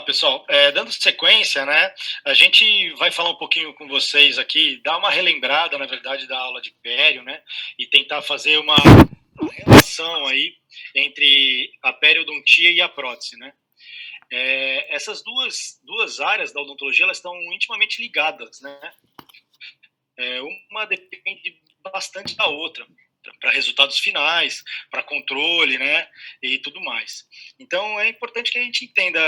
pessoal. Dando sequência, né? A gente vai falar um pouquinho com vocês aqui, dar uma relembrada, na verdade, da aula de pério, né? E tentar fazer uma relação aí entre a periodontia e a prótese, né? Essas duas áreas da odontologia, elas estão intimamente ligadas, né? Uma depende bastante da outra, para resultados finais, para controle, né, e tudo mais. Então, é importante que a gente entenda,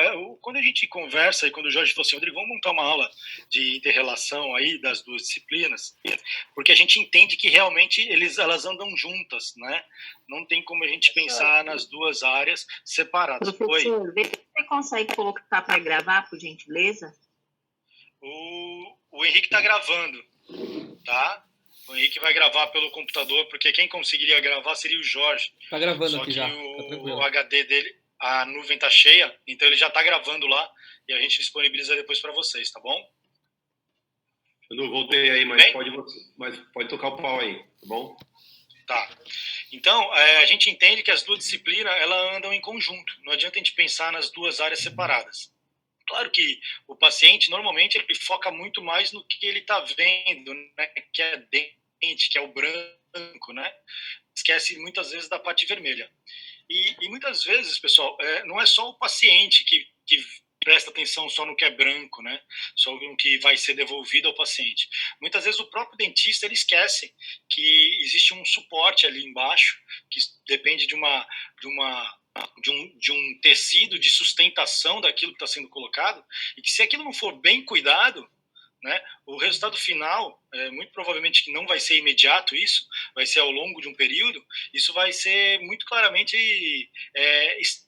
quando a gente conversa, e quando o Jorge falou assim, Rodrigo, vamos montar uma aula de inter-relação aí das duas disciplinas, porque a gente entende que realmente elas andam juntas, né, não tem como a gente pensar nas duas áreas separadas. Professor, vê se você consegue colocar para gravar, por gentileza. O Henrique está gravando, tá? O Henrique vai gravar pelo computador, porque quem conseguiria gravar seria o Jorge. Tá gravando Só aqui que já. o HD dele, a nuvem tá cheia, então ele já tá gravando lá e a gente disponibiliza depois para vocês, tá bom? Eu não voltei aí, mas pode tocar o pau aí, tá bom? Tá. Então, a gente entende que as duas disciplinas, elas andam em conjunto. Não adianta a gente pensar nas duas áreas separadas. Claro que o paciente, normalmente, ele foca muito mais no que ele está vendo, né? Que é dente, que é o branco, né? Esquece muitas vezes da parte vermelha. E muitas vezes, pessoal, não é só o paciente que presta atenção só no que é branco, né? Só no que vai ser devolvido ao paciente. Muitas vezes o próprio dentista ele esquece que existe um suporte ali embaixo que depende de um tecido de sustentação daquilo que está sendo colocado, e que se aquilo não for bem cuidado, né, o resultado final, muito provavelmente que não vai ser imediato isso, vai ser ao longo de um período, isso vai ser muito claramente,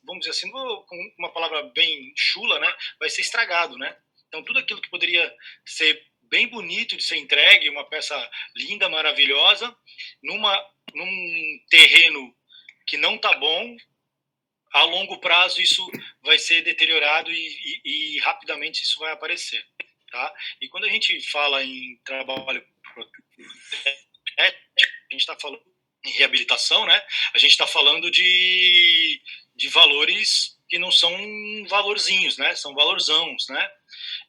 vamos dizer assim, com uma palavra bem chula, né, vai ser estragado, né? Então tudo aquilo que poderia ser bem bonito de ser entregue, uma peça linda, maravilhosa, num terreno que não está bom, a longo prazo isso vai ser deteriorado e rapidamente isso vai aparecer, tá? E quando a gente fala em trabalho ético, a gente está falando em reabilitação, né? A gente está falando de valores que não são valorzinhos, né? São valorzãos, né?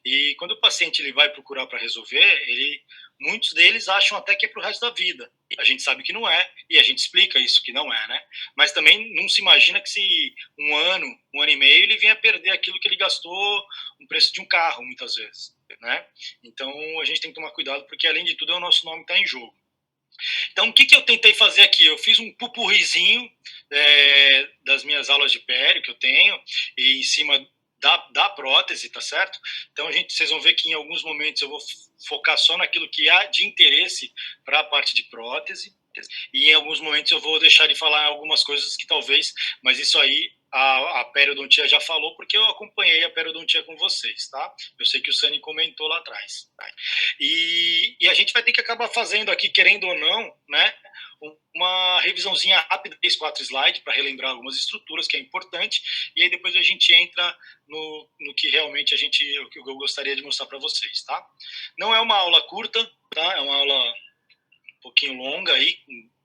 E quando o paciente ele vai procurar para resolver, muitos deles acham até que é para o resto da vida. A gente sabe que não é, e a gente explica isso que não é, né? Mas também não se imagina que se um ano e meio, ele venha perder aquilo que ele gastou no preço de um carro, muitas vezes, né? Então, a gente tem que tomar cuidado, porque, além de tudo, é o nosso nome que está em jogo. Então, o que eu tentei fazer aqui? Eu fiz um pupurrizinho das minhas aulas de pério que eu tenho, e em cima da prótese, tá certo? Então, vocês vão ver que em alguns momentos eu vou focar só naquilo que há de interesse para a parte de prótese, e em alguns momentos eu vou deixar de falar algumas coisas que talvez, mas isso aí a periodontia já falou, porque eu acompanhei a periodontia com vocês, tá? Eu sei que o Sani comentou lá atrás. Tá? E a gente vai ter que acabar fazendo aqui, querendo ou não, né, uma revisãozinha rápida, 3-4 slides, para relembrar algumas estruturas, que é importante, e aí depois a gente entra no que realmente o que eu gostaria de mostrar para vocês, tá? Não é uma aula curta, tá? É uma aula um pouquinho longa aí,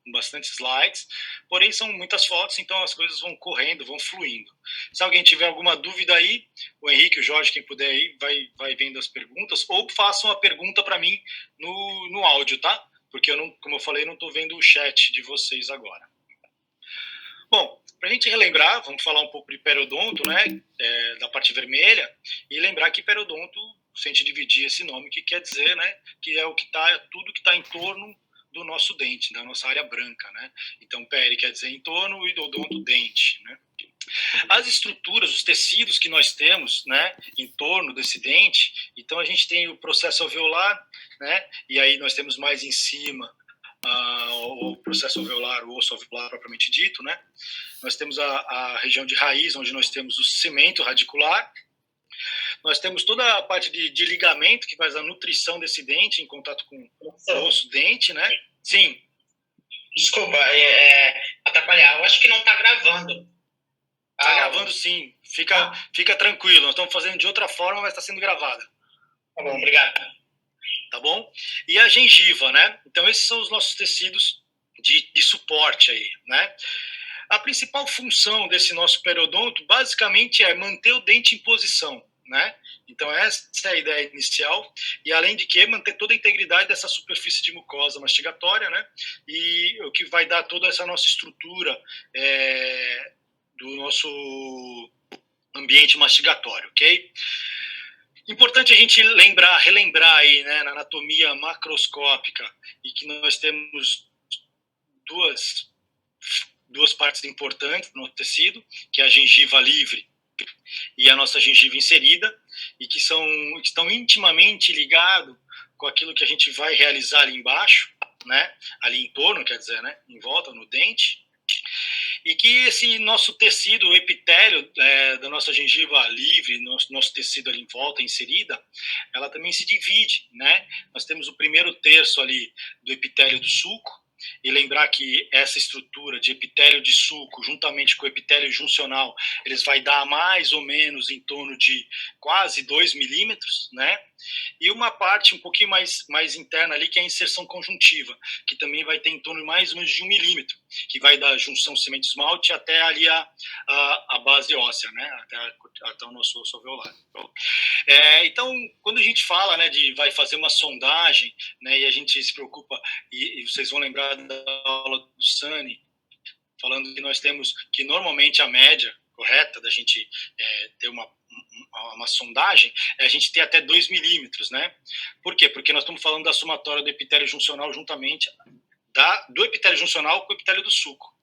com bastante slides, porém são muitas fotos, então as coisas vão correndo, vão fluindo. Se alguém tiver alguma dúvida aí, o Henrique, o Jorge, quem puder aí, vai vendo as perguntas, ou façam a pergunta para mim no áudio, tá? Porque eu não, como eu falei, não estou vendo o chat de vocês agora. Bom, para a gente relembrar, vamos falar um pouco de periodonto, né, da parte vermelha, e lembrar que periodonto, se a gente dividir esse nome, que quer dizer, né, que é tudo que está em torno do nosso dente, da nossa área branca, né? Então, peri quer dizer em torno e odonto, dente, né? As estruturas, os tecidos que nós temos, né, em torno desse dente, então a gente tem o processo alveolar, né, e aí nós temos mais em cima o processo alveolar, o osso alveolar propriamente dito, né? Nós temos a região de raiz, onde nós temos o cimento radicular. Nós temos toda a parte de ligamento que faz a nutrição desse dente em contato com o osso-dente, né? Sim. Desculpa, atrapalhar. Eu acho que não está gravando. Está gravando sim. Fica tranquilo. Nós estamos fazendo de outra forma, mas está sendo gravada. Tá bom, obrigado. Tá bom? E a gengiva, né? Então, esses são os nossos tecidos de suporte aí, né? A principal função desse nosso periodonto, basicamente, é manter o dente em posição, né? Então essa é a ideia inicial, e além de que manter toda a integridade dessa superfície de mucosa mastigatória, né? E o que vai dar toda essa nossa estrutura do nosso ambiente mastigatório, ok? Importante a gente relembrar aí, né, na anatomia macroscópica, e que nós temos duas partes importantes no tecido, que é a gengiva livre e a nossa gengiva inserida, e que estão intimamente ligados com aquilo que a gente vai realizar ali embaixo, né, ali em torno, quer dizer, né, em volta, no dente, e que esse nosso tecido, o epitélio da nossa gengiva livre, nosso tecido ali em volta, inserida, ela também se divide, né? Nós temos o primeiro terço ali do epitélio do sulco, e lembrar que essa estrutura de epitélio de sulco, juntamente com o epitélio juncional, eles vai dar mais ou menos em torno de quase 2 milímetros, né? E uma parte um pouquinho mais interna ali, que é a inserção conjuntiva, que também vai ter em torno de mais ou menos de 1 milímetro, que vai da junção semente-esmalte até ali a base óssea, né? Até o nosso osso alveolar. Então, quando a gente fala, né, vai fazer uma sondagem, né, e a gente se preocupa, e vocês vão lembrar da aula do Sani, falando que nós temos que normalmente a média correta da gente ter uma sondagem é a gente ter até 2 milímetros, né? Por quê? Porque nós estamos falando da somatória do epitélio juncional juntamente do epitélio juncional com o epitélio do sulco.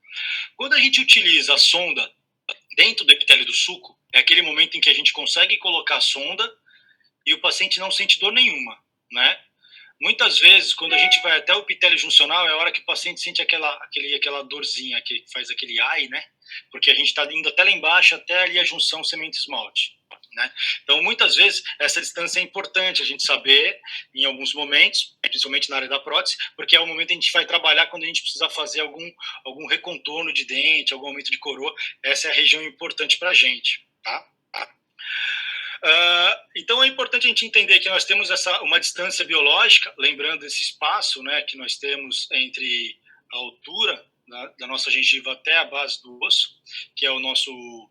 Quando a gente utiliza a sonda dentro do epitélio do sulco, é aquele momento em que a gente consegue colocar a sonda e o paciente não sente dor nenhuma, né? Muitas vezes, quando a gente vai até o epitélio juncional, é a hora que o paciente sente aquela dorzinha, que faz aquele ai, né? Porque a gente está indo até lá embaixo, até ali a junção semente-esmalte, né? Então, muitas vezes, essa distância é importante a gente saber, em alguns momentos, principalmente na área da prótese, porque é o momento que a gente vai trabalhar quando a gente precisa fazer algum recontorno de dente, algum aumento de coroa. Essa é a região importante para a gente, tá? Então é importante a gente entender que nós temos uma distância biológica, lembrando esse espaço, né, que nós temos entre a altura da nossa gengiva até a base do osso, que é o nosso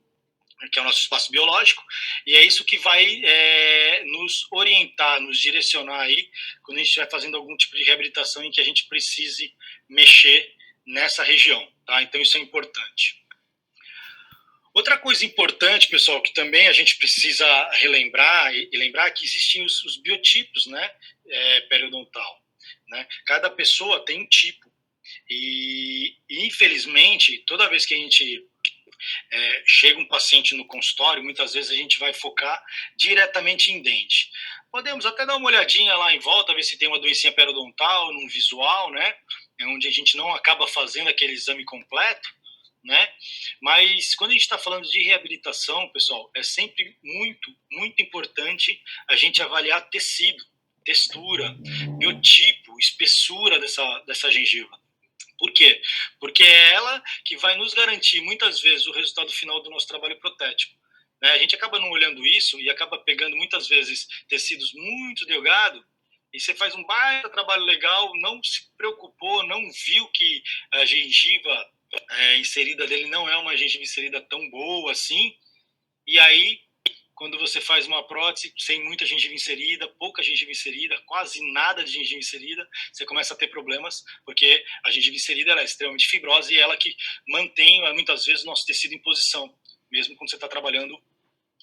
espaço biológico, e é isso que vai nos orientar, nos direcionar aí, quando a gente estiver fazendo algum tipo de reabilitação em que a gente precise mexer nessa região, tá? Então isso é importante. Outra coisa importante, pessoal, que também a gente precisa relembrar e lembrar que existem os biotipos, né, periodontal, né? Cada pessoa tem um tipo e infelizmente, toda vez que a gente chega um paciente no consultório, muitas vezes a gente vai focar diretamente em dente. Podemos até dar uma olhadinha lá em volta, ver se tem uma doencinha periodontal, num visual, né, onde a gente não acaba fazendo aquele exame completo, né? Mas quando a gente está falando de reabilitação, pessoal, é sempre muito, muito importante a gente avaliar tecido, textura, biotipo, espessura dessa gengiva. Por quê? Porque é ela que vai nos garantir, muitas vezes, o resultado final do nosso trabalho protético. Né? A gente acaba não olhando isso e acaba pegando, muitas vezes, tecidos muito delgados, e você faz um baita trabalho legal, não se preocupou, não viu que a gengiva inserida dele não é uma gengiva inserida tão boa assim, e aí quando você faz uma prótese sem muita gengiva inserida, pouca gengiva inserida, quase nada de gengiva inserida, você começa a ter problemas, porque a gengiva inserida ela é extremamente fibrosa e ela que mantém muitas vezes o nosso tecido em posição, mesmo quando você está trabalhando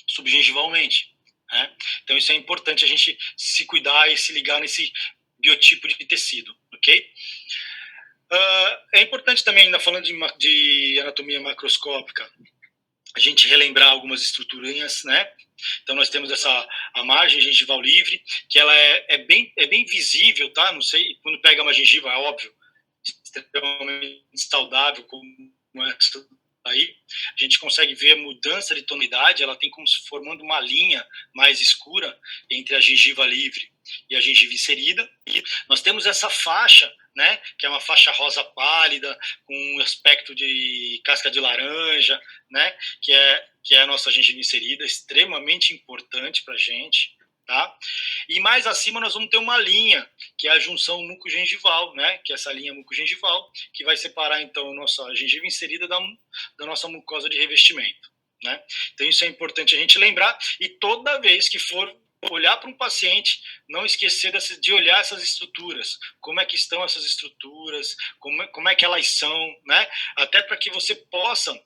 subgengivalmente, né? Então isso é importante a gente se cuidar e se ligar nesse biotipo de tecido, ok? É importante também, ainda falando de anatomia macroscópica, a gente relembrar algumas estruturinhas, né? Então nós temos a margem gengival livre, que ela é bem visível, tá? Não sei, quando pega uma gengiva, é óbvio, extremamente saudável, como essa aí, a gente consegue ver a mudança de tonalidade, ela tem como se formando uma linha mais escura entre a gengiva livre e a gengiva inserida. E nós temos essa faixa, né, que é uma faixa rosa pálida, com um aspecto de casca de laranja, né, que é a nossa gengiva inserida, extremamente importante para a gente. Tá? E mais acima nós vamos ter uma linha, que é a junção mucogengival, né? Que é essa linha mucogengival, que vai separar então a nossa gengiva inserida da nossa mucosa de revestimento. né? Então isso é importante a gente lembrar, e toda vez que for olhar para um paciente, não esquecer de olhar essas estruturas, como é que estão essas estruturas, como é que elas são, né? Até para que você possa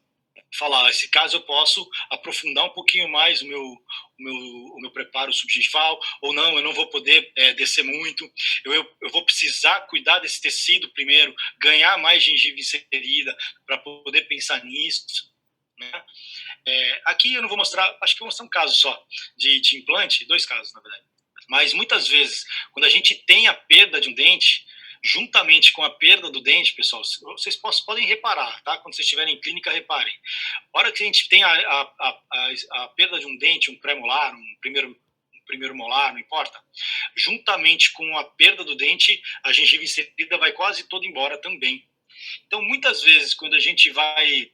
falar, esse caso eu posso aprofundar um pouquinho mais o meu preparo subgingival, ou não, eu não vou poder descer muito, eu vou precisar cuidar desse tecido primeiro, ganhar mais gengiva inserida para poder pensar nisso, né? Aqui eu não vou mostrar, acho que vou mostrar um caso só de implante, 2 casos, na verdade. Mas muitas vezes, quando a gente tem a perda de um dente, juntamente com a perda do dente, pessoal, vocês podem reparar, tá? Quando vocês estiverem em clínica, reparem. A hora que a gente tem a perda de um dente, um pré-molar, um primeiro molar, não importa, juntamente com a perda do dente, a gengiva inserida vai quase toda embora também. Então, muitas vezes, quando a gente vai...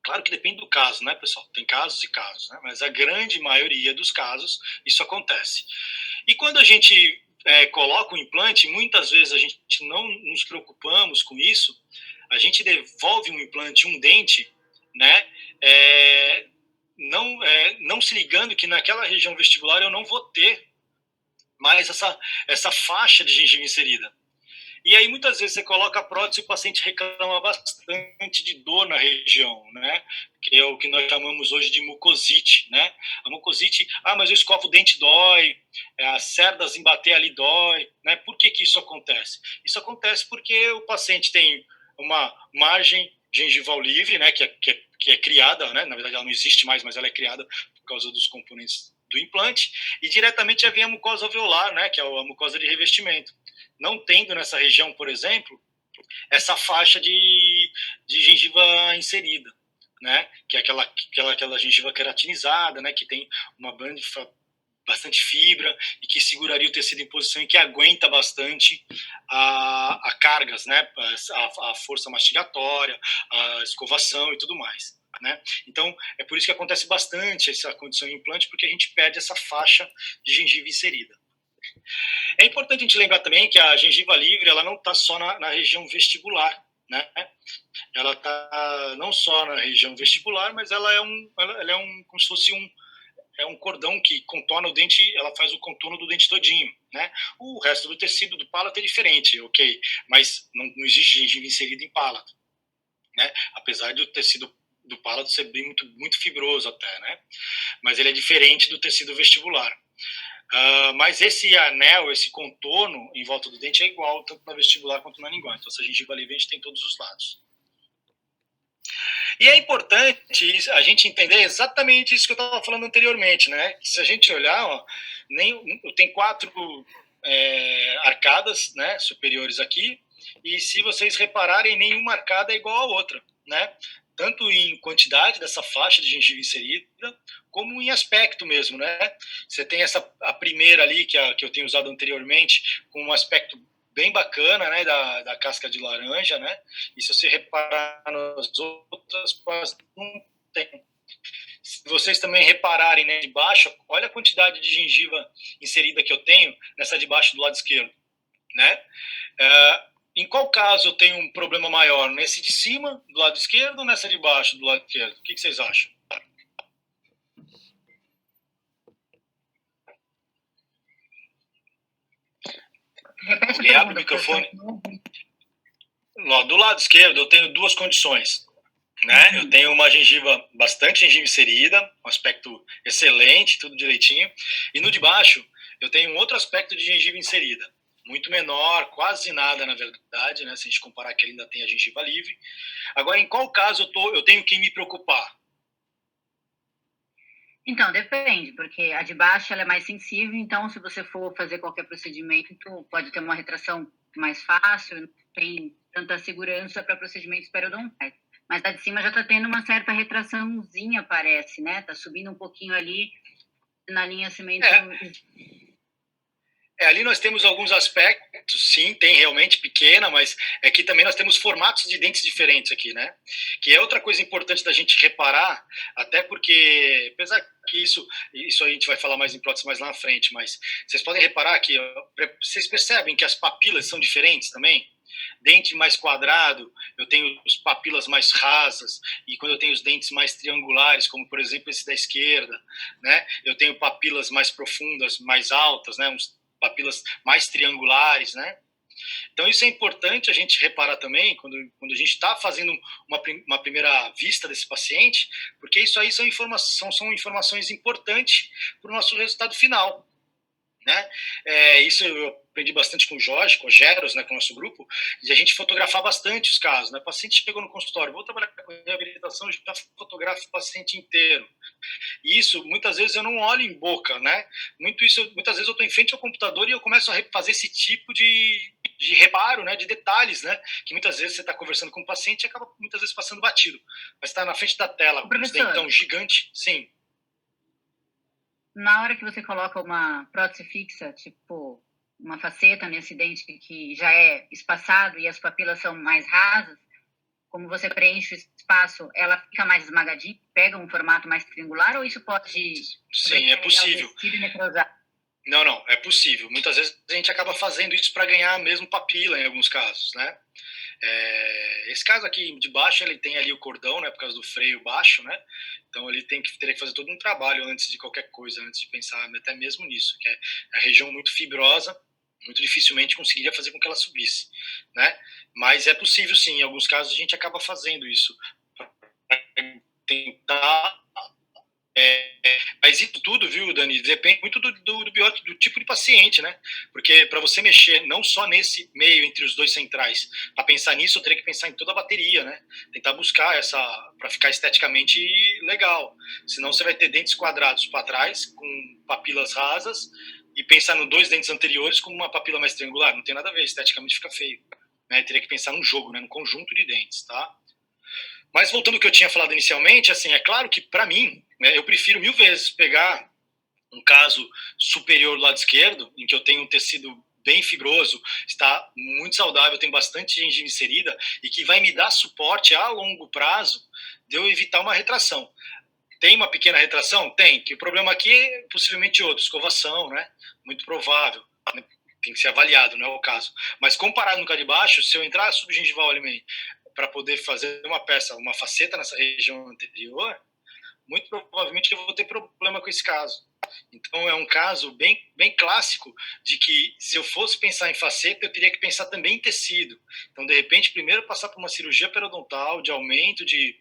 Claro que depende do caso, né, pessoal? Tem casos e casos, né? Mas a grande maioria dos casos, isso acontece. E quando a gente coloca o implante, muitas vezes a gente não nos preocupamos com isso, a gente devolve um implante, um dente, né? Não se ligando que naquela região vestibular eu não vou ter mais essa faixa de gengiva inserida. E aí, muitas vezes, você coloca a prótese e o paciente reclama bastante de dor na região, né? Que é o que nós chamamos hoje de mucosite, né? A mucosite, mas eu escovo o dente, dói, as cerdas em bater ali dói, né? Por que isso acontece? Isso acontece porque o paciente tem uma margem gengival livre, né? Que é criada, né? Na verdade, ela não existe mais, mas ela é criada por causa dos componentes do implante, e diretamente já vem a mucosa alveolar, né? Que é a mucosa de revestimento. Não tendo nessa região, por exemplo, essa faixa de gengiva inserida, né? Que é aquela gengiva queratinizada, né? Que tem uma banda bastante fibra e que seguraria o tecido em posição e que aguenta bastante a cargas, né? A força mastigatória, a escovação e tudo mais, né? Então, é por isso que acontece bastante essa condição em implante, porque a gente perde essa faixa de gengiva inserida. É importante a gente lembrar também que a gengiva livre, ela não está só na região vestibular, né? Ela está não só na região vestibular, mas ela é como se fosse um cordão que contorna o dente, ela faz o contorno do dente todinho, né? O resto do tecido do palato é diferente, ok, mas não existe gengiva inserida em palato, né? Apesar do tecido do palato ser muito, muito fibroso até, né? Mas ele é diferente do tecido vestibular. Mas esse anel, esse contorno em volta do dente é igual tanto na vestibular quanto na lingual. Então, essa gengiva livre a gente tem todos os lados. E é importante a gente entender exatamente isso que eu estava falando anteriormente, né? Se a gente olhar, tem 4 arcadas, né, superiores aqui, e se vocês repararem, nenhuma arcada é igual à outra, né? Tanto em quantidade dessa faixa de gengiva inserida, como em aspecto mesmo, né? Você tem a primeira ali, que eu tenho usado anteriormente, com um aspecto bem bacana, né, da casca de laranja, né? E se você reparar nas outras, quase não tem. Se vocês também repararem, né, de baixo, olha a quantidade de gengiva inserida que eu tenho nessa de baixo do lado esquerdo, né? Em qual caso eu tenho um problema maior? Nesse de cima, do lado esquerdo, ou nessa de baixo, do lado esquerdo? O que vocês acham? Alguém abre o microfone? Do lado esquerdo, eu tenho 2 condições, né? Eu tenho uma bastante gengiva inserida, um aspecto excelente, tudo direitinho. E no de baixo, eu tenho um outro aspecto de gengiva inserida, muito menor, quase nada, na verdade, né? Se a gente comparar que ele ainda tem a gengiva livre. Agora, em qual caso eu tenho que me preocupar? Então, depende, porque a de baixo ela é mais sensível, então se você for fazer qualquer procedimento, pode ter uma retração mais fácil, não tem tanta segurança para procedimentos periodontais. Mas a de cima já está tendo uma certa retraçãozinha, parece, né? Está subindo um pouquinho ali na linha cimento. Ali nós temos alguns aspectos, sim, tem realmente pequena, mas aqui também nós temos formatos de dentes diferentes aqui, né? Que é outra coisa importante da gente reparar, até porque, apesar que isso a gente vai falar mais em prótese mais lá na frente, mas vocês podem reparar que vocês percebem que as papilas são diferentes também? Dente mais quadrado, eu tenho as papilas mais rasas, e quando eu tenho os dentes mais triangulares, como por exemplo esse da esquerda, né, eu tenho papilas mais profundas, mais altas, né, papilas mais triangulares, né. Então isso é importante a gente reparar também quando a gente está fazendo uma primeira vista desse paciente, porque isso aí são informações importantes para o nosso resultado final. Né? Isso eu aprendi bastante com o Jorge, com o Geros, né, com o nosso grupo, de a gente fotografar bastante os casos. Né? O paciente chegou no consultório, vou trabalhar com reabilitação, já fotografo o paciente inteiro. E isso, muitas vezes, eu não olho em boca, né? Muitas vezes eu estou em frente ao computador e eu começo a fazer esse tipo de reparo, né, de detalhes, né, que muitas vezes você está conversando com o paciente e acaba muitas vezes passando batido. Mas está na frente da tela, com um dentão gigante, sim. Na hora que você coloca uma prótese fixa, tipo uma faceta nesse dente que já é espaçado e as papilas são mais rasas, como você preenche o espaço, ela fica mais esmagadinha, pega um formato mais triangular, ou isso pode... Sim, é possível. Não, é possível. Muitas vezes a gente acaba fazendo isso para ganhar mesmo papila em alguns casos, né? Esse caso aqui de baixo, ele tem ali o cordão, né, por causa do freio baixo, né? Então ele teria que fazer todo um trabalho antes de qualquer coisa, antes de pensar até mesmo nisso, que é a região muito fibrosa, muito dificilmente conseguiria fazer com que ela subisse, né? Mas é possível sim, em alguns casos a gente acaba fazendo isso para tentar. Mas isso tudo, viu, Dani, depende muito do biótipo, do tipo de paciente, né? Porque para você mexer não só nesse meio entre os dois centrais, para pensar nisso, eu teria que pensar em toda a bateria, né? Tentar buscar para ficar esteticamente legal. Senão você vai ter dentes quadrados para trás, com papilas rasas, e pensar nos dois dentes anteriores com uma papila mais triangular. Não tem nada a ver, esteticamente fica feio. Né? Teria que pensar num jogo, né? Num conjunto de dentes, tá? Mas voltando ao que eu tinha falado inicialmente, assim, é claro que para mim, né, eu prefiro 1000 vezes pegar um caso superior do lado esquerdo, em que eu tenho um tecido bem fibroso, está muito saudável, tem bastante gengiva inserida e que vai me dar suporte a longo prazo de eu evitar uma retração. Tem uma pequena retração? Tem. Que o problema aqui é possivelmente outro, escovação, né? Muito provável. Tem que ser avaliado, não é o caso. Mas comparado no caso de baixo, se eu entrar subgengival ali para poder fazer uma faceta nessa região anterior, muito provavelmente eu vou ter problema com esse caso. Então é um caso bem, bem clássico de que se eu fosse pensar em faceta, eu teria que pensar também em tecido. Então, de repente, primeiro passar por uma cirurgia periodontal de aumento de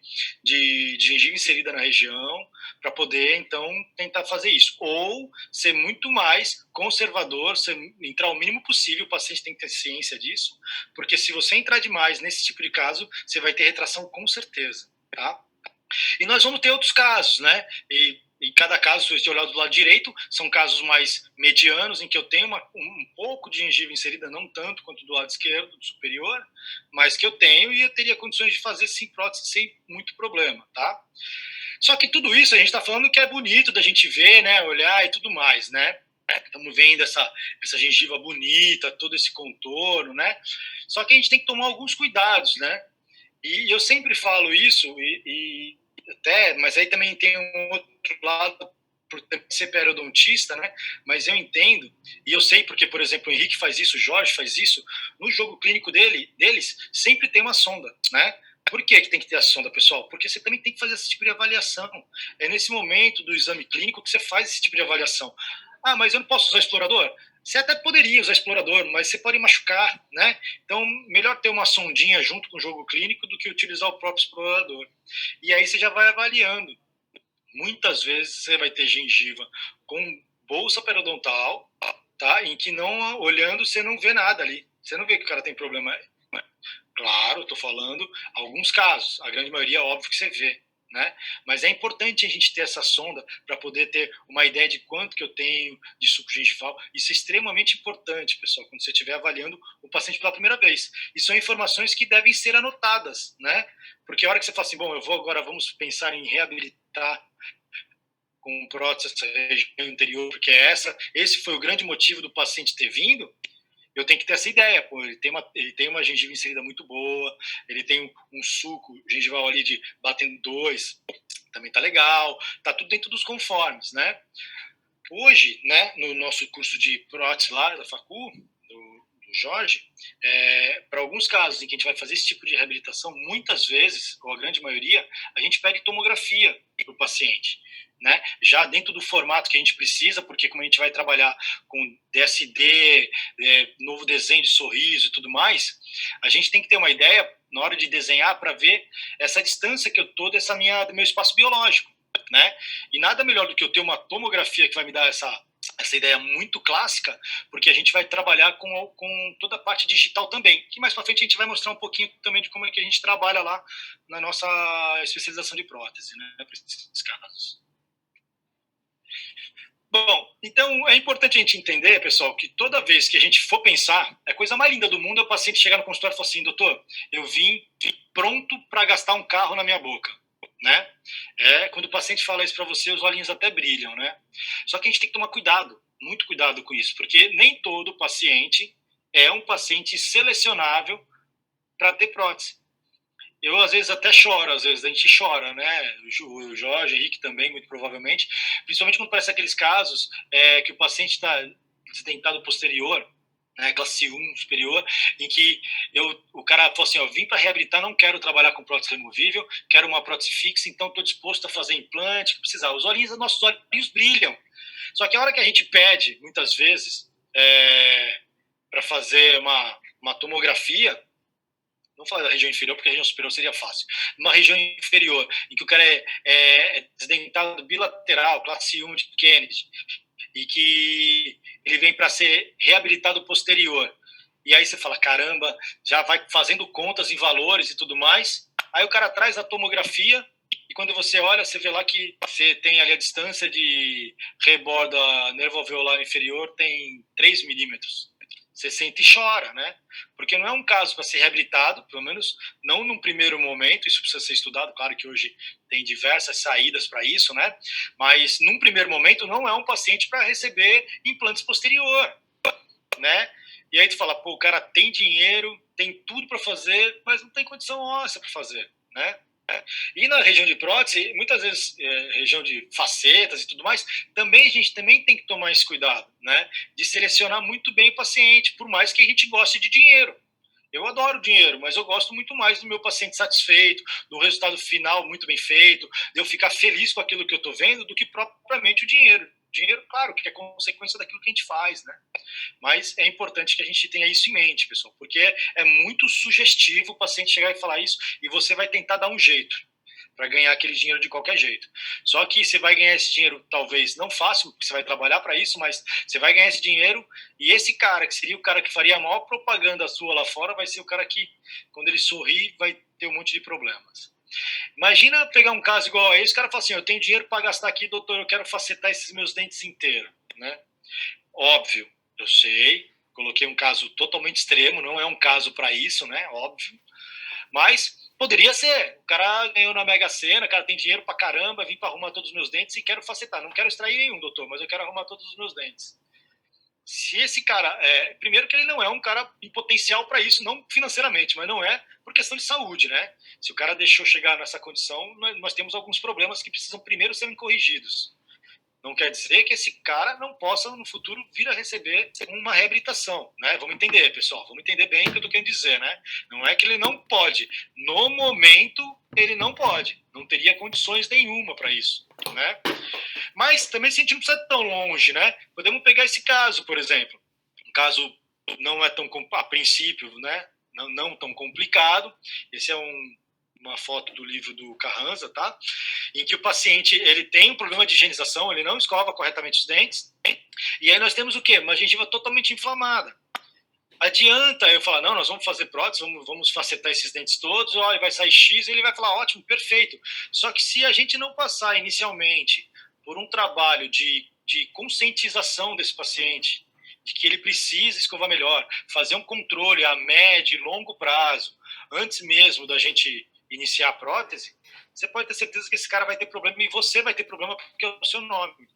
gengiva inserida na região, para poder, então, tentar fazer isso. Ou ser muito mais conservador, entrar o mínimo possível, o paciente tem que ter ciência disso, porque se você entrar demais nesse tipo de caso, você vai ter retração com certeza, tá? E nós vamos ter outros casos, né? E em cada caso, se você olhar do lado direito, são casos mais medianos, em que eu tenho um pouco de gengiva inserida, não tanto quanto do lado esquerdo, do superior, mas que eu tenho e eu teria condições de fazer sim prótese sem muito problema, tá? Só que tudo isso a gente está falando que é bonito da gente ver, né? Olhar e tudo mais, né? Estamos vendo essa gengiva bonita, todo esse contorno, né? Só que a gente tem que tomar alguns cuidados, né? E eu sempre falo isso, mas aí também tem um outro lado, por ser periodontista, né? Mas eu entendo, e eu sei porque, por exemplo, o Henrique faz isso, o Jorge faz isso, no jogo clínico deles sempre tem uma sonda, né? Por que tem que ter a sonda, pessoal? Porque você também tem que fazer esse tipo de avaliação. É nesse momento do exame clínico que você faz esse tipo de avaliação. Ah, mas eu não posso usar explorador? Você até poderia usar explorador, mas você pode machucar, né? Então, melhor ter uma sondinha junto com o jogo clínico do que utilizar o próprio explorador. E aí você já vai avaliando. Muitas vezes você vai ter gengiva com bolsa periodontal, tá? Em que não, olhando, você não vê nada ali. Você não vê que o cara tem problema. Claro, estou falando alguns casos. A grande maioria, óbvio que você vê. Né? Mas é importante a gente ter essa sonda para poder ter uma ideia de quanto que eu tenho de suco gengival. Isso é extremamente importante, pessoal, quando você estiver avaliando o paciente pela primeira vez. E são informações que devem ser anotadas, né? Porque a hora que você fala assim, bom, vamos pensar em reabilitar com prótese essa região anterior, porque esse foi o grande motivo do paciente ter vindo. Eu tenho que ter essa ideia, pô, ele tem uma gengiva inserida muito boa, ele tem um suco gengival ali de batendo 2, também tá legal, tá tudo dentro dos conformes, né? Hoje, né, no nosso curso de prótese lá da Facu, do Jorge, para alguns casos em que a gente vai fazer esse tipo de reabilitação, muitas vezes, ou a grande maioria, a gente pede tomografia para o paciente, né? Já dentro do formato que a gente precisa, porque como a gente vai trabalhar com DSD, novo desenho de sorriso e tudo mais, a gente tem que ter uma ideia na hora de desenhar para ver essa distância que eu estou do meu espaço biológico, né? E nada melhor do que eu ter uma tomografia que vai me dar essa ideia muito clássica, porque a gente vai trabalhar com toda a parte digital também, que mais para frente a gente vai mostrar um pouquinho também de como é que a gente trabalha lá na nossa especialização de prótese, né, para esses casos. Bom, então é importante a gente entender, pessoal, que toda vez que a gente for pensar, a coisa mais linda do mundo é o paciente chegar no consultório e falar assim, doutor, eu vim pronto para gastar um carro na minha boca, né? Quando o paciente fala isso para você, os olhinhos até brilham, né? Só que a gente tem que tomar cuidado, muito cuidado com isso, porque nem todo paciente é um paciente selecionável para ter prótese. Eu, às vezes, até choro, às vezes a gente chora, né? O Jorge, o Henrique também, muito provavelmente, principalmente quando parece aqueles casos que o paciente está desdentado posterior, né, classe 1 superior, em que o cara falou assim, vim para reabilitar, não quero trabalhar com prótese removível, quero uma prótese fixa, então estou disposto a fazer implante, que precisar. Os nossos olhinhos brilham. Só que a hora que a gente pede, muitas vezes, para fazer uma tomografia, não falar da região inferior, porque a região superior seria fácil. Numa região inferior, em que o cara é desdentado bilateral, classe 1 de Kennedy, e que ele vem para ser reabilitado posterior. E aí você fala, caramba, já vai fazendo contas em valores e tudo mais. Aí o cara traz a tomografia e quando você olha, você vê lá que você tem ali a distância de rebordo nervo alveolar inferior tem 3 milímetros. Você sente e chora, né? Porque não é um caso para ser reabilitado, pelo menos não num primeiro momento, isso precisa ser estudado, claro que hoje tem diversas saídas para isso, né? Mas num primeiro momento não é um paciente para receber implantes posterior, né? E aí tu fala, pô, o cara tem dinheiro, tem tudo para fazer, mas não tem condição óssea para fazer, né? E na região de prótese, muitas vezes, região de facetas e tudo mais, também a gente também tem que tomar esse cuidado, né? De selecionar muito bem o paciente, por mais que a gente goste de dinheiro. Eu adoro dinheiro, mas eu gosto muito mais do meu paciente satisfeito, do resultado final muito bem feito, de eu ficar feliz com aquilo que eu estou vendo, do que propriamente o dinheiro. Dinheiro, claro, que é consequência daquilo que a gente faz, né? Mas é importante que a gente tenha isso em mente, pessoal, porque é muito sugestivo o paciente chegar e falar isso e você vai tentar dar um jeito para ganhar aquele dinheiro de qualquer jeito. Só que você vai ganhar esse dinheiro, talvez não fácil, porque você vai trabalhar para isso, mas você vai ganhar esse dinheiro e esse cara, que seria o cara que faria a maior propaganda sua lá fora, vai ser o cara que, quando ele sorrir, vai ter um monte de problemas. Imagina pegar um caso igual a esse, o cara fala assim, eu tenho dinheiro para gastar aqui, doutor, eu quero facetar esses meus dentes inteiros, né? Óbvio, eu sei, coloquei um caso totalmente extremo, não é um caso para isso, né? Óbvio. Mas poderia ser. O cara ganhou na Mega Sena, o cara tem dinheiro pra caramba, vim para arrumar todos os meus dentes e quero facetar. Não quero extrair nenhum, doutor, mas eu quero arrumar todos os meus dentes. Se esse cara, primeiro que ele não é um cara em potencial para isso, não financeiramente, mas não é por questão de saúde, né? Se o cara deixou chegar nessa condição, nós temos alguns problemas que precisam primeiro serem corrigidos. Não quer dizer que esse cara não possa, no futuro, vir a receber uma reabilitação, né? Vamos entender, pessoal. Vamos entender bem o que eu estou querendo dizer, né? Não é que ele não pode. No momento, ele não pode. Não teria condições nenhuma para isso, né? Mas também, se a gente não precisa ir tão longe, né? Podemos pegar esse caso, por exemplo. Um caso não é tão, a princípio, né? Não tão complicado. Esse é uma foto do livro do Carranza, tá? Em que o paciente ele tem um problema de higienização, ele não escova corretamente os dentes, e aí nós temos o quê? Uma gengiva totalmente inflamada. Adianta eu falar, não, nós vamos fazer prótese, vamos facetar esses dentes todos, ó, vai sair X, ele vai falar, ótimo, perfeito. Só que se a gente não passar inicialmente por um trabalho de conscientização desse paciente, de que ele precisa escovar melhor, fazer um controle a médio e longo prazo, antes mesmo da gente iniciar a prótese, você pode ter certeza que esse cara vai ter problema e você vai ter problema porque é o seu nome,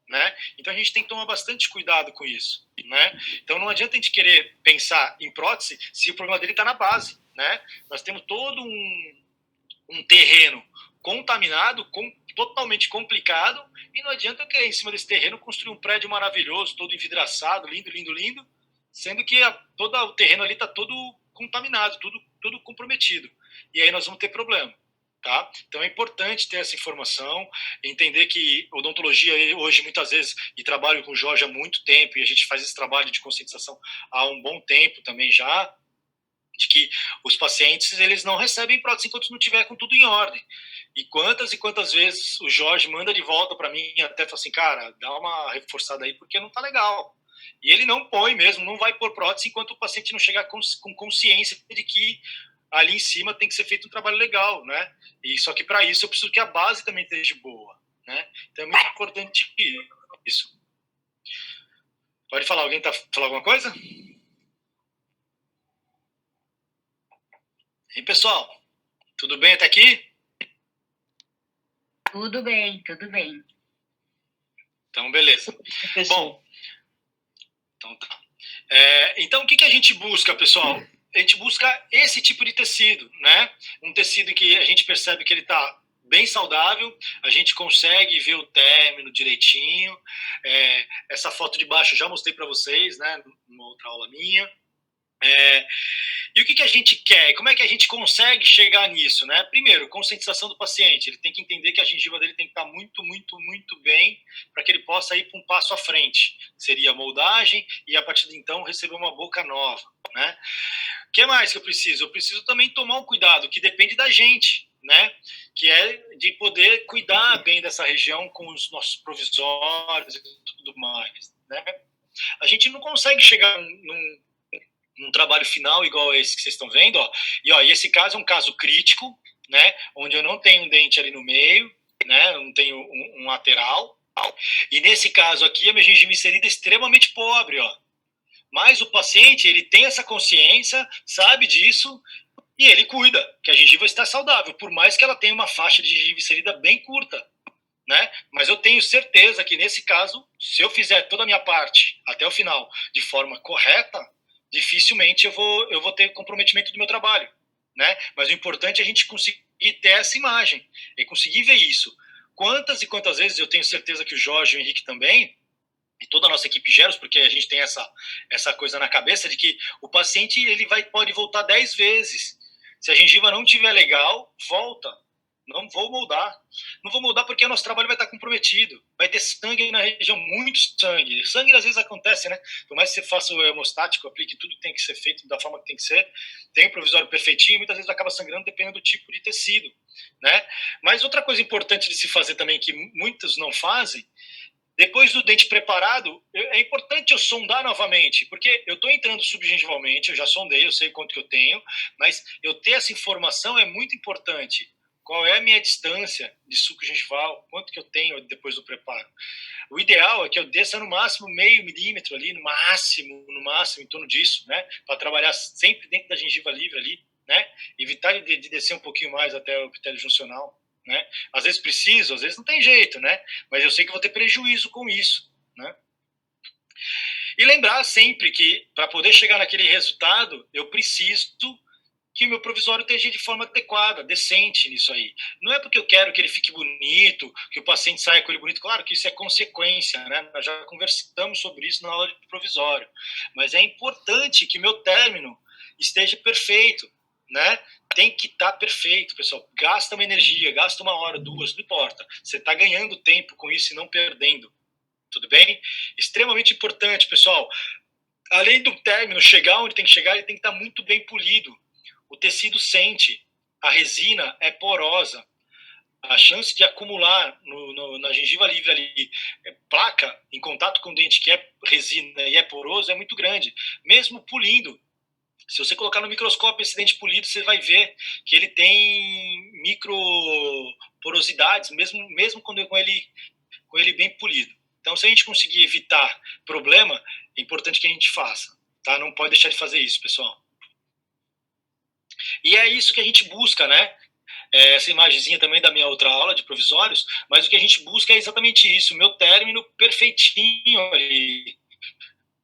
né? Então a gente tem que tomar bastante cuidado com isso, né? Então não adianta a gente querer pensar em prótese se o problema dele está na base, né? Nós temos todo um terreno contaminado, totalmente complicado, e não adianta eu querer em cima desse terreno construir um prédio maravilhoso, todo envidraçado, lindo, lindo, lindo, sendo que todo o terreno ali está todo contaminado, tudo comprometido. E aí nós vamos ter problema. Tá? Então é importante ter essa informação, entender que odontologia hoje muitas vezes, e trabalho com o Jorge há muito tempo, e a gente faz esse trabalho de conscientização há um bom tempo também já, de que os pacientes eles não recebem prótese enquanto não tiver com tudo em ordem. E quantas vezes o Jorge manda de volta para mim, até fala assim, cara, dá uma reforçada aí porque não tá legal. E ele não põe mesmo, não vai pôr prótese enquanto o paciente não chegar com consciência de que ali em cima tem que ser feito um trabalho legal, né? E só que para isso eu preciso que a base também esteja boa, né? Então é muito importante isso. Pode falar, alguém tá falando alguma coisa? E pessoal, tudo bem até aqui? Tudo bem, tudo bem. Então, beleza. Professor. Bom, então tá. Então, o que a gente busca, pessoal? A gente busca esse tipo de tecido, né? Um tecido que a gente percebe que ele está bem saudável, a gente consegue ver o término direitinho. Essa foto de baixo eu já mostrei para vocês, né? Numa outra aula minha. E o que a gente quer? Como é que a gente consegue chegar nisso, né? Primeiro, conscientização do paciente. Ele tem que entender que a gengiva dele tem que estar muito, muito, muito bem para que ele possa ir para um passo à frente. Seria a moldagem e, a partir de então, receber uma boca nova, né? O que mais que eu preciso? Eu preciso também tomar um cuidado, que depende da gente, né? Que é de poder cuidar bem dessa região com os nossos provisórios e tudo mais, né? A gente não consegue chegar num trabalho final igual esse que vocês estão vendo, ó. E esse caso é um caso crítico, né? Onde eu não tenho um dente ali no meio, né? Eu não tenho um lateral. E nesse caso aqui, a minha gengiva inserida é extremamente pobre, ó. Mas o paciente, ele tem essa consciência, sabe disso, e ele cuida, que a gengiva está saudável, por mais que ela tenha uma faixa de gengiva inserida bem curta, né? Mas eu tenho certeza que nesse caso, se eu fizer toda a minha parte até o final de forma correta, dificilmente eu vou ter comprometimento do meu trabalho, né? Mas o importante é a gente conseguir ter essa imagem, é conseguir ver isso. Quantas e quantas vezes eu tenho certeza que o Jorge e o Henrique também, e toda a nossa equipe Geros, porque a gente tem essa coisa na cabeça de que o paciente ele pode voltar 10 vezes. Se a gengiva não estiver legal, volta. Não vou moldar. Não vou moldar porque o nosso trabalho vai estar comprometido. Vai ter sangue na região, muito sangue. Sangue às vezes acontece, né? Por mais que você faça o hemostático, aplique tudo que tem que ser feito da forma que tem que ser, tem o provisório perfeitinho, muitas vezes acaba sangrando dependendo do tipo de tecido, né? Mas outra coisa importante de se fazer também, que muitos não fazem, depois do dente preparado, é importante eu sondar novamente, porque eu estou entrando subgengivalmente, eu já sondei, eu sei quanto que eu tenho, mas eu ter essa informação é muito importante. Qual é a minha distância de suco gengival, quanto que eu tenho depois do preparo. O ideal é que eu desça no máximo meio milímetro ali, no máximo, em torno disso, né? Para trabalhar sempre dentro da gengiva livre ali, né? Evitar de descer um pouquinho mais até o epitélio juncional, né? Às vezes preciso, às vezes não tem jeito, né? Mas eu sei que vou ter prejuízo com isso, né? E lembrar sempre que, para poder chegar naquele resultado, eu preciso que o meu provisório esteja de forma adequada, decente nisso aí. Não é porque eu quero que ele fique bonito, que o paciente saia com ele bonito. Claro que isso é consequência, né? Nós já conversamos sobre isso na aula de provisório. Mas é importante que o meu término esteja perfeito, né? Tem que estar perfeito, pessoal. Gasta uma energia, gasta 1 hora, 2, não importa. Você está ganhando tempo com isso e não perdendo. Tudo bem? Extremamente importante, pessoal. Além do término chegar onde tem que chegar, ele tem que estar muito bem polido. O tecido sente, a resina é porosa, a chance de acumular na gengiva livre ali placa em contato com o dente que é resina e é poroso é muito grande. Mesmo polindo, se você colocar no microscópio esse dente polido, você vai ver que ele tem microporosidades, mesmo com ele bem polido. Então, se a gente conseguir evitar problema, é importante que a gente faça, tá? Não pode deixar de fazer isso, pessoal. E é isso que a gente busca, né? Essa imagenzinha também da minha outra aula de provisórios, mas o que a gente busca é exatamente isso, o meu término perfeitinho ali,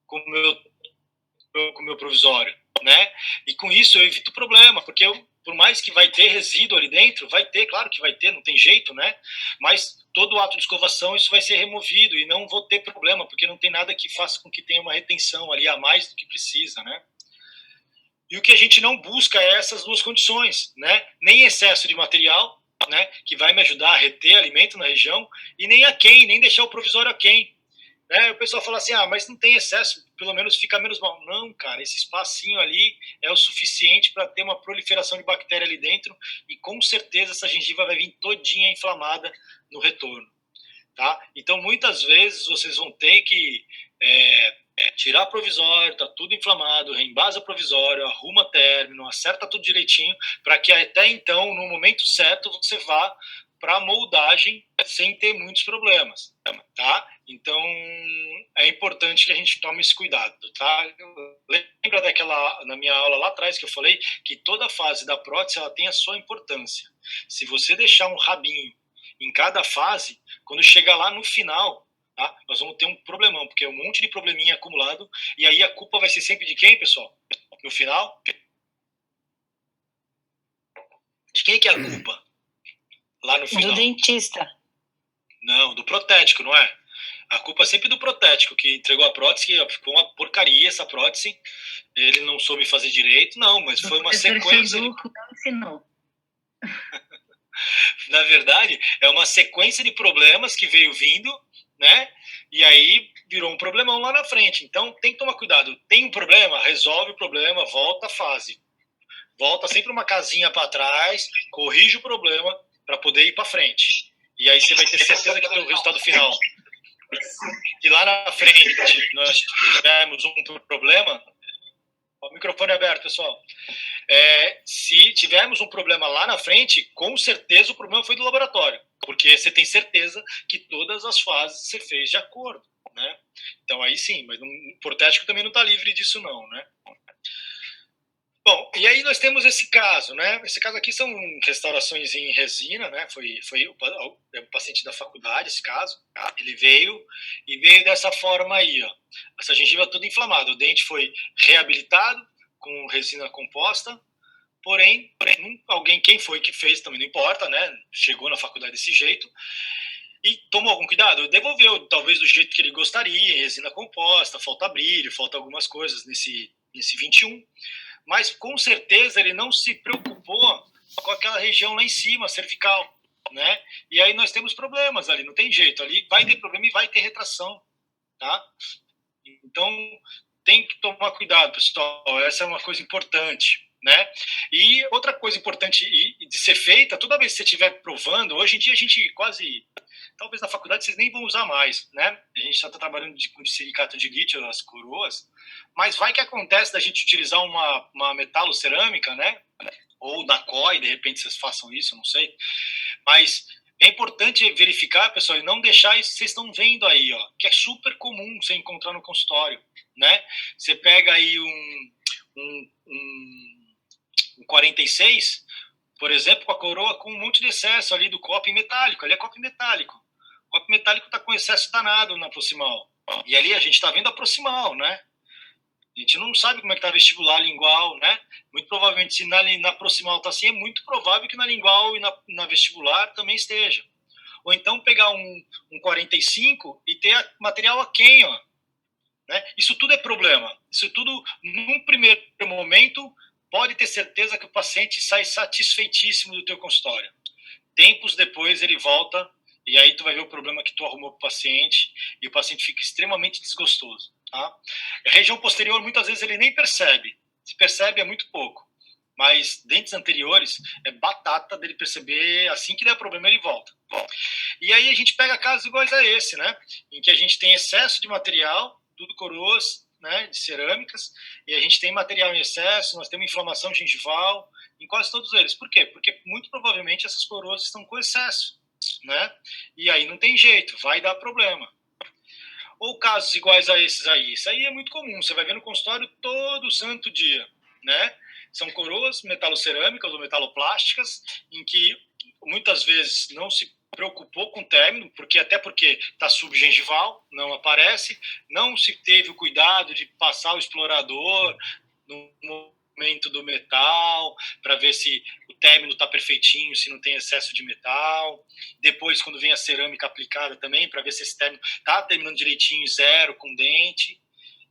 com o meu provisório, né? E com isso eu evito problema, porque por mais que vai ter resíduo ali dentro, vai ter, claro que vai ter, não tem jeito, né? Mas todo ato de escovação isso vai ser removido e não vou ter problema, porque não tem nada que faça com que tenha uma retenção ali a mais do que precisa, né? E o que a gente não busca é essas duas condições, né? Nem excesso de material, né, que vai me ajudar a reter alimento na região, e nem aquém, nem deixar o provisório aquém. O pessoal fala assim, mas não tem excesso, pelo menos fica menos mal. Não, cara, esse espacinho ali é o suficiente para ter uma proliferação de bactéria ali dentro e com certeza essa gengiva vai vir todinha inflamada no retorno. Tá? Então, muitas vezes vocês vão ter que tirar provisório, tá tudo inflamado, reembasa provisório, arruma término, acerta tudo direitinho, para que até então, no momento certo, você vá para a moldagem sem ter muitos problemas, tá? Então, é importante que a gente tome esse cuidado, tá? Lembra daquela, na minha aula lá atrás, que eu falei que toda fase da prótese, ela tem a sua importância. Se você deixar um rabinho em cada fase, quando chegar lá no final, tá, nós vamos ter um problemão, porque é um monte de probleminha acumulado, e aí a culpa vai ser sempre de quem, pessoal? No final? De quem que é a culpa? Lá no final. Do dentista. Não, do protético, não é? A culpa é sempre do protético, que entregou a prótese, que ficou uma porcaria essa prótese, ele não soube fazer direito, não, mas foi uma sequência... Não ensinou. Na verdade, é uma sequência de problemas que veio vindo, né? E aí virou um problemão lá na frente. Então, tem que tomar cuidado. Tem um problema, resolve o problema, volta a fase. Volta sempre uma casinha para trás, corrige o problema para poder ir para frente. E aí você vai ter certeza que tem o resultado final. E lá na frente nós tivermos um problema... O microfone é aberto, pessoal. Se tivermos um problema lá na frente, com certeza o problema foi do laboratório, porque você tem certeza que todas as fases você fez de acordo, né? Então aí sim, mas o protético também não está livre disso não, né? Bom, e aí nós temos esse caso, né? Esse caso aqui são restaurações em resina, né? Foi o paciente da faculdade, esse caso. Ele veio dessa forma aí, ó. Essa gengiva toda inflamada. O dente foi reabilitado com resina composta, porém quem foi que fez, também não importa, né? Chegou na faculdade desse jeito e tomou algum cuidado. Devolveu, talvez do jeito que ele gostaria, resina composta, falta brilho, falta algumas coisas nesse 21. Mas com certeza ele não se preocupou com aquela região lá em cima, cervical, né? E aí nós temos problemas ali, não tem jeito, ali vai ter problema e vai ter retração, tá? Então tem que tomar cuidado, pessoal, essa é uma coisa importante, né? E outra coisa importante de ser feita, toda vez que você estiver provando, hoje em dia a gente quase, talvez na faculdade vocês nem vão usar mais, né? A gente já está trabalhando com silicato de lítio, as coroas, mas vai que acontece da gente utilizar uma metalocerâmica, né? Ou da COI, de repente vocês façam isso, não sei. Mas é importante verificar, pessoal, e não deixar isso que vocês estão vendo aí, ó, que é super comum você encontrar no consultório, né? Você pega aí um 46, por exemplo, com a coroa com um monte de excesso ali do copo metálico, ali é copo metálico. O copo metálico está com excesso danado na proximal. E ali a gente está vendo a proximal, né? A gente não sabe como é que está vestibular lingual, né? Muito provavelmente, se na proximal está assim, é muito provável que na lingual e na vestibular também esteja. Ou então pegar um 45 e ter material aquém, ó. Né? Isso tudo é problema. Isso tudo, num primeiro momento, pode ter certeza que o paciente sai satisfeitíssimo do teu consultório. Tempos depois ele volta e aí tu vai ver o problema que tu arrumou para o paciente e o paciente fica extremamente desgostoso. Tá? A região posterior, muitas vezes, ele nem percebe. Se percebe, é muito pouco. Mas dentes anteriores, é batata dele perceber, assim que der problema, ele volta. E aí a gente pega casos iguais a esse, né? Em que a gente tem excesso de material, tudo coroas, né, de cerâmicas, e a gente tem material em excesso, nós temos inflamação gengival, em quase todos eles. Por quê? Porque muito provavelmente essas coroas estão com excesso, né? E aí não tem jeito, vai dar problema. Ou casos iguais a esses aí. Isso aí é muito comum, você vai ver no consultório todo santo dia, né? São coroas metalocerâmicas ou metaloplásticas, em que muitas vezes não se preocupou com o término, até porque está subgengival, não aparece, não se teve o cuidado de passar o explorador no aumento do metal, para ver se o término está perfeitinho, se não tem excesso de metal. Depois, quando vem a cerâmica aplicada também, para ver se esse término está terminando direitinho, zero, com dente.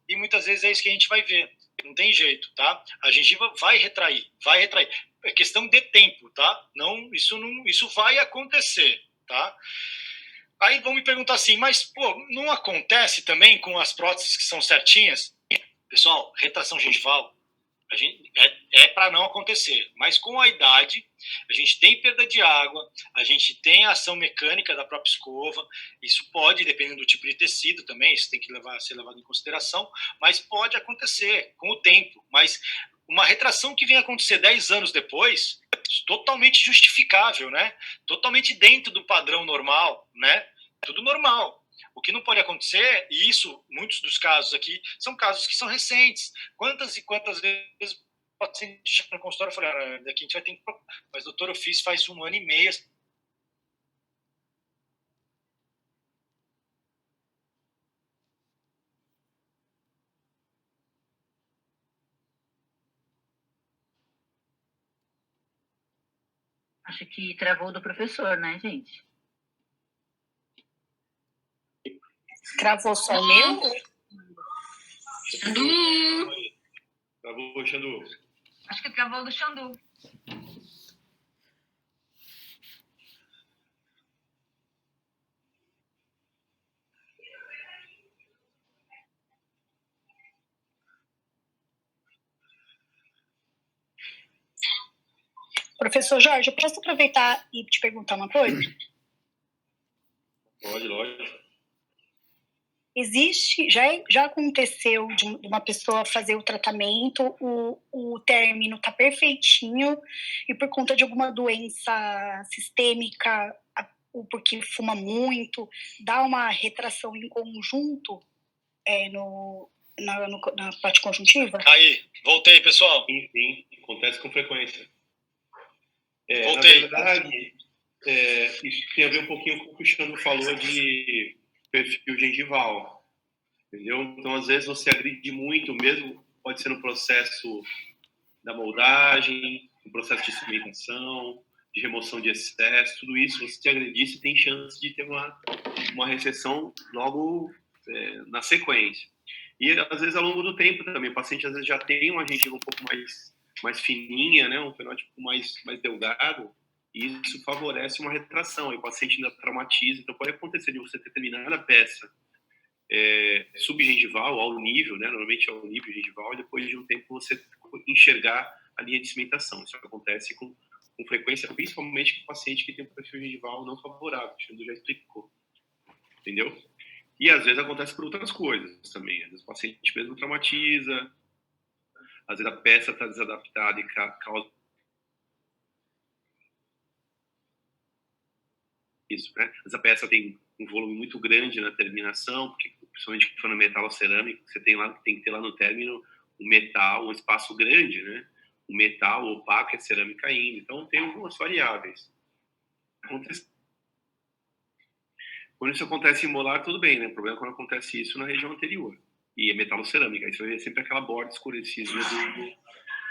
E muitas vezes é isso que a gente vai ver. Não tem jeito, tá? A gengiva vai retrair, vai retrair. É questão de tempo, tá? Isso vai acontecer, tá? Aí vão me perguntar assim, mas, pô, não acontece também com as próteses que são certinhas? Pessoal, retração gengival é para não acontecer, mas com a idade, a gente tem perda de água, a gente tem a ação mecânica da própria escova, isso pode, dependendo do tipo de tecido também, isso tem que ser levado em consideração, mas pode acontecer com o tempo. Mas uma retração que vem acontecer 10 anos depois, totalmente justificável, né? Totalmente dentro do padrão normal, né? Tudo normal. O que não pode acontecer, e isso, muitos dos casos aqui, são casos que são recentes. Quantas e quantas vezes o paciente chega no consultório e fala, daqui a gente vai ter que... Mas, doutor, eu fiz faz 1 ano e meio. Acho que travou do professor, né, gente? Travou só o meu? Xandu! Travou, Xandu. Acho que travou do Xandu. Professor Jorge, eu posso aproveitar e te perguntar uma coisa? Pode, lógico. Existe, já aconteceu de uma pessoa fazer o tratamento, o término está perfeitinho e por conta de alguma doença sistêmica, ou porque fuma muito, dá uma retração em conjunto na parte conjuntiva? Aí, voltei, pessoal. Sim, acontece com frequência. Voltei. Na verdade, isso tem a ver um pouquinho com o que o Xandu falou de perfil gengival, entendeu? Então, às vezes, você agride muito, mesmo pode ser no processo da moldagem, no processo de cimentação, de remoção de excesso, tudo isso, você agredir, você tem chance de ter uma recessão logo na sequência. E, às vezes, ao longo do tempo também, o paciente, às vezes, já tem uma gengiva um pouco mais fininha, né? Um fenótipo mais delgado, e isso favorece uma retração, aí o paciente ainda traumatiza, então pode acontecer de você ter terminado a peça subgengival, ao nível, né? Normalmente é ao nível gengival, e depois de um tempo você enxergar a linha de cimentação. Isso acontece com frequência, principalmente com o paciente que tem um perfil gengival não favorável, o Xandu já explicou, entendeu? E às vezes acontece por outras coisas também, às vezes o paciente mesmo traumatiza, às vezes a peça está desadaptada e causa isso, né? Essa peça tem um volume muito grande na terminação, porque principalmente quando for no metal ou cerâmico, você tem que ter lá no término um metal, um espaço grande, né? O metal opaco e a cerâmica ainda. Então tem algumas variáveis. Quando isso acontece em molar, tudo bem, né? O problema é quando acontece isso na região anterior. E é metal ou cerâmica. Aí você vai ver sempre aquela borda escurecida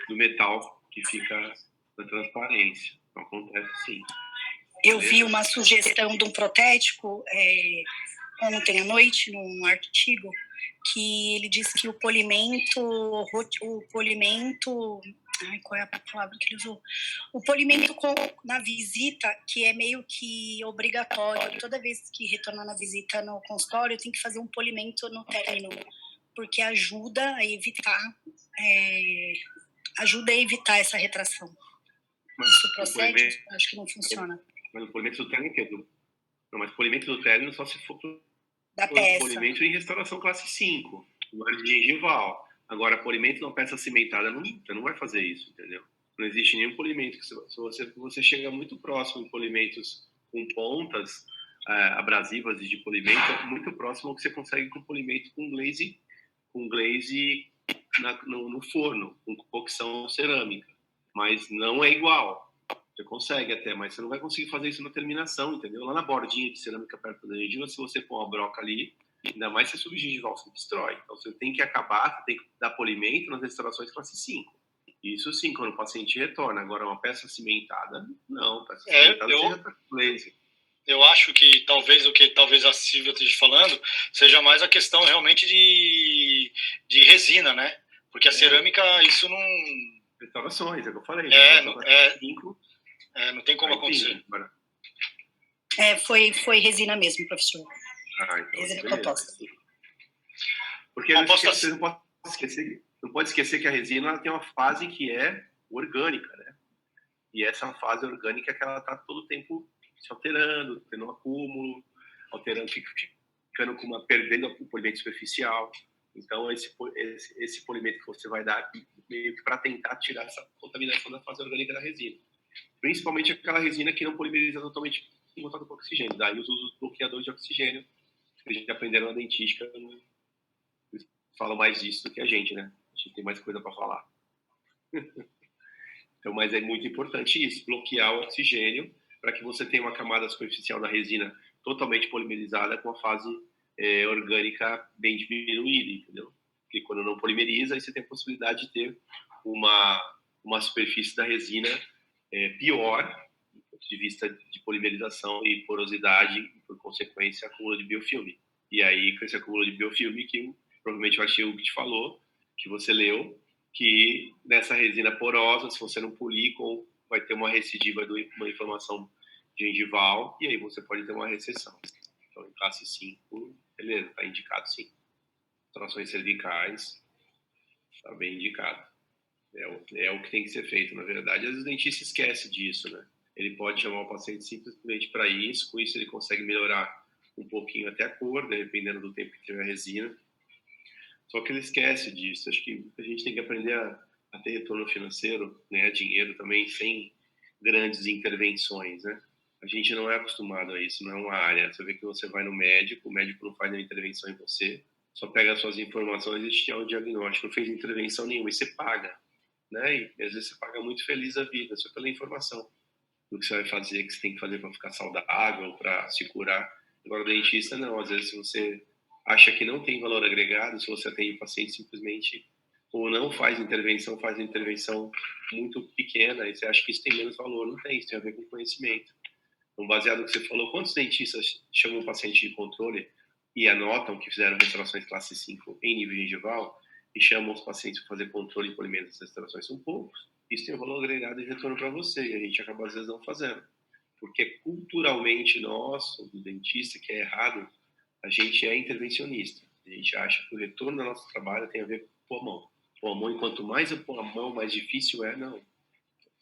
do metal que fica na transparência. Então acontece sim. Eu vi uma sugestão de um protético ontem à noite, num artigo, que ele diz que o polimento, qual é a palavra que ele usou? O polimento na visita, que é meio que obrigatório, toda vez que retornar na visita no consultório, tem que fazer um polimento no término, porque ajuda a evitar essa retração. Isso procede? Acho que não funciona. Mas o polimento do término é não, mas o polimento do término só se for da peça. Polimento em restauração classe 5, no área de gengival. Agora, polimento numa peça cimentada, você não vai fazer isso, entendeu? Não existe nenhum polimento. Se você chega muito próximo em polimentos com pontas abrasivas de polimento, é muito próximo ao que você consegue com polimento com glaze no forno, com cocção cerâmica. Mas não é igual. Você consegue até, mas você não vai conseguir fazer isso na terminação, entendeu? Lá na bordinha de cerâmica perto da gengiva, se você pôr uma broca ali, ainda mais se é subgengival, você destrói. Então você tem que acabar, você tem que dar polimento nas restaurações classe 5. Isso sim, quando o paciente retorna. Agora, uma peça cimentada, não. Peça É, cimentada você já está com laser. Eu acho que talvez a Silvia esteja falando seja mais a questão realmente de resina, né? Porque a cerâmica, isso não. Restaurações, é o que eu falei. Não tem como acontecer. Foi resina mesmo, professor. Então, Resina beleza. composta. Porque você não pode esquecer que a resina ela tem uma fase que é orgânica, né? E essa fase orgânica é que ela está todo o tempo se alterando, tendo um acúmulo, alterando, ficando perdendo o polimento superficial. Então, esse polimento que você vai dar meio que para tentar tirar essa contaminação da fase orgânica da resina. Principalmente aquela resina que não polimeriza totalmente em contato com o oxigênio. Daí os usos bloqueadores de oxigênio, que a gente aprenderam na dentística, eles falam mais disso do que a gente, né? A gente tem mais coisa para falar. Então, mas é muito importante isso, bloquear o oxigênio para que você tenha uma camada superficial da resina totalmente polimerizada com a fase orgânica bem diminuída, entendeu? Porque quando não polimeriza, aí você tem a possibilidade de ter uma superfície da resina pior, do ponto de vista de polimerização e porosidade, e, por consequência, acúmulo de biofilme. E aí, com esse acúmulo de biofilme, que provavelmente o artigo que te falou, que você leu, que nessa resina porosa, se você não polir, vai ter uma recidiva de uma inflamação gengival, e aí você pode ter uma recessão. Então, em classe 5, beleza, está indicado sim. Trações cervicais, está bem indicado. É o que tem que ser feito, na verdade. Às vezes o dentista esquece disso, né? Ele pode chamar o paciente simplesmente para isso, com isso ele consegue melhorar um pouquinho até a cor, né, dependendo do tempo que tiver a resina. Só que ele esquece disso. Acho que a gente tem que aprender a ter retorno financeiro, ganhar dinheiro também sem grandes intervenções, né? A gente não é acostumado a isso, não é uma área. Você vê que você vai no médico, o médico não faz nenhuma intervenção em você, só pega as suas informações e te dá um diagnóstico. Não fez intervenção nenhuma e você paga, né? E às vezes você paga muito feliz a vida, só pela informação do que você vai fazer, que você tem que fazer para ficar saudável, para se curar. Agora, o dentista, não. Às vezes, se você acha que não tem valor agregado, se você atende o paciente simplesmente ou não faz uma intervenção muito pequena, e você acha que isso tem menos valor, não tem, isso tem a ver com conhecimento. Então, baseado no que você falou, quantos dentistas chamam o paciente de controle e anotam que fizeram restaurações classe 5 em nível gengival e chamam os pacientes para fazer controle de polimento das restaurações? São poucos. Isso tem um valor agregado de retorno para você, e a gente acaba às vezes não fazendo. Porque culturalmente nosso, do dentista, que é errado, a gente é intervencionista. A gente acha que o retorno do nosso trabalho tem a ver com o pulmão. O pulmão, quanto mais eu pôr a mão, mais difícil é, não.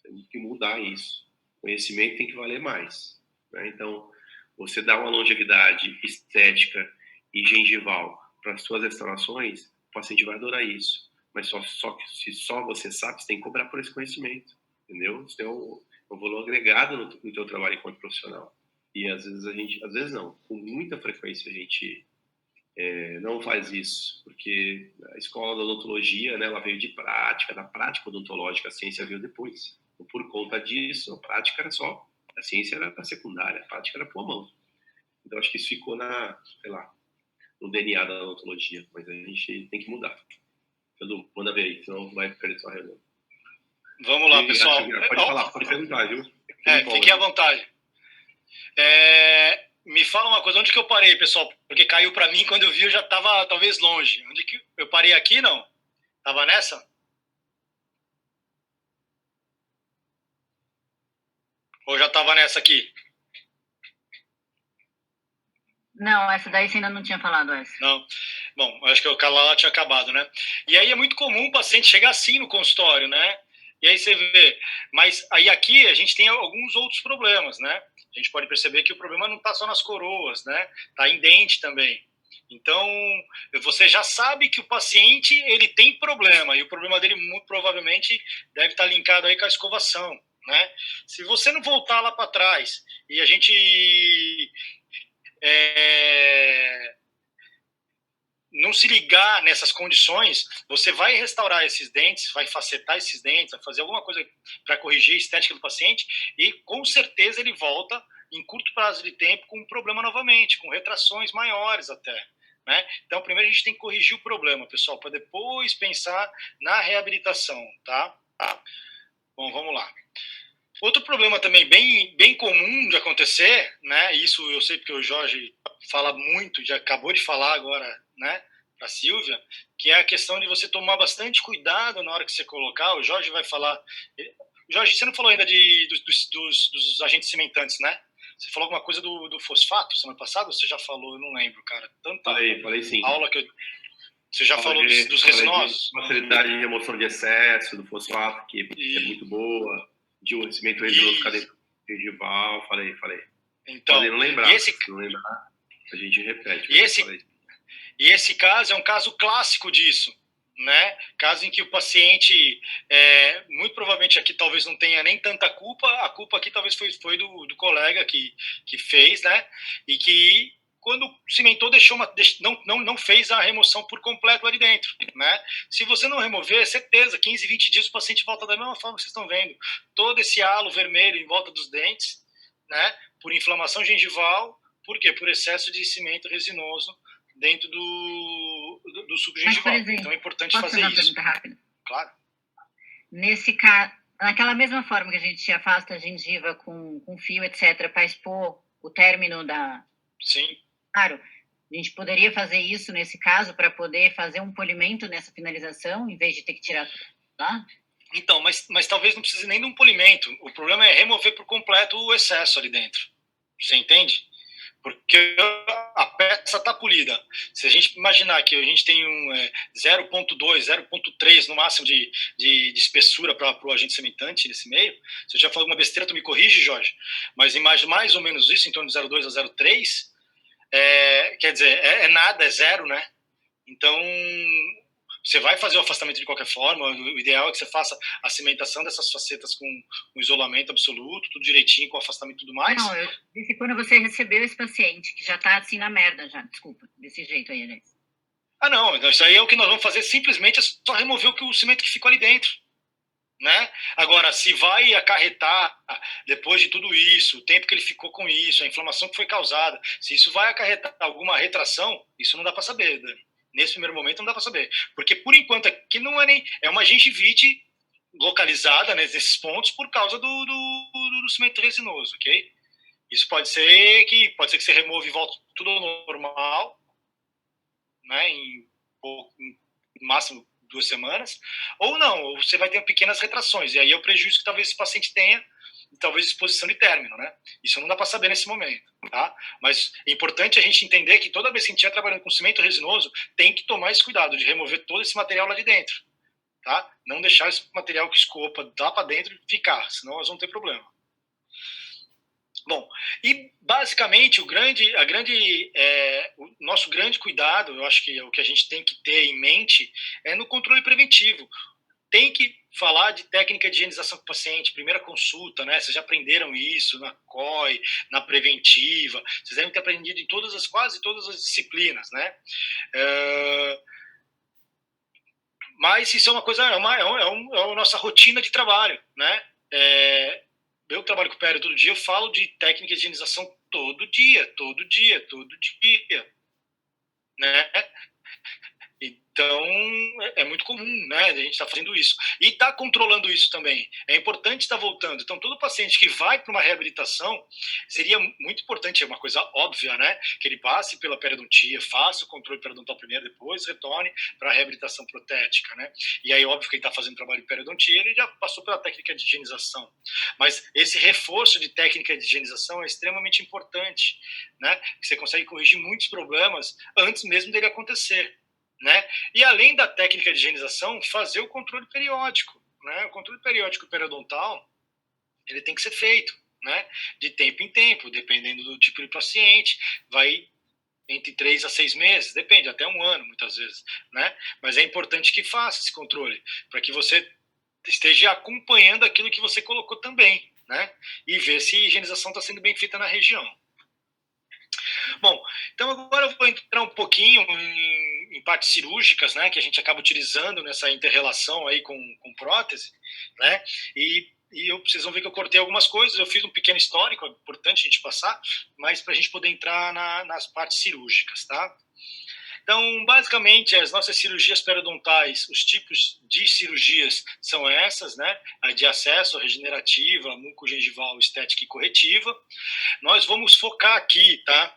Tem que mudar isso. O conhecimento tem que valer mais, né? Então, você dá uma longevidade estética e gengival para as suas restaurações, o paciente vai adorar isso. Mas só que se só você sabe, você tem que cobrar por esse conhecimento, entendeu? Você tem um valor agregado no teu trabalho enquanto profissional. E às vezes não, com muita frequência a gente não faz isso, porque a escola da odontologia, né, ela veio de prática, da prática odontológica, a ciência veio depois. Então, por conta disso, a prática era só, a ciência era secundária, a prática era pulmão. Então, acho que isso ficou no DNA da odontologia, mas a gente tem que mudar. Edu, manda ver aí, senão vai perder sua reunião. Vamos lá, pessoal. Pode falar, pode perguntar, viu? Fiquem à vontade. Me fala uma coisa, onde que eu parei, pessoal? Porque caiu para mim, quando eu vi eu já estava talvez longe. Onde que eu parei aqui, não? Tava nessa? Ou já estava nessa aqui? Não, essa daí você ainda não tinha falado essa. Não. Bom, acho que o canal tinha acabado, né? E aí é muito comum o paciente chegar assim no consultório, né? E aí você vê, mas aí aqui a gente tem alguns outros problemas, né? A gente pode perceber que o problema não está só nas coroas, né? Está em dente também. Então, você já sabe que o paciente ele tem problema, e o problema dele muito provavelmente deve estar linkado aí com a escovação, né? Se você não voltar lá para trás e a gente não se ligar nessas condições, você vai restaurar esses dentes, vai facetar esses dentes, vai fazer alguma coisa para corrigir a estética do paciente e com certeza ele volta em curto prazo de tempo com um problema novamente, com retrações maiores até, né? Então, primeiro a gente tem que corrigir o problema, pessoal, para depois pensar na reabilitação, tá? Bom, vamos lá. Outro problema também bem comum de acontecer, né? Isso eu sei porque o Jorge fala muito, já acabou de falar agora, né? Para a Silvia, que é a questão de você tomar bastante cuidado na hora que você colocar. O Jorge vai falar. Jorge, você não falou ainda dos agentes cimentantes, né? Você falou alguma coisa do fosfato semana passada? Ou você já falou? Eu não lembro, cara. Tanta Falei sim. aula que você já falou dos resinosos? Facilidade de remoção de excesso do fosfato, que é muito boa, de um cimento resinoso cadente gengival, falei. Então, Podem não lembrar, e se não lembrar, a gente repete. E esse caso é um caso clássico disso, né? Caso em que o paciente, muito provavelmente aqui talvez não tenha nem tanta culpa, a culpa aqui talvez foi do colega que fez, né? E que quando cimentou não fez a remoção por completo ali dentro, né? Se você não remover, certeza, 15, 20 dias o paciente volta da mesma forma que vocês estão vendo, todo esse halo vermelho em volta dos dentes, né? Por inflamação gengival, por quê? Por excesso de cimento resinoso dentro do suco gengival. Mas, por exemplo, então é importante posso fazer fazer uma isso. pergunta rápida? Claro. Nesse caso, naquela mesma forma que a gente afasta a gengiva com fio, etc., para expor o término da... Sim. Claro, a gente poderia fazer isso nesse caso para poder fazer um polimento nessa finalização, em vez de ter que tirar tudo lá? Então, mas talvez não precise nem de um polimento. O problema é remover por completo o excesso ali dentro. Você entende? Porque a peça está polida. Se a gente imaginar que a gente tem um 0,2, 0,3 no máximo de espessura para o agente cementante nesse meio, se eu já falei uma besteira, tu me corrige, Jorge, mas imagina mais ou menos isso, em torno de 0,2 a 0,3, quer dizer, é nada, é zero, né? Então, você vai fazer o afastamento de qualquer forma, o ideal é que você faça a cimentação dessas facetas com isolamento absoluto, tudo direitinho, com afastamento e tudo mais. Não, eu disse quando você recebeu esse paciente, que já está assim na merda já, desculpa, desse jeito aí, né? Ah, não, isso aí é o que nós vamos fazer, simplesmente é só remover o cimento que ficou ali dentro, né? Agora, se vai acarretar, depois de tudo isso, o tempo que ele ficou com isso, a inflamação que foi causada, se isso vai acarretar alguma retração, isso não dá para saber, Dani. Nesse primeiro momento não dá para saber, porque por enquanto aqui não é uma gengivite localizada, né, nesses pontos por causa do cimento resinoso, ok? Isso pode ser que você remove e volte tudo ao normal, né, em máximo 2 semanas, ou não, ou você vai ter pequenas retrações, e aí é o prejuízo que talvez esse paciente tenha, talvez exposição de término, né? Isso não dá para saber nesse momento, tá? Mas é importante a gente entender que toda vez que a gente estiver trabalhando com cimento resinoso, tem que tomar esse cuidado de remover todo esse material lá de dentro, tá? Não deixar esse material que escopa lá para dentro ficar, senão nós vamos ter problema. Bom, e basicamente o nosso grande cuidado, eu acho que é o que a gente tem que ter em mente, é no controle preventivo. Tem que falar de técnica de higienização com o paciente, primeira consulta, né? Vocês já aprenderam isso na COI, na preventiva, vocês devem ter aprendido em quase todas as disciplinas, né? Mas isso é uma coisa, é a nossa rotina de trabalho, né? Eu trabalho com o Pério todo dia, eu falo de técnica de higienização todo dia, né? Então, é muito comum, né? A gente está fazendo isso. E está controlando isso também. É importante estar voltando. Então, todo paciente que vai para uma reabilitação, seria muito importante, é uma coisa óbvia, né? Que ele passe pela periodontia, faça o controle periodontal primeiro, depois retorne para a reabilitação protética, né? E aí, óbvio que ele está fazendo trabalho de periodontia, ele já passou pela técnica de higienização. Mas esse reforço de técnica de higienização é extremamente importante, né? Que você consegue corrigir muitos problemas antes mesmo dele acontecer, né? E além da técnica de higienização, fazer o controle periódico, né? O controle periódico periodontal, ele tem que ser feito, né? De tempo em tempo, dependendo do tipo de paciente, vai entre 3 a 6 meses, depende, até 1 ano muitas vezes, né? Mas é importante que faça esse controle, para que você esteja acompanhando aquilo que você colocou também, né? E ver se a higienização está sendo bem feita na região. Bom, então agora eu vou entrar um pouquinho em partes cirúrgicas, né, que a gente acaba utilizando nessa inter-relação aí com prótese, né, e vocês vão ver que eu cortei algumas coisas, eu fiz um pequeno histórico, é importante a gente passar, mas para a gente poder entrar nas partes cirúrgicas, tá? Então, basicamente, as nossas cirurgias periodontais, os tipos de cirurgias são essas, né? A de acesso, a regenerativa, mucogengival, estética e corretiva. Nós vamos focar aqui, tá?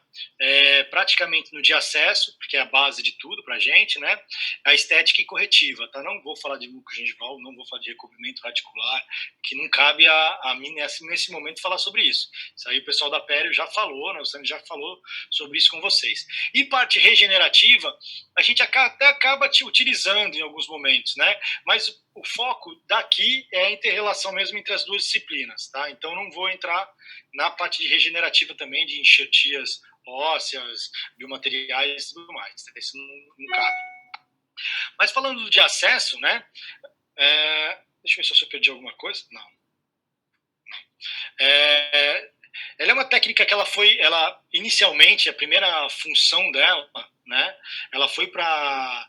Praticamente no de acesso, porque é a base de tudo pra gente, né? A estética e corretiva, tá? Não vou falar de mucogengival, não vou falar de recobrimento radicular, que não cabe a mim nesse momento falar sobre isso. Isso aí o pessoal da Pério já falou, né? O Sandro já falou sobre isso com vocês. E parte regenerativa, a gente até acaba utilizando em alguns momentos, né? Mas o foco daqui é a inter-relação mesmo entre as duas disciplinas, tá? Então não vou entrar na parte de regenerativa também, de enxertias ósseas, biomateriais e tudo mais. Isso não cabe. Mas falando de acesso, né? Deixa eu ver se eu perdi alguma coisa. Não. Ela é uma técnica que ela inicialmente, a primeira função dela, né? Ela foi para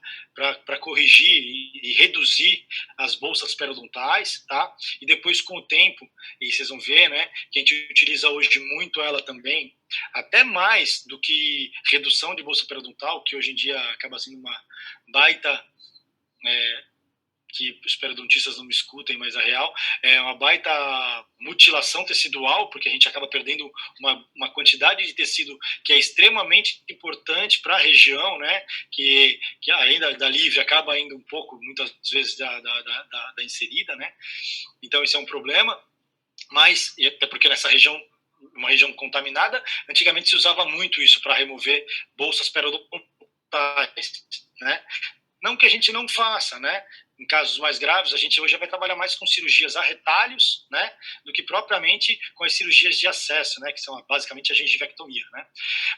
corrigir e reduzir as bolsas periodontais, tá? E depois, com o tempo, e vocês vão ver, né? Que a gente utiliza hoje muito ela também, até mais do que redução de bolsa periodontal, que hoje em dia acaba sendo uma baita... que os periodontistas não me escutem, mas a real é uma baita mutilação tecidual, porque a gente acaba perdendo uma quantidade de tecido que é extremamente importante para a região, né? Que ainda da livre acaba indo um pouco, muitas vezes, da inserida, né? Então, isso é um problema, mas até porque nessa região, uma região contaminada, antigamente se usava muito isso para remover bolsas periodontais, né? Não que a gente não faça, né? Em casos mais graves, a gente hoje vai trabalhar mais com cirurgias a retalhos, né? Do que propriamente com as cirurgias de acesso, né? Que são basicamente a gengivectomia, né?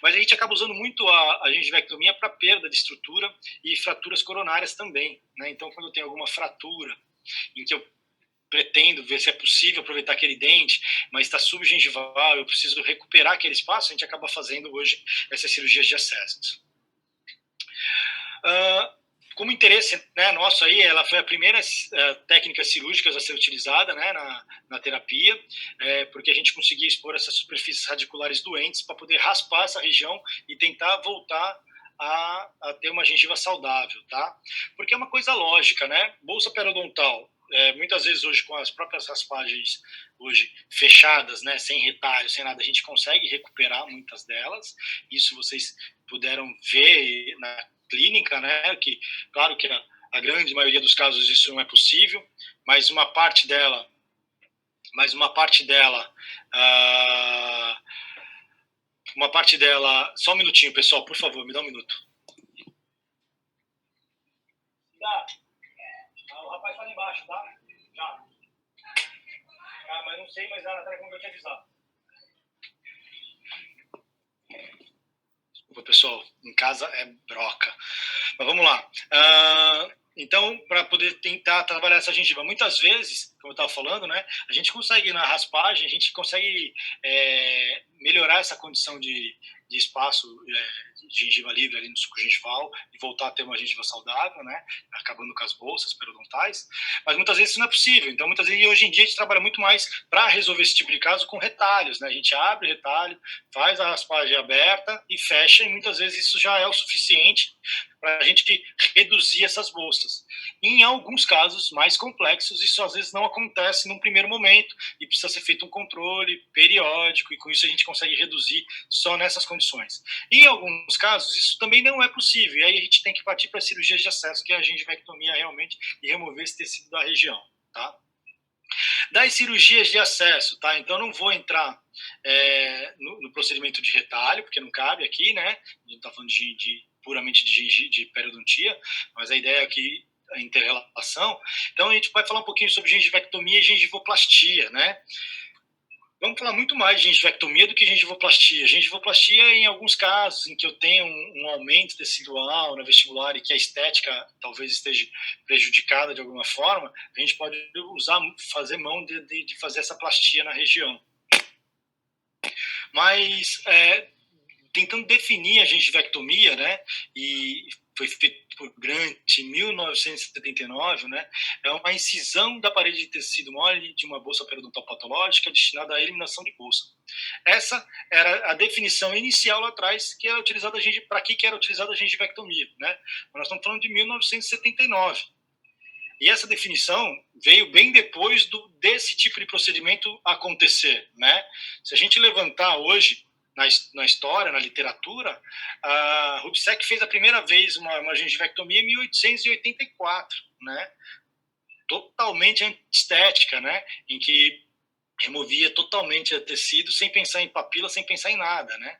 Mas a gente acaba usando muito a gengivectomia para perda de estrutura e fraturas coronárias também, né? Então, quando tem alguma fratura em que eu pretendo ver se é possível aproveitar aquele dente, mas está subgengival, eu preciso recuperar aquele espaço, a gente acaba fazendo hoje essas cirurgias de acesso. Como interesse, né, nosso aí, ela foi a primeira técnica cirúrgica a ser utilizada, né, na terapia, porque a gente conseguia expor essas superfícies radiculares doentes para poder raspar essa região e tentar voltar a ter uma gengiva saudável, tá? Porque é uma coisa lógica, né? Bolsa periodontal, muitas vezes hoje com as próprias raspagens hoje fechadas, né, sem retalho, sem nada, a gente consegue recuperar muitas delas. Isso vocês puderam ver na clínica, né, que claro que a grande maioria dos casos isso não é possível, mas uma parte dela, só um minutinho, pessoal, por favor, me dá um minuto. O rapaz tá ali embaixo, tá? Já. Mas não sei, mas a Natália como eu te avisar. Desculpa, pessoal, em casa é broca. Mas vamos lá. Então, para poder tentar trabalhar essa gengiva, muitas vezes, como eu estava falando, né, a gente consegue, na raspagem, a gente consegue melhorar essa condição de espaço de gengiva livre ali no suco gengival e voltar a ter uma gengiva saudável, né, acabando com as bolsas periodontais, mas muitas vezes isso não é possível. Então, muitas vezes, hoje em dia, a gente trabalha muito mais para resolver esse tipo de caso com retalhos, né, a gente abre o retalho, faz a raspagem aberta e fecha, e muitas vezes isso já é o suficiente para a gente reduzir essas bolsas. Em alguns casos mais complexos, isso às vezes não acontece num primeiro momento e precisa ser feito um controle periódico, e com isso a gente consegue reduzir só nessas condições. Em alguns casos, isso também não é possível, e aí a gente tem que partir para cirurgias de acesso, que é a gengivectomia realmente, e remover esse tecido da região, tá? Das cirurgias de acesso, tá? Então, não vou entrar no procedimento de retalho, porque não cabe aqui, né? A gente está falando puramente de periodontia, mas a ideia aqui é a inter-relação. Então, a gente vai falar um pouquinho sobre gengivectomia e gengivoplastia, né? Vamos falar muito mais de gengivectomia do que gengivoplastia. Gengivoplastia, em alguns casos em que eu tenho um aumento tecidual na vestibular e que a estética talvez esteja prejudicada de alguma forma, a gente pode fazer mão de fazer essa plastia na região. Mas, tentando definir a gengivectomia, né, e foi feito por Grant em 1979, né, é uma incisão da parede de tecido mole de uma bolsa periodontal patológica destinada à eliminação de bolsa. Essa era a definição inicial lá atrás que era utilizada para que era utilizada a gengivectomia, né? Nós estamos falando de 1979. E essa definição veio bem depois desse tipo de procedimento acontecer, né? Se a gente levantar hoje na história, na literatura, a Rubsek fez a primeira vez uma gengivectomia em 1884, né? Totalmente antiestética, né? Em que removia totalmente o tecido sem pensar em papila, sem pensar em nada, né?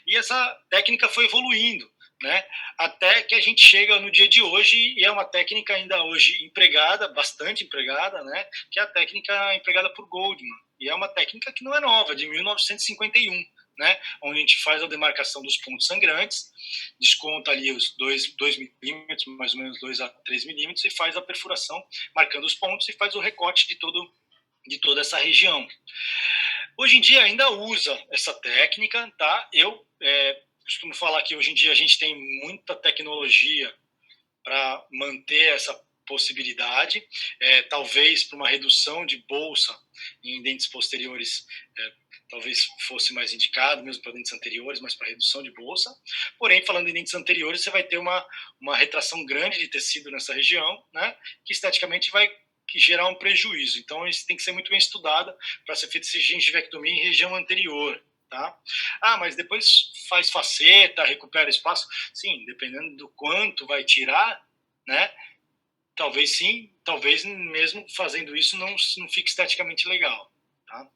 E essa técnica foi evoluindo, né? Até que a gente chega no dia de hoje e é uma técnica ainda hoje empregada, bastante empregada, né? Que é a técnica empregada por Goldman. E é uma técnica que não é nova, de 1951, né? Onde a gente faz a demarcação dos pontos sangrantes, desconta ali os 2 milímetros, mais ou menos 2 a 3 milímetros, e faz a perfuração, marcando os pontos, e faz o recorte de toda essa região. Hoje em dia ainda usa essa técnica, tá? Eu costumo falar que hoje em dia a gente tem muita tecnologia para manter essa possibilidade, talvez para uma redução de bolsa em dentes posteriores, talvez fosse mais indicado, mesmo para dentes anteriores, mas para redução de bolsa. Porém, falando em dentes anteriores, você vai ter uma retração grande de tecido nessa região, né? Que esteticamente vai gerar um prejuízo. Então, isso tem que ser muito bem estudado para ser feita essa gengivectomia em região anterior, tá? Mas depois faz faceta, recupera espaço. Sim, dependendo do quanto vai tirar, né? Talvez sim, talvez mesmo fazendo isso não fique esteticamente legal, tá?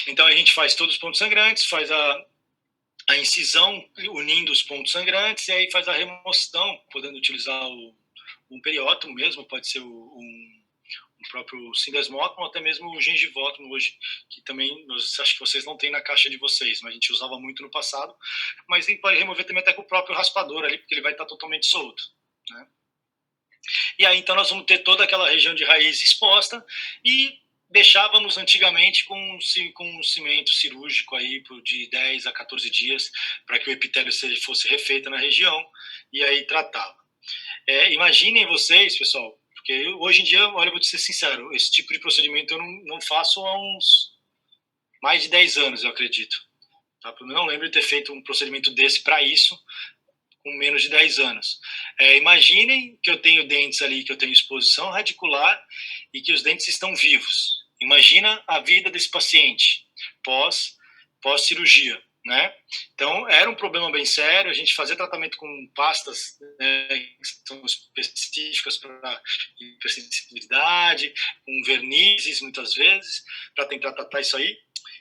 Então, a gente faz todos os pontos sangrantes, faz a incisão unindo os pontos sangrantes, e aí faz a remoção, podendo utilizar um periótomo mesmo, pode ser um próprio sindesmótomo, ou até mesmo o gengivótomo hoje, que também acho que vocês não têm na caixa de vocês, mas a gente usava muito no passado, mas ele pode remover também até com o próprio raspador ali, porque ele vai estar totalmente solto, né? E aí então nós vamos ter toda aquela região de raiz exposta e deixávamos antigamente com um cimento cirúrgico aí de 10 a 14 dias para que o epitélio fosse refeito na região e aí tratava. Imaginem vocês, pessoal, porque hoje em dia, olha, eu vou te ser sincero, esse tipo de procedimento eu não faço há uns mais de 10 anos, eu acredito. Tá? Eu não lembro de ter feito um procedimento desse para isso com menos de 10 anos. Imaginem que eu tenho dentes ali, que eu tenho exposição radicular e que os dentes estão vivos. Imagina a vida desse paciente pós-cirurgia, né? Então, era um problema bem sério, a gente fazia tratamento com pastas que são específicas para hipersensibilidade, com vernizes, muitas vezes, para tentar tratar isso aí,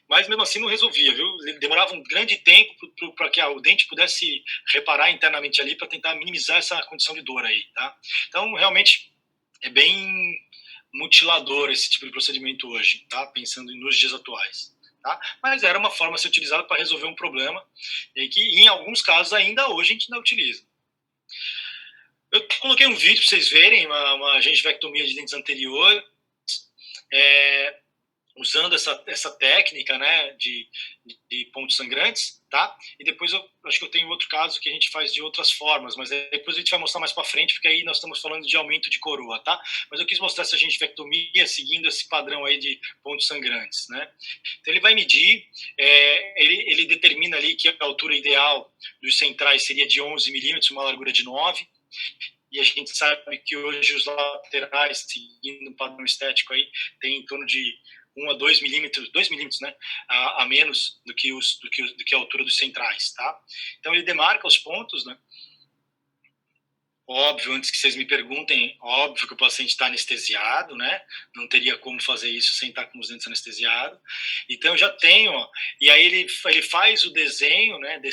mas mesmo assim não resolvia, viu? Demorava um grande tempo para que o dente pudesse reparar internamente ali para tentar minimizar essa condição de dor aí, tá? Então, realmente, é bem mutilador esse tipo de procedimento hoje, tá? Pensando nos dias atuais. Tá? Mas era uma forma a ser utilizada para resolver um problema e que, em alguns casos, ainda hoje a gente não utiliza. Eu coloquei um vídeo para vocês verem, uma gengivectomia de dentes anteriores, usando essa técnica, né, de pontos sangrantes, tá? E depois eu acho que eu tenho outro caso que a gente faz de outras formas, mas depois a gente vai mostrar mais para frente, porque aí nós estamos falando de aumento de coroa, tá? Mas eu quis mostrar essa gengivectomia seguindo esse padrão aí de pontos sangrantes, né? Então ele vai medir, ele determina ali que a altura ideal dos centrais seria de 11 milímetros, uma largura de 9, e a gente sabe que hoje os laterais, seguindo um padrão estético aí, tem em torno de 1 a 2 milímetros, 2 milímetros, né, a menos do que a altura dos centrais, tá? Então ele demarca os pontos, né? Óbvio, antes que vocês me perguntem, óbvio que o paciente está anestesiado, né? Não teria como fazer isso sem estar com os dentes anestesiados. Então eu já tenho, ó, e aí ele faz o desenho, né? Ele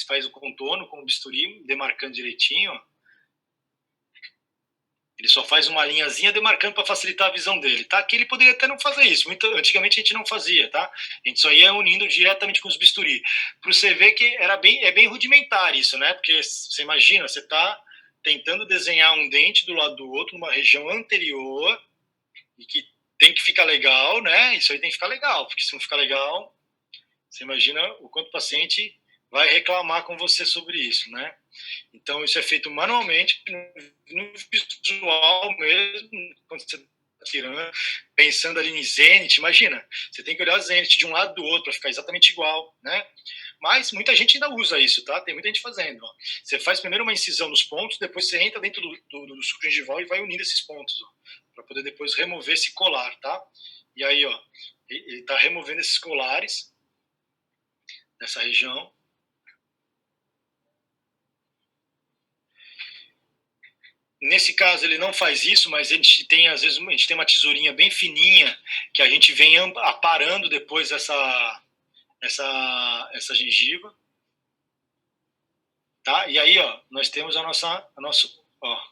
faz o contorno com o bisturi, demarcando direitinho, ó. Ele só faz uma linhazinha demarcando para facilitar a visão dele, tá? Que ele poderia até não fazer isso. Antigamente a gente não fazia, tá? A gente só ia unindo diretamente com os bisturi. Para você ver que é bem rudimentar isso, né? Porque você imagina, você está tentando desenhar um dente do lado do outro numa região anterior e que tem que ficar legal, né? Isso aí tem que ficar legal, porque se não ficar legal, você imagina o quanto o paciente vai reclamar com você sobre isso, né? Então, isso é feito manualmente, no visual mesmo, quando você tirando, pensando ali em zênite, imagina, você tem que olhar o zênite de um lado do outro para ficar exatamente igual, né? Mas muita gente ainda usa isso, tá? Tem muita gente fazendo. Ó. Você faz primeiro uma incisão nos pontos, depois você entra dentro do suco gengival e vai unindo esses pontos, para poder depois remover esse colar, tá? E aí, ó, ele tá removendo esses colares nessa região. Nesse caso ele não faz isso, mas a gente tem às vezes a gente tem uma tesourinha bem fininha que a gente vem aparando depois essa gengiva, tá? E aí, ó, nós temos a nossa, ó.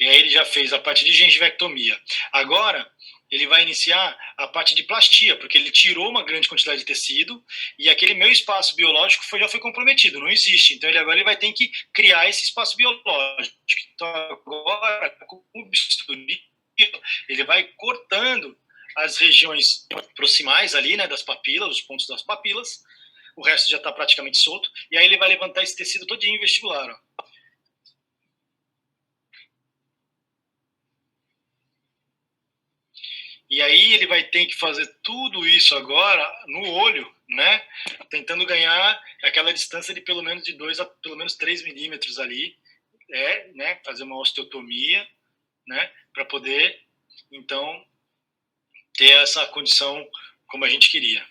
E aí ele já fez a parte de gengivectomia. Agora ele vai iniciar a parte de plastia, porque ele tirou uma grande quantidade de tecido e aquele meu espaço biológico já foi comprometido, não existe. Então agora ele vai ter que criar esse espaço biológico. Então agora, com o bisturi, ele vai cortando as regiões proximais ali, né, das papilas, os pontos das papilas, o resto já está praticamente solto, e aí ele vai levantar esse tecido todinho vestibular, ó. E aí ele vai ter que fazer tudo isso agora no olho, né? Tentando ganhar aquela distância de pelo menos de 2 a pelo menos 3 milímetros ali, né? Fazer uma osteotomia, né? Para poder, então, ter essa condição como a gente queria,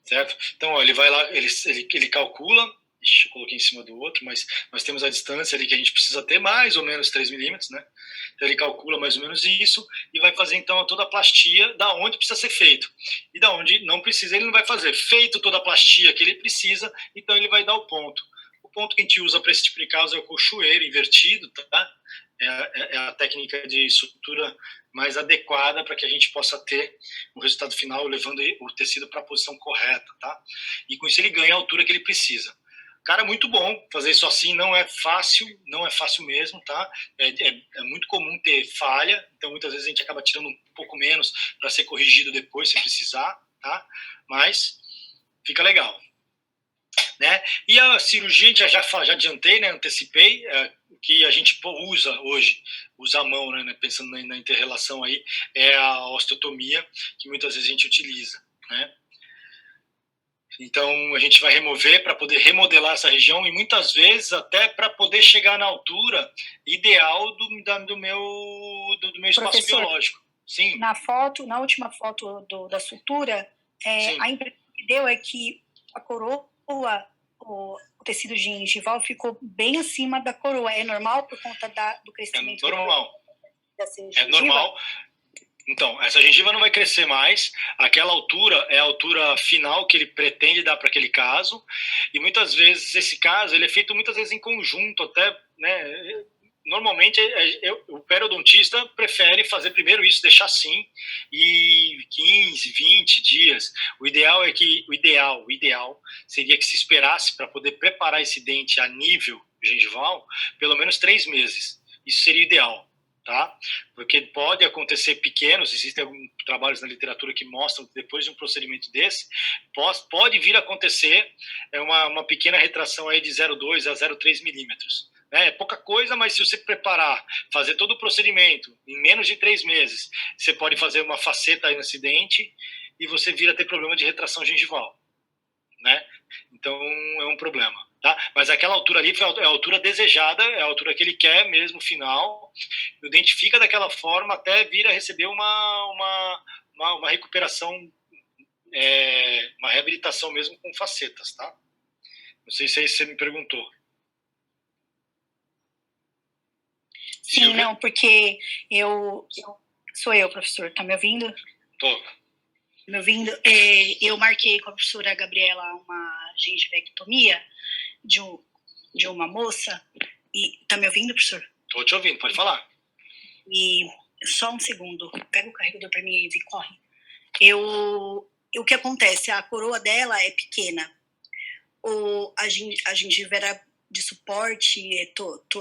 certo? Então, ó, ele vai lá, ele calcula, eu coloquei em cima do outro, mas nós temos a distância ali que a gente precisa ter mais ou menos 3 milímetros, né? Então ele calcula mais ou menos isso e vai fazer então toda a plastia da onde precisa ser feito. E da onde não precisa, ele não vai fazer. Feito toda a plastia que ele precisa, então ele vai dar o ponto. O ponto que a gente usa para esse tipo de caso é o colchoeiro invertido, tá? É a técnica de sutura mais adequada para que a gente possa ter o resultado final levando o tecido para a posição correta, tá? E com isso ele ganha a altura que ele precisa. Cara, muito bom fazer isso assim, não é fácil mesmo, tá? É muito comum ter falha, então muitas vezes a gente acaba tirando um pouco menos para ser corrigido depois, se precisar, tá? Mas fica legal, né? E a cirurgia, a gente já adiantei, né? Antecipei, que a gente usa hoje, usa a mão, né? Pensando na inter-relação aí, é a osteotomia, que muitas vezes a gente utiliza, né? Então, a gente vai remover para poder remodelar essa região e muitas vezes até para poder chegar na altura ideal do meu espaço Professor, biológico. Sim. Na última foto da sutura, a impressão que deu é que a coroa, o tecido gengival ficou bem acima da coroa. É normal por conta do crescimento? É normal. Dessa é normal. Então, essa gengiva não vai crescer mais, aquela altura é a altura final que ele pretende dar para aquele caso, e muitas vezes esse caso ele é feito muitas vezes em conjunto, até, né, normalmente o periodontista prefere fazer primeiro isso, deixar assim, e 15, 20 dias, o ideal seria que se esperasse para poder preparar esse dente a nível gengival, pelo menos 3 meses, isso seria o ideal. Tá? Porque pode acontecer pequenos, existem alguns trabalhos na literatura que mostram que depois de um procedimento desse, pode vir a acontecer uma pequena retração aí de 0,2 a 0,3 milímetros. É pouca coisa, mas se você preparar, fazer todo o procedimento em menos de 3 meses, você pode fazer uma faceta aí no dente e você vir a ter problema de retração gengival, né? Então é um problema. Tá? Mas aquela altura ali é a altura desejada, é a altura que ele quer mesmo, final. O dente fica daquela forma até vir a receber uma recuperação, uma reabilitação mesmo com facetas, tá? Não sei se é isso que você me perguntou. Sim, Silvia? Não, porque sou eu, professor, tá me ouvindo? Tô. Me ouvindo? Eu marquei com a professora Gabriela uma gengivectomia de uma moça. E tá me ouvindo, professor? Tô te ouvindo, pode falar. E só um segundo, pega o carregador para mim e corre. O que acontece? A coroa dela é pequena. A gengiva era de suporte,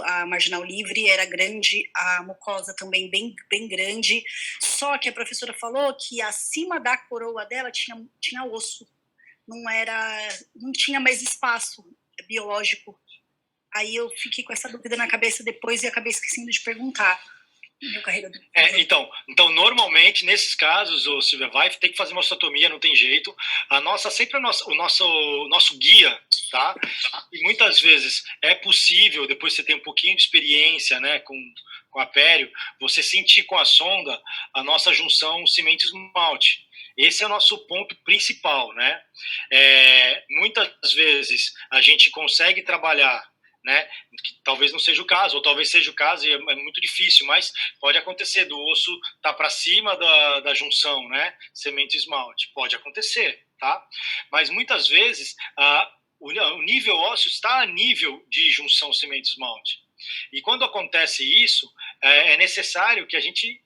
a marginal livre era grande, a mucosa também bem grande. Só que a professora falou que acima da coroa dela tinha osso. Não tinha mais espaço biológico. Aí eu fiquei com essa dúvida na cabeça depois e acabei esquecendo de perguntar. Meu carregador. Então, normalmente, nesses casos, o Silvia, vai ter que fazer uma osteotomia, não tem jeito. Sempre o nosso guia, tá? E muitas vezes é possível, depois você tem um pouquinho de experiência, né, com a pério, você sentir com a sonda a nossa junção cimento-esmalte. Esse é o nosso ponto principal, né? Muitas vezes a gente consegue trabalhar, né? Que talvez não seja o caso, ou talvez seja o caso e é muito difícil, mas pode acontecer do osso tá para cima da junção, né? Cimento-esmalte, pode acontecer, tá? Mas muitas vezes o nível ósseo está a nível de junção cimento-esmalte. E quando acontece isso, é necessário que a gente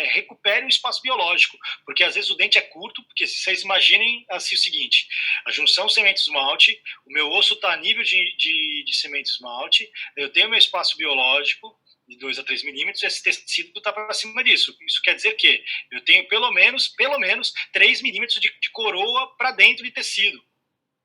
recupere o espaço biológico, porque às vezes o dente é curto, porque vocês imaginem assim o seguinte, a junção cimento-esmalte, o meu osso está a nível de cimento-esmalte, eu tenho meu espaço biológico, de 2 a 3 milímetros, esse tecido está para cima disso. Isso quer dizer que eu tenho pelo menos 3 milímetros de coroa para dentro de tecido.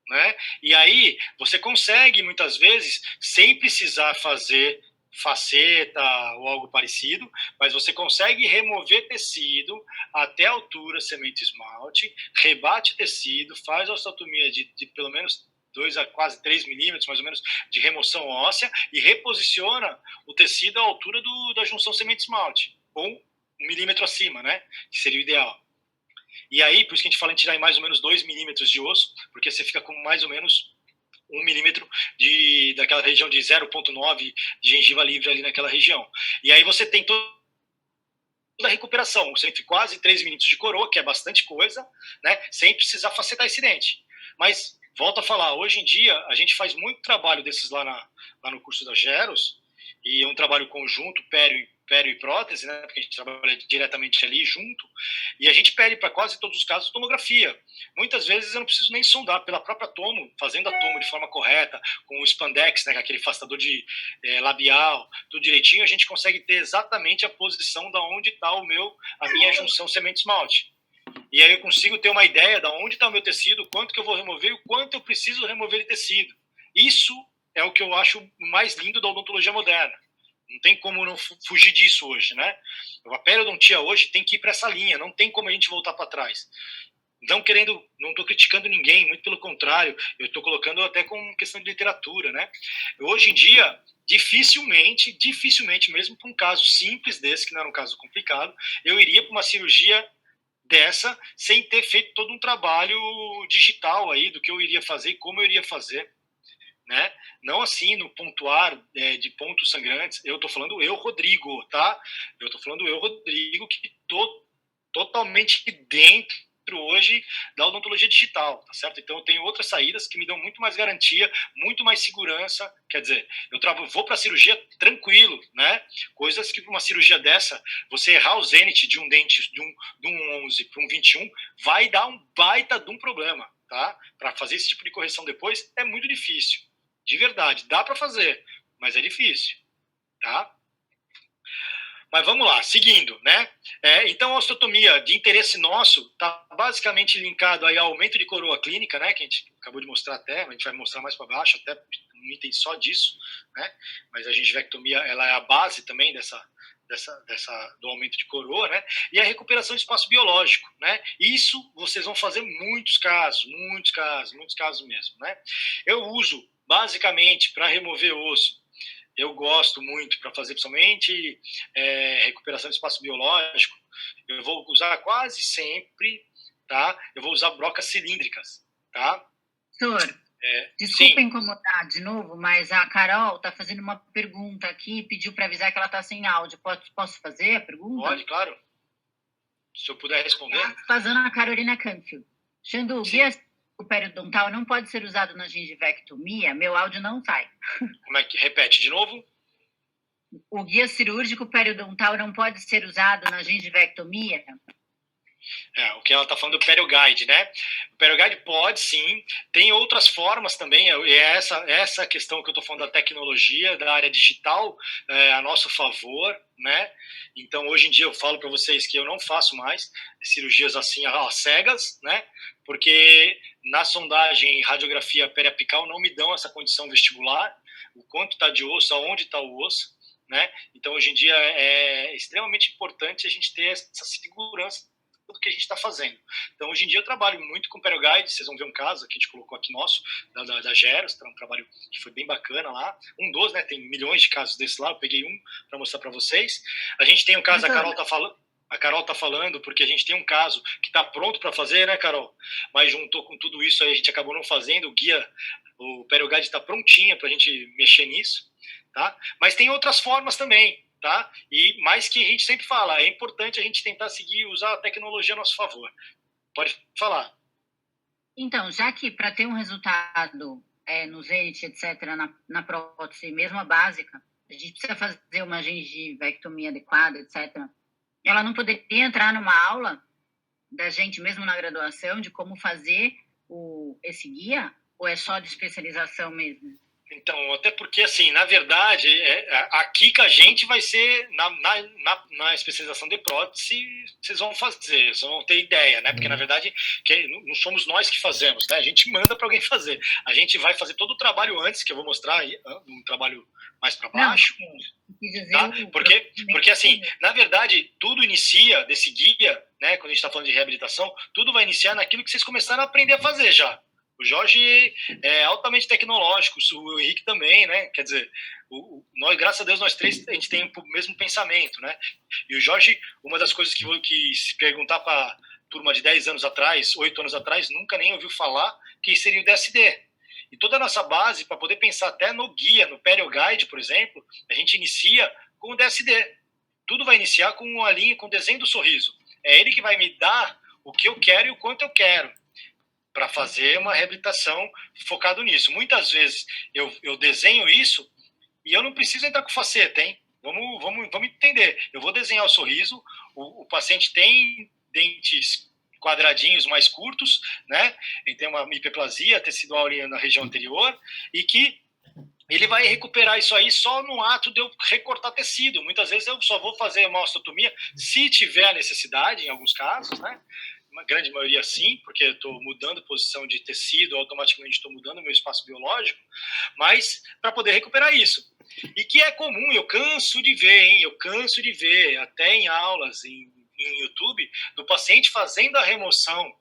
Né? E aí você consegue, muitas vezes, sem precisar fazer faceta ou algo parecido, mas você consegue remover tecido até a altura cimento-esmalte, rebate tecido, faz a osteotomia de pelo menos 2 a quase 3 milímetros, mais ou menos, de remoção óssea e reposiciona o tecido à altura da junção cimento-esmalte, ou 1 milímetro acima, né? Que seria o ideal. E aí, por isso que a gente fala em tirar em mais ou menos 2 milímetros de osso, porque você fica com mais ou menos 1 milímetro daquela região de 0,9 de gengiva livre ali naquela região. E aí você tem toda a recuperação, você tem quase 3 milímetros de coroa, que é bastante coisa, né, sem precisar facetar esse dente. Mas, volto a falar, hoje em dia, a gente faz muito trabalho desses lá no curso da Geros, e é um trabalho conjunto, pério e prótese, né, porque a gente trabalha diretamente ali junto, e a gente pede para quase todos os casos tomografia. Muitas vezes eu não preciso nem sondar, pela própria tomo, fazendo a tomo de forma correta, com o spandex, né, aquele afastador de labial, tudo direitinho, a gente consegue ter exatamente a posição da onde está a minha junção cimento-esmalte. E aí eu consigo ter uma ideia de onde está o meu tecido, quanto que eu vou remover e o quanto eu preciso remover de tecido. Isso é o que eu acho mais lindo da odontologia moderna. Não tem como não fugir disso hoje, né? A periodontia hoje tem que ir para essa linha, não tem como a gente voltar para trás. Não estou criticando ninguém, muito pelo contrário, eu estou colocando até com questão de literatura, né? Hoje em dia, dificilmente, mesmo para um caso simples desse, que não era um caso complicado, eu iria para uma cirurgia dessa sem ter feito todo um trabalho digital aí do que eu iria fazer e como eu iria fazer. Né? Não assim no pontuar de pontos sangrantes, eu estou falando Rodrigo, tá? Eu estou falando Rodrigo, que estou totalmente dentro hoje da odontologia digital, tá certo? Então eu tenho outras saídas que me dão muito mais garantia, muito mais segurança, quer dizer, eu vou para a cirurgia tranquilo, né? Coisas que uma cirurgia dessa, você errar o zenith de um dente de um 11 para um 21, vai dar um baita de um problema, tá? Para fazer esse tipo de correção depois é muito difícil. De verdade, dá para fazer, mas é difícil, tá? Mas vamos lá, seguindo, né? Então, a osteotomia de interesse nosso está basicamente linkado aí ao aumento de coroa clínica, né? Que a gente acabou de mostrar até, a gente vai mostrar mais para baixo, até um item só disso, né? Mas a gengivectomia, ela é a base também do aumento de coroa, né? E a recuperação de espaço biológico, né? Isso vocês vão fazer muitos casos mesmo, né? Eu uso basicamente para remover osso. Eu gosto muito para fazer principalmente recuperação de espaço biológico. Eu vou usar quase sempre, tá? Eu vou usar brocas cilíndricas, tá? Doutor, desculpa incomodar de novo, mas a Carol está fazendo uma pergunta aqui e pediu para avisar que ela está sem áudio. Posso fazer a pergunta? Pode, claro. Se eu puder responder. Fazendo a Carolina Canfield. Xandu, o periodontal não pode ser usado na gengivectomia? Meu áudio não sai. Como é que repete de novo? O guia cirúrgico periodontal não pode ser usado na gengivectomia? O que ela está falando do PerioGuide, né? O PerioGuide pode sim, tem outras formas também, essa questão que eu estou falando da tecnologia, da área digital, a nosso favor, né? Então, hoje em dia eu falo para vocês que eu não faço mais cirurgias assim às cegas, né? Porque na sondagem e radiografia periapical não me dão essa condição vestibular, o quanto está de osso, aonde está o osso, né? Então, hoje em dia, é extremamente importante a gente ter essa segurança do que a gente está fazendo. Então, hoje em dia, eu trabalho muito com PerioGuide. Vocês vão ver um caso que a gente colocou aqui nosso, da Geros, um trabalho que foi bem bacana lá. Um dos, né? Tem milhões de casos desses lá. Eu peguei um para mostrar para vocês. A gente tem um caso, a Carol está falando. A Carol está falando porque a gente tem um caso que está pronto para fazer, né, Carol? Mas juntou com tudo isso aí, a gente acabou não fazendo. O guia, o PerioGuide está prontinho para a gente mexer nisso, tá? Mas tem outras formas também, tá? E mais que a gente sempre fala, é importante a gente tentar seguir, usar a tecnologia a nosso favor. Pode falar. Então, já que para ter um resultado no Zenit, etc., na prótese, mesmo a básica, a gente precisa fazer uma gengivectomia adequada, etc., ela não poderia entrar numa aula da gente, mesmo na graduação, de como fazer esse guia? Ou é só de especialização mesmo? Então, até porque, assim, na verdade, aqui que a gente vai ser, na especialização de prótese, vocês vão fazer, vocês vão ter ideia, né? Porque, na verdade, não somos nós que fazemos, né? A gente manda para alguém fazer. A gente vai fazer todo o trabalho antes, que eu vou mostrar aí, um trabalho mais para baixo. Tá? Porque, assim, na verdade, tudo inicia desse guia, né? Quando a gente está falando de reabilitação, tudo vai iniciar naquilo que vocês começaram a aprender a fazer já. O Jorge é altamente tecnológico, o Henrique também, né? Quer dizer, nós, graças a Deus, nós três, a gente tem o mesmo pensamento, né? E o Jorge, uma das coisas que se perguntar para a turma de 10 anos atrás, 8 anos atrás, nunca nem ouviu falar que seria o DSD. E toda a nossa base, para poder pensar até no guia, no PerioGuide, por exemplo, a gente inicia com o DSD. Tudo vai iniciar com uma linha, com o desenho do sorriso. É ele que vai me dar o que eu quero e o quanto eu quero, para fazer uma reabilitação focado nisso. Muitas vezes eu desenho isso e eu não preciso entrar com faceta, hein? Vamos entender. Eu vou desenhar o sorriso, o paciente tem dentes quadradinhos mais curtos, né? Ele tem uma hiperplasia tecidual ali na região anterior e que ele vai recuperar isso aí só no ato de eu recortar tecido. Muitas vezes eu só vou fazer uma osteotomia se tiver a necessidade, em alguns casos, né? Uma grande maioria sim, porque eu estou mudando posição de tecido, automaticamente estou mudando o meu espaço biológico, mas para poder recuperar isso. E que é comum, eu canso de ver, hein? Eu canso de ver, até em aulas, em YouTube, do paciente fazendo a remoção,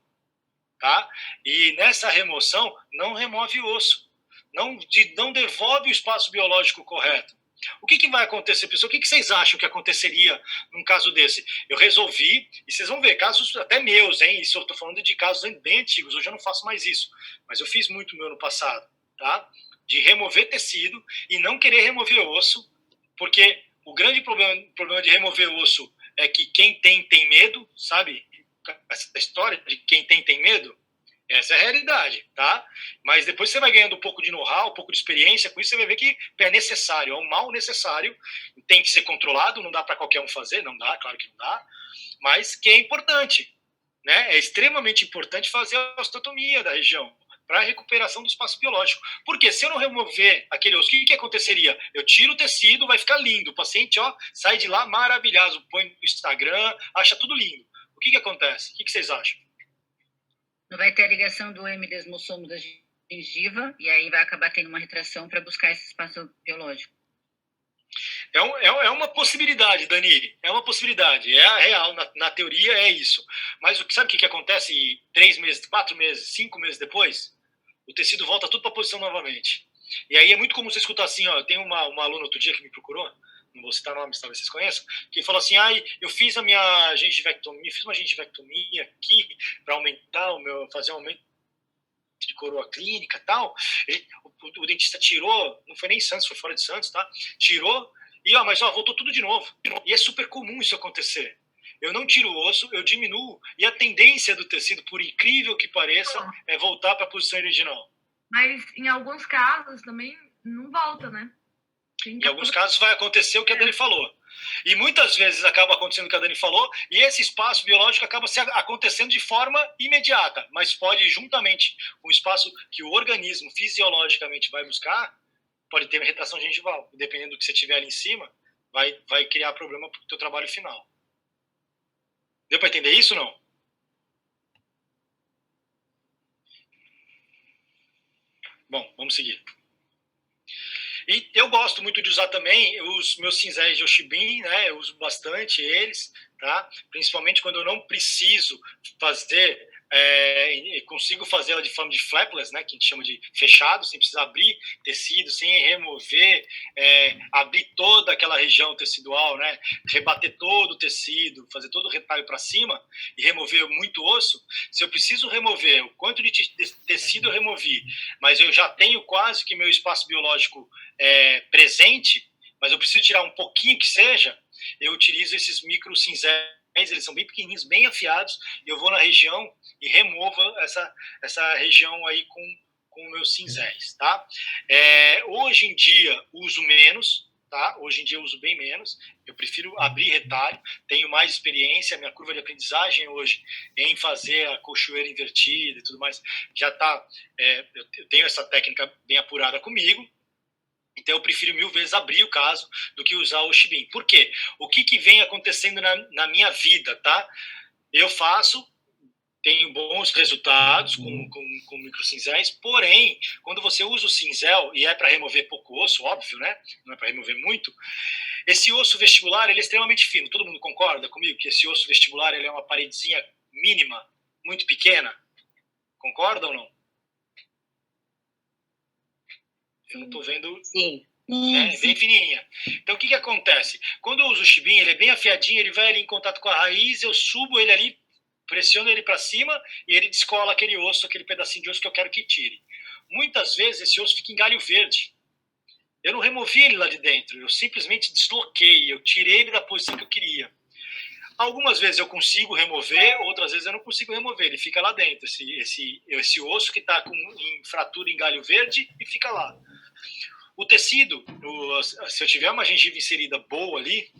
tá? E nessa remoção não remove osso, não devolve o espaço biológico correto. O que vai acontecer, pessoal? O que vocês acham que aconteceria num caso desse? Eu resolvi, e vocês vão ver, casos até meus, hein? Isso eu estou falando de casos bem antigos, hoje eu não faço mais isso, mas eu fiz muito meu no passado, tá? De remover tecido e não querer remover osso, porque o grande problema de remover osso é que quem tem medo, sabe? Essa história de quem tem medo, essa é a realidade, tá? Mas depois você vai ganhando um pouco de know-how, um pouco de experiência, com isso você vai ver que é necessário, é um mal necessário, tem que ser controlado, não dá para qualquer um fazer, não dá, claro que não dá, mas que é importante, né? É extremamente importante fazer a osteotomia da região para a recuperação do espaço biológico. Porque se eu não remover aquele osso, o que aconteceria? Eu tiro o tecido, vai ficar lindo, o paciente sai de lá maravilhoso, põe no Instagram, acha tudo lindo. O que acontece? O que vocês acham? Não vai ter a ligação do hemidesmossomo da gengiva e aí vai acabar tendo uma retração para buscar esse espaço biológico. É uma possibilidade, Dani. É uma possibilidade. É a real. Na teoria é isso. Mas sabe o que acontece 3 meses, 4 meses, 5 meses depois? O tecido volta tudo para a posição novamente. E aí é muito comum você escutar assim, ó, eu tenho uma aluna outro dia que me procurou, não vou citar nomes, talvez vocês conheçam, que falou assim, eu fiz a minha gengivectomia, fiz uma gengivectomia aqui para aumentar fazer um aumento de coroa clínica e tal. O dentista tirou, não foi nem em Santos, foi fora de Santos, tá? Tirou, mas voltou tudo de novo. E é super comum isso acontecer. Eu não tiro o osso, eu diminuo, e a tendência do tecido, por incrível que pareça, é voltar para a posição original. Mas em alguns casos também não volta, né? Em alguns casos vai acontecer o que a Dani falou. E muitas vezes acaba acontecendo o que a Dani falou, e esse espaço biológico acaba acontecendo de forma imediata, mas pode, juntamente com o espaço que o organismo fisiologicamente vai buscar, pode ter uma retração gengival. Dependendo do que você tiver ali em cima, vai criar problema para o teu trabalho final. Deu para entender isso ou não? Bom, vamos seguir. E eu gosto muito de usar também os meus cinzéis de Oshibin, né? Eu uso bastante eles, tá? Principalmente quando eu não preciso fazer, consigo fazer ela de forma de flapless, né? Que a gente chama de fechado, sem precisar abrir tecido, sem remover, abrir toda aquela região tecidual, né? Rebater todo o tecido, fazer todo o retalho para cima e remover muito osso. Se eu preciso remover o quanto de tecido eu removi, mas eu já tenho quase que meu espaço biológico presente, mas eu preciso tirar um pouquinho que seja, eu utilizo esses micro cinzéis, eles são bem pequenininhos, bem afiados, e eu vou na região e removo essa região aí com meus cinzéis, tá? Hoje em dia uso menos, tá? Hoje em dia eu uso bem menos, eu prefiro abrir retalho, tenho mais experiência, minha curva de aprendizagem hoje em fazer a cochoeira invertida e tudo mais, já tá, eu tenho essa técnica bem apurada comigo, então eu prefiro 1000 vezes abrir o caso do que usar o Oshibin. Por quê? O que vem acontecendo na minha vida, tá? Eu tenho bons resultados com microcinzéis, porém, quando você usa o cinzel, e é para remover pouco osso, óbvio, né? Não é para remover muito, esse osso vestibular ele é extremamente fino. Todo mundo concorda comigo que esse osso vestibular ele é uma paredezinha mínima, muito pequena? Concorda ou não? Eu não estou vendo... Sim. Né? Bem fininha. Então, o que acontece? Quando eu uso o Oshibin, ele é bem afiadinho, ele vai ali em contato com a raiz, eu subo ele ali, pressiono ele para cima e ele descola aquele osso, aquele pedacinho de osso que eu quero que tire. Muitas vezes esse osso fica em galho verde. Eu não removi ele lá de dentro, eu simplesmente desloquei, eu tirei ele da posição que eu queria. Algumas vezes eu consigo remover, outras vezes eu não consigo remover, ele fica lá dentro, esse osso que está em fratura em galho verde e fica lá. O tecido, se eu tiver uma gengiva inserida boa ali,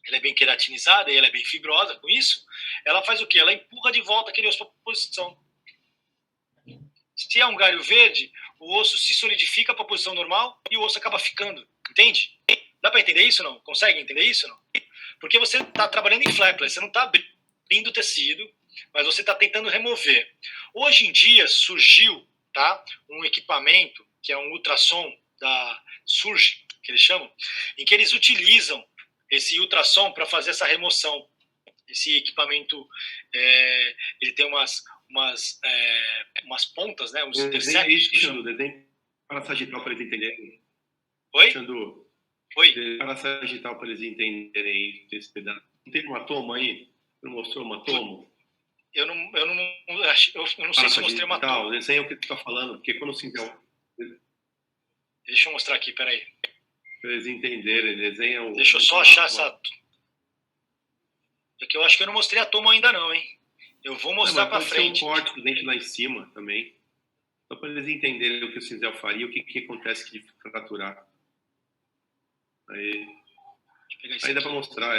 ela é bem queratinizada e ela é bem fibrosa com isso, ela faz o quê? Ela empurra de volta aquele osso para a posição. Se é um galho verde, o osso se solidifica para a posição normal e o osso acaba ficando. Entende? Dá para entender isso ou não? Consegue entender isso ou não? Porque você está trabalhando em flapless, você não está abrindo o tecido, mas você está tentando remover. Hoje em dia surgiu, tá, um equipamento que é um ultrassom da Surge, que eles chamam, em que eles utilizam esse ultrassom para fazer essa remoção. Esse equipamento, ele tem umas pontas, né? Uns interceptos. Desenho para sagital para eles entenderem. Oi? Xandu, Oi? para sagital para eles entenderem esse pedaço. Não tem um atomo aí? Não mostrou um atomo? Eu não sei se mostrei uma atomo. Desenha o que tu está falando, porque quando o cinzel... Deixa eu mostrar aqui, peraí. Para eles entenderem, desenha o... Deixa eu só achar essa... É que eu acho que eu não mostrei átomo ainda não, hein? Eu vou mostrar para frente. Tem um corte do dente lá em cima também. Só para eles entenderem o que o cinzel faria, o que acontece que fraturar. Aí dá para mostrar,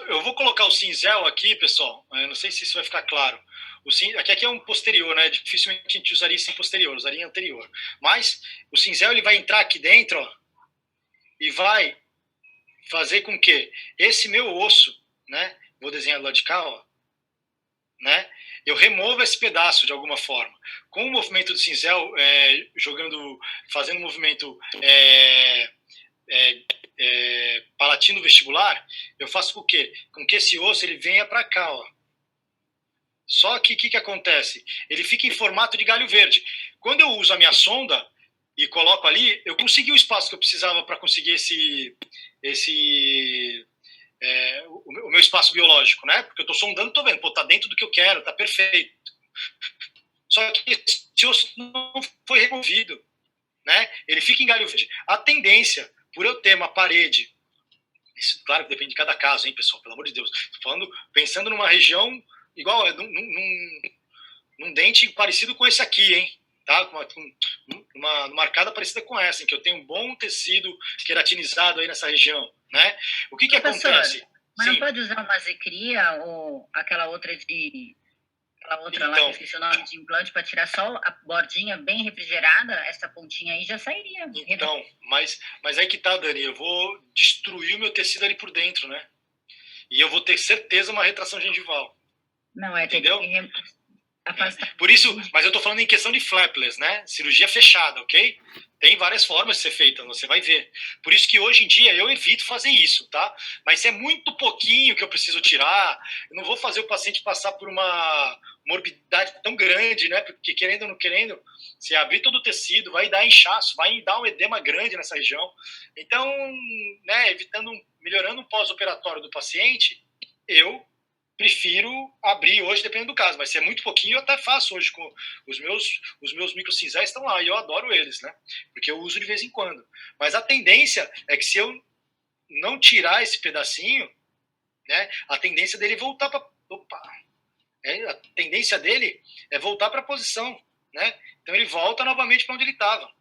eu vou colocar o cinzel aqui, pessoal. Eu não sei se isso vai ficar claro. Aqui é um posterior, né? Dificilmente a gente usaria isso em posterior, usaria em anterior. Mas o cinzel ele vai entrar aqui dentro, ó, e vai fazer com que esse meu osso, né? Vou desenhar do lado de cá, ó, né? Eu removo esse pedaço de alguma forma. Com o movimento do cinzel, fazendo um movimento palatino vestibular, eu faço com que esse osso ele venha para cá, ó. Só que o que acontece? Ele fica em formato de galho verde. Quando eu uso a minha sonda e coloco ali, eu consegui o espaço que eu precisava para conseguir o meu espaço biológico, né? Porque eu estou sondando, estou vendo, tá dentro do que eu quero, tá perfeito. Só que esse osso não foi removido, né? Ele fica em galho verde. A tendência, por eu ter uma parede, isso claro que depende de cada caso, hein, pessoal, pelo amor de Deus. Estou pensando numa região igual, num dente parecido com esse aqui, hein? Tá? Uma arcada parecida com essa, em que eu tenho um bom tecido queratinizado aí nessa região, né? O que acontece? Mas não pode usar uma zecria ou aquela outra lá, que eu esqueci o nome, de implante, para tirar só a bordinha bem refrigerada, essa pontinha aí já sairia. Então, mas aí que tá, Dani, eu vou destruir o meu tecido ali por dentro, né? E eu vou ter certeza uma retração gengival. Não, entendeu? Tem que afastar. Por isso, mas eu tô falando em questão de flapless, né? Cirurgia fechada, ok? Tem várias formas de ser feita, você vai ver. Por isso que hoje em dia eu evito fazer isso, tá? Mas se é muito pouquinho que eu preciso tirar, eu não vou fazer o paciente passar por uma morbidade tão grande, né? Porque querendo ou não querendo, se abrir todo o tecido, vai dar inchaço, vai dar um edema grande nessa região. Então, né, melhorando o pós-operatório do paciente, eu prefiro abrir hoje, dependendo do caso, mas se é muito pouquinho, eu até faço hoje com os meus microcinzéis estão lá, e eu adoro eles, né? Porque eu uso de vez em quando. Mas a tendência é que se eu não tirar esse pedacinho, né, a tendência dele voltar para... a tendência dele é voltar para a posição, né? Então ele volta novamente para onde ele estava.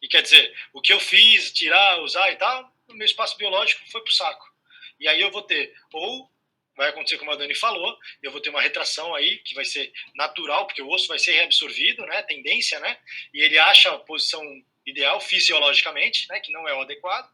E quer dizer, o que eu fiz, tirar, usar e tal, o meu espaço biológico foi pro saco. E aí eu vou ter, ou vai acontecer como a Dani falou, eu vou ter uma retração aí, que vai ser natural, porque o osso vai ser reabsorvido, né, tendência, né, e ele acha a posição ideal fisiologicamente, né, que não é o adequado,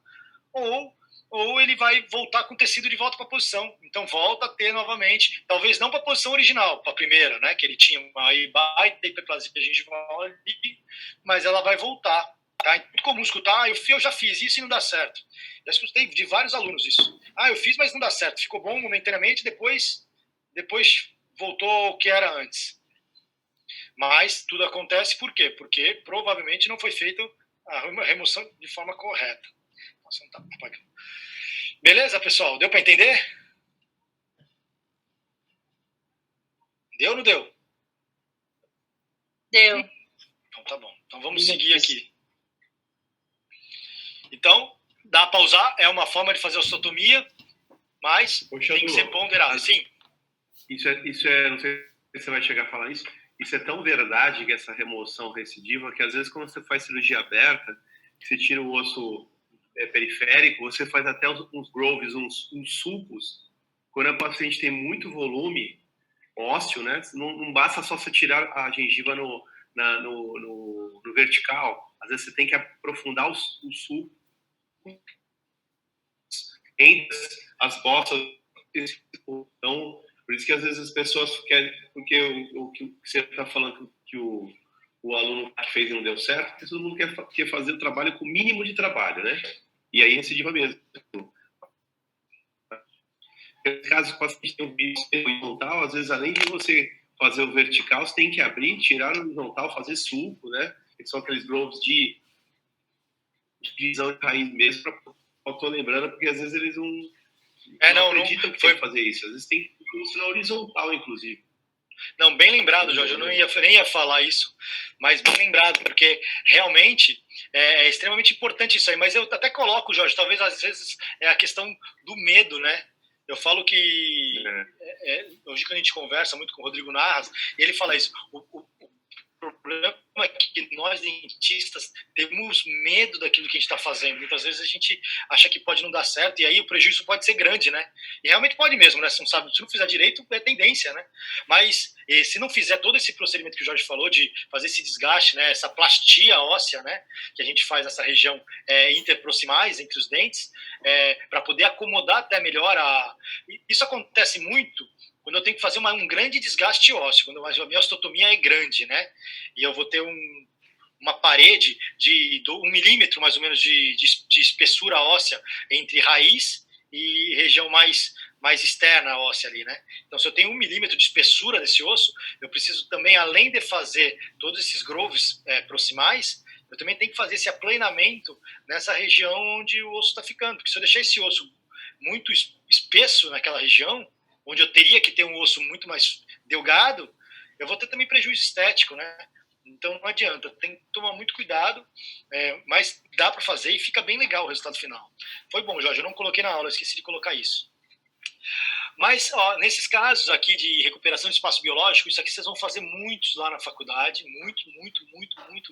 ou ele vai voltar com o tecido de volta para a posição. Então volta a ter novamente, talvez não para a posição original, para a primeira, né, que ele tinha uma baita hiperplasia gengival ali, mas ela vai voltar. Tá? É muito comum escutar, eu já fiz isso e não dá certo. Já escutei de vários alunos isso. Eu fiz, mas não dá certo. Ficou bom momentaneamente, depois voltou o que era antes. Mas tudo acontece por quê? Porque provavelmente não foi feita a remoção de forma correta. Nossa, não tá apagando. Beleza, pessoal? Deu para entender? Deu ou não deu? Deu. Então tá bom. Então vamos seguir aqui. Então, dá para usar, é uma forma de fazer osteotomia, mas Poxa, tem que ser ponderado. Sim. Isso é, não sei se você vai chegar a falar isso, isso é tão verdade que essa remoção recidiva, que às vezes quando você faz cirurgia aberta, você tira o osso periférico, você faz até uns grooves, uns sulcos. Quando a paciente tem muito volume ósseo, né, não basta só você tirar a gengiva no vertical, às vezes você tem que aprofundar o sulco entre as bossas. Então, por isso que às vezes as pessoas querem, porque o que você está falando que o aluno fez e não deu certo, porque todo mundo quer fazer o trabalho com o mínimo de trabalho, né? E aí recidiva mesmo. Nesse caso, o paciente tem um bicho horizontal, às vezes além de você fazer o vertical, você tem que abrir, tirar o horizontal, fazer sulco, né? Que são aqueles grooves de divisão de raiz mesmo, eu tô lembrando, porque às vezes eles não acreditam que tem que fazer isso. Às vezes tem que funcionar horizontal, inclusive. Não, bem lembrado, Jorge. Eu nem ia falar isso, mas bem lembrado, porque realmente é extremamente importante isso aí. Mas eu até coloco, Jorge, talvez às vezes é a questão do medo, né? Eu falo que hoje quando a gente conversa muito com o Rodrigo Narras, ele fala isso. O problema é que nós dentistas temos medo daquilo que a gente está fazendo. Muitas vezes a gente acha que pode não dar certo e aí o prejuízo pode ser grande, né? E realmente pode mesmo, né? Se não fizer direito, é tendência, né? Mas se não fizer todo esse procedimento que o Jorge falou de fazer esse desgaste, né? Essa plastia óssea, né? Que a gente faz nessa região interproximais entre os dentes, para poder acomodar até melhor Isso acontece muito quando eu tenho que fazer um grande desgaste ósseo, quando a minha osteotomia é grande, né? E eu vou ter uma parede de 1 milímetro, mais ou menos, de espessura óssea entre raiz e região mais externa óssea ali, né? Então, se eu tenho 1 milímetro de espessura desse osso, eu preciso também, além de fazer todos esses grooves proximais, eu também tenho que fazer esse aplanamento nessa região onde o osso está ficando. Porque se eu deixar esse osso muito espesso naquela região, onde eu teria que ter um osso muito mais delgado, eu vou ter também prejuízo estético, né? Então não adianta, tem que tomar muito cuidado, mas dá para fazer e fica bem legal o resultado final. Foi bom, Jorge, eu não coloquei na aula, eu esqueci de colocar isso. Mas, nesses casos aqui de recuperação de espaço biológico, isso aqui vocês vão fazer muitos lá na faculdade, muito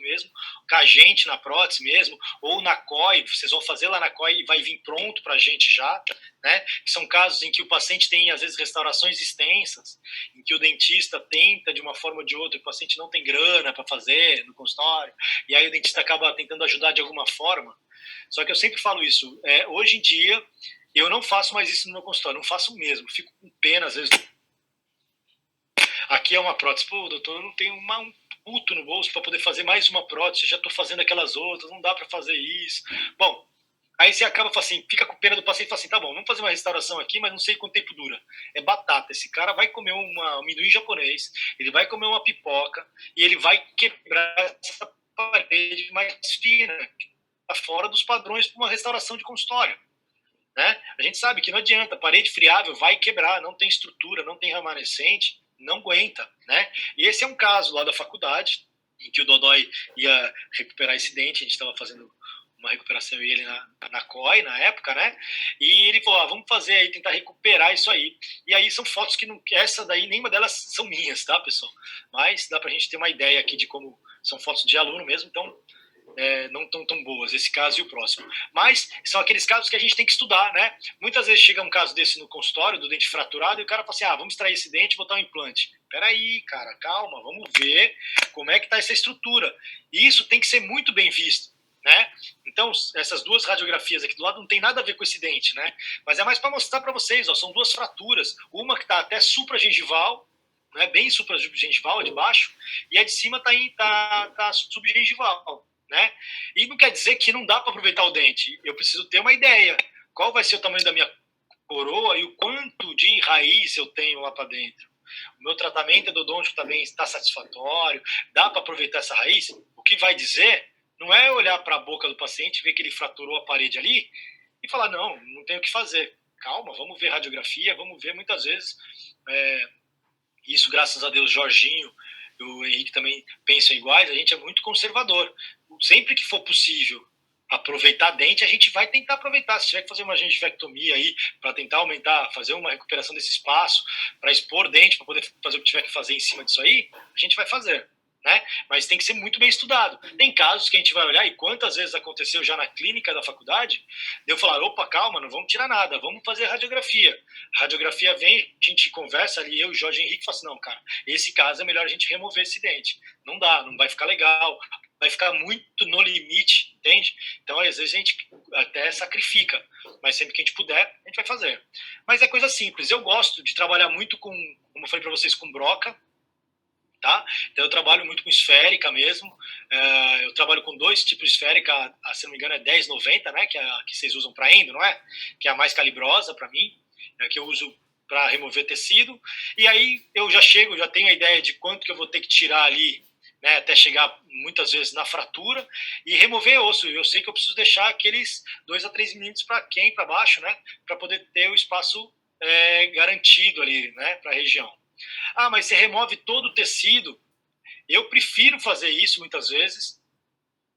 mesmo, com a gente na prótese mesmo, ou na COI, vocês vão fazer lá na COI e vai vir pronto para a gente já, né? Que são casos em que o paciente tem, às vezes, restaurações extensas, em que o dentista tenta de uma forma ou de outra, o paciente não tem grana para fazer no consultório, e aí o dentista acaba tentando ajudar de alguma forma. Só que eu sempre falo isso, hoje em dia, eu não faço mais isso no meu consultório, não faço mesmo, fico com pena às vezes. Aqui é uma prótese, pô, doutor, eu não tenho puto no bolso para poder fazer mais uma prótese, já estou fazendo aquelas outras, não dá para fazer isso. Bom, aí você acaba assim, fica com pena do paciente e fala assim, tá bom, vamos fazer uma restauração aqui, mas não sei quanto tempo dura. É batata, esse cara vai comer um amendoim japonês, ele vai comer uma pipoca e ele vai quebrar essa parede mais fina, que está fora dos padrões para uma restauração de consultório. Né? A gente sabe que não adianta, parede friável vai quebrar, não tem estrutura, não tem remanescente, não aguenta. Né? E esse é um caso lá da faculdade, em que o Dodói ia recuperar esse dente, a gente estava fazendo uma recuperação e ele na COI, na época, né? E ele falou, vamos fazer aí, tentar recuperar isso aí. E aí são fotos que não, essa daí, nenhuma delas são minhas, tá, pessoal? Mas dá pra gente ter uma ideia aqui de como são fotos de aluno mesmo, então não estão tão boas, esse caso e o próximo. Mas são aqueles casos que a gente tem que estudar, né? Muitas vezes chega um caso desse no consultório, do dente fraturado, e o cara fala assim, vamos extrair esse dente e botar um implante. Peraí, cara, calma, vamos ver como é que tá essa estrutura. E isso tem que ser muito bem visto. Né? Então, essas duas radiografias aqui do lado não tem nada a ver com esse dente, né? Mas é mais para mostrar para vocês, ó, são duas fraturas, uma que está até supragengival, né, bem supragengival, a de baixo, e a de cima tá subgengival, né? E não quer dizer que não dá para aproveitar o dente, eu preciso ter uma ideia, qual vai ser o tamanho da minha coroa e o quanto de raiz eu tenho lá para dentro. O meu tratamento endodôntico também está satisfatório, dá para aproveitar essa raiz? O que vai dizer não é olhar para a boca do paciente, ver que ele fraturou a parede ali e falar, não tem o que fazer. Calma, vamos ver radiografia, vamos ver muitas vezes. Isso, graças a Deus, Jorginho e o Henrique também pensam iguais, a gente é muito conservador. Sempre que for possível aproveitar dente, a gente vai tentar aproveitar. Se tiver que fazer uma gengivectomia aí, para tentar aumentar, fazer uma recuperação desse espaço, para expor dente, para poder fazer o que tiver que fazer em cima disso aí, a gente vai fazer. Né? Mas tem que ser muito bem estudado. Tem casos que a gente vai olhar, e quantas vezes aconteceu já na clínica da faculdade, de eu falar, opa, calma, não vamos tirar nada, vamos fazer radiografia. A radiografia vem, a gente conversa ali, eu e o Jorge Henrique, fala assim, não, cara, esse caso é melhor a gente remover esse dente. Não dá, não vai ficar legal, vai ficar muito no limite, entende? Então, às vezes, a gente até sacrifica, mas sempre que a gente puder, a gente vai fazer. Mas é coisa simples, eu gosto de trabalhar muito com, como eu falei para vocês, com broca, tá? Então eu trabalho muito com esférica mesmo, eu trabalho com dois tipos de esférica, se não me engano é 1090, né, que é a que vocês usam para endo, não é? Que é a mais calibrosa para mim, que eu uso para remover tecido, e aí eu já tenho a ideia de quanto que eu vou ter que tirar ali, né, até chegar muitas vezes na fratura, e remover osso, eu sei que eu preciso deixar aqueles 2 a 3 milímetros para quem, para baixo, né, para poder ter o espaço garantido ali, né, para a região. Mas você remove todo o tecido. Eu prefiro fazer isso muitas vezes.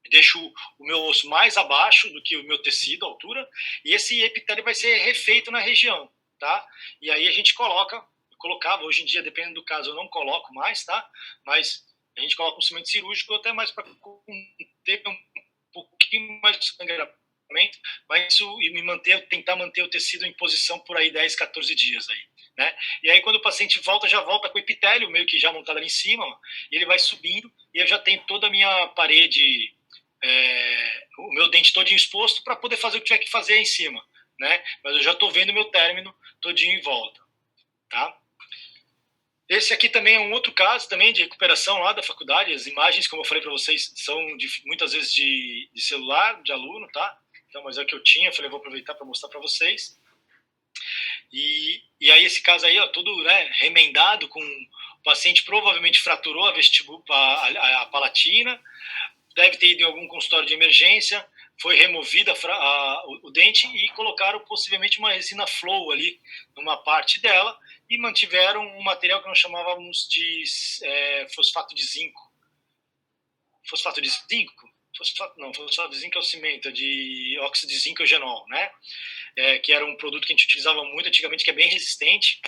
Deixo o meu osso mais abaixo do que o meu tecido, a altura, e esse epitélio vai ser refeito na região, tá? E aí a gente colocava, hoje em dia, dependendo do caso, eu não coloco mais, tá? Mas a gente coloca um cimento cirúrgico até mais para ter um pouquinho mais de sangramento, mas isso e tentar manter o tecido em posição por aí 10, 14 dias aí. Né? E aí quando o paciente já volta com o epitélio meio que já montado ali em cima, ó, e ele vai subindo e eu já tenho toda a minha parede, o meu dente todinho exposto para poder fazer o que tiver que fazer aí em cima, né? Mas eu já estou vendo meu término todinho em volta, tá? Esse aqui também é um outro caso também de recuperação lá da faculdade. As imagens, como eu falei para vocês, são muitas vezes de celular, de aluno, tá? Então, mas é o que eu tinha, eu falei, vou aproveitar para mostrar para vocês. E aí esse caso aí, ó, tudo, né, remendado, com o paciente provavelmente fraturou a palatina, deve ter ido em algum consultório de emergência, foi removida o dente e colocaram possivelmente uma resina flow ali numa parte dela e mantiveram um material que nós chamávamos de fosfato de zinco. Fosfato de zinco? Fosfato de zinco é o cimento, de óxido de zinco eugenol, né? Que era um produto que a gente utilizava muito antigamente, que é bem resistente,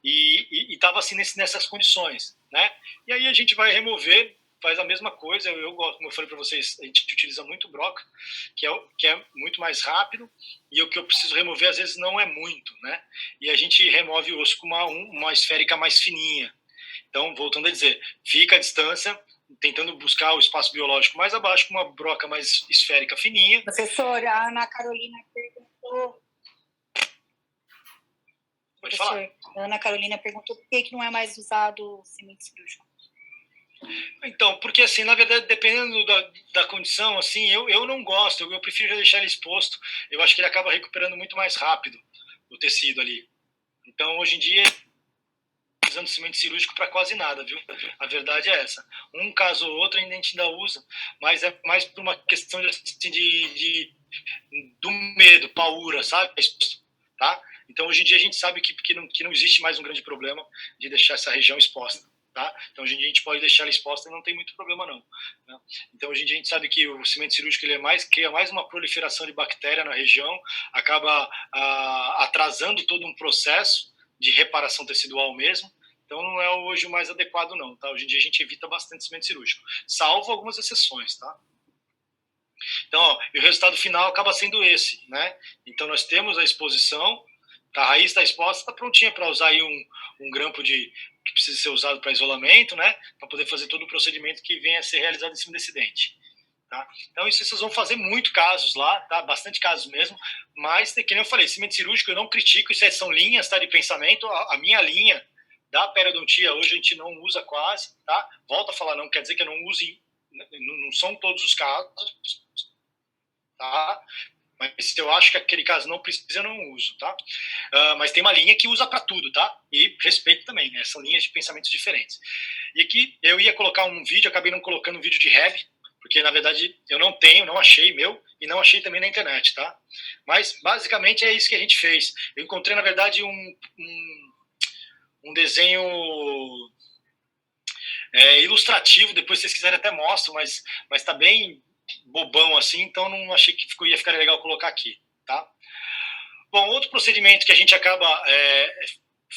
e estava assim nessas condições, né? E aí a gente vai remover, faz a mesma coisa, como eu falei para vocês, a gente utiliza muito broca, que é muito mais rápido, e o que eu preciso remover às vezes não é muito, né? E a gente remove o osso com uma esférica mais fininha. Então, voltando a dizer, fica à distância, tentando buscar o espaço biológico mais abaixo, com uma broca mais esférica fininha. Professora, a Ana Carolina perguntou... Pode falar. A Ana Carolina perguntou por que não é mais usado o cimento cirúrgico. Então, porque assim, na verdade, dependendo da condição, assim, eu não gosto, eu prefiro já deixar ele exposto. Eu acho que ele acaba recuperando muito mais rápido o tecido ali. Então, hoje em dia, usando cimento cirúrgico para quase nada, viu? A verdade é essa. Um caso ou outro a gente ainda usa, mas é mais por uma questão de, assim, do medo, paura, sabe? Tá? Então, hoje em dia, a gente sabe que não existe mais um grande problema de deixar essa região exposta. Tá? Então, hoje em dia, a gente pode deixar ela exposta e não tem muito problema, não. Né? Então, hoje em dia, a gente sabe que o cimento cirúrgico ele cria mais uma proliferação de bactéria na região, acaba atrasando todo um processo de reparação tecidual mesmo. Então, não é hoje o mais adequado, não. Tá? Hoje em dia, a gente evita bastante cimento cirúrgico, salvo algumas exceções. Tá? Então, ó, e o resultado final acaba sendo esse. Né? Então, nós temos a exposição, a raiz está exposta, está prontinha para usar aí um grampo que precisa ser usado para isolamento, né? Para poder fazer todo o procedimento que venha a ser realizado em cima desse dente. Tá? Então, isso vocês vão fazer muito casos lá, tá? Bastante casos mesmo, mas, que nem eu falei, cimento cirúrgico eu não critico, isso são linhas, tá? De pensamento, a minha linha da periodontia hoje a gente não usa quase, tá? Volto a falar, não quer dizer que eu não use, não são todos os casos, tá? Mas se eu acho que aquele caso não precisa, eu não uso, tá? Mas tem uma linha que usa para tudo, tá? E respeito também, né? São linhas de pensamentos diferentes. E aqui eu ia colocar um vídeo, acabei não colocando um vídeo de Reb, porque na verdade eu não achei meu e não achei também na internet, tá? Mas basicamente é isso que a gente fez. Eu encontrei na verdade um desenho ilustrativo, depois se vocês quiserem até mostro, mas tá bem bobão assim, então não achei que ia ficar legal colocar aqui, tá? Bom, outro procedimento que a gente acaba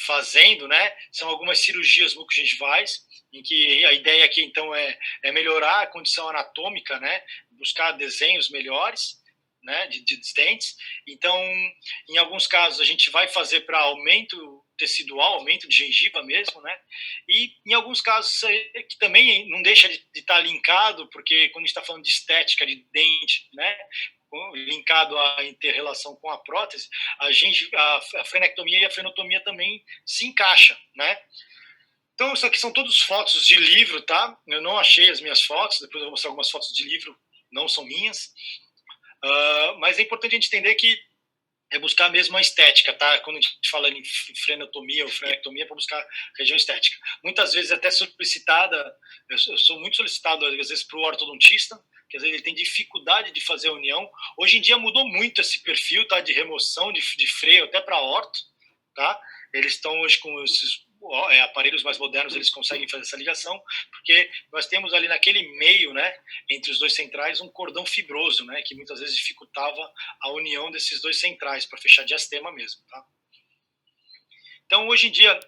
fazendo, né, são algumas cirurgias bucogengivais, em que a ideia aqui então é melhorar a condição anatômica, né, buscar desenhos melhores, né, de dentes. Então, em alguns casos a gente vai fazer para aumento tecidual, aumento de gengiva mesmo, né? E em alguns casos que também não deixa de estar linkado, porque quando a gente está falando de estética de dente, né? Linkado à inter-relação com a prótese, a frenectomia e a frenotomia também se encaixa, né? Então, isso aqui são todas fotos de livro, tá? Eu não achei as minhas fotos, depois eu vou mostrar algumas fotos de livro, não são minhas. Mas é importante a gente entender que é buscar mesmo a estética, tá? Quando a gente fala em frenotomia ou frenectomia, é para buscar região estética. Muitas vezes até solicitada, eu sou muito solicitado às vezes para o ortodontista, que às vezes ele tem dificuldade de fazer a união. Hoje em dia mudou muito esse perfil, tá? De remoção de freio até para orto, tá? Eles estão hoje com esses aparelhos mais modernos, eles conseguem fazer essa ligação, porque nós temos ali naquele meio, né, entre os dois centrais, um cordão fibroso, né, que muitas vezes dificultava a união desses dois centrais, para fechar diastema mesmo, tá? Então, hoje em dia,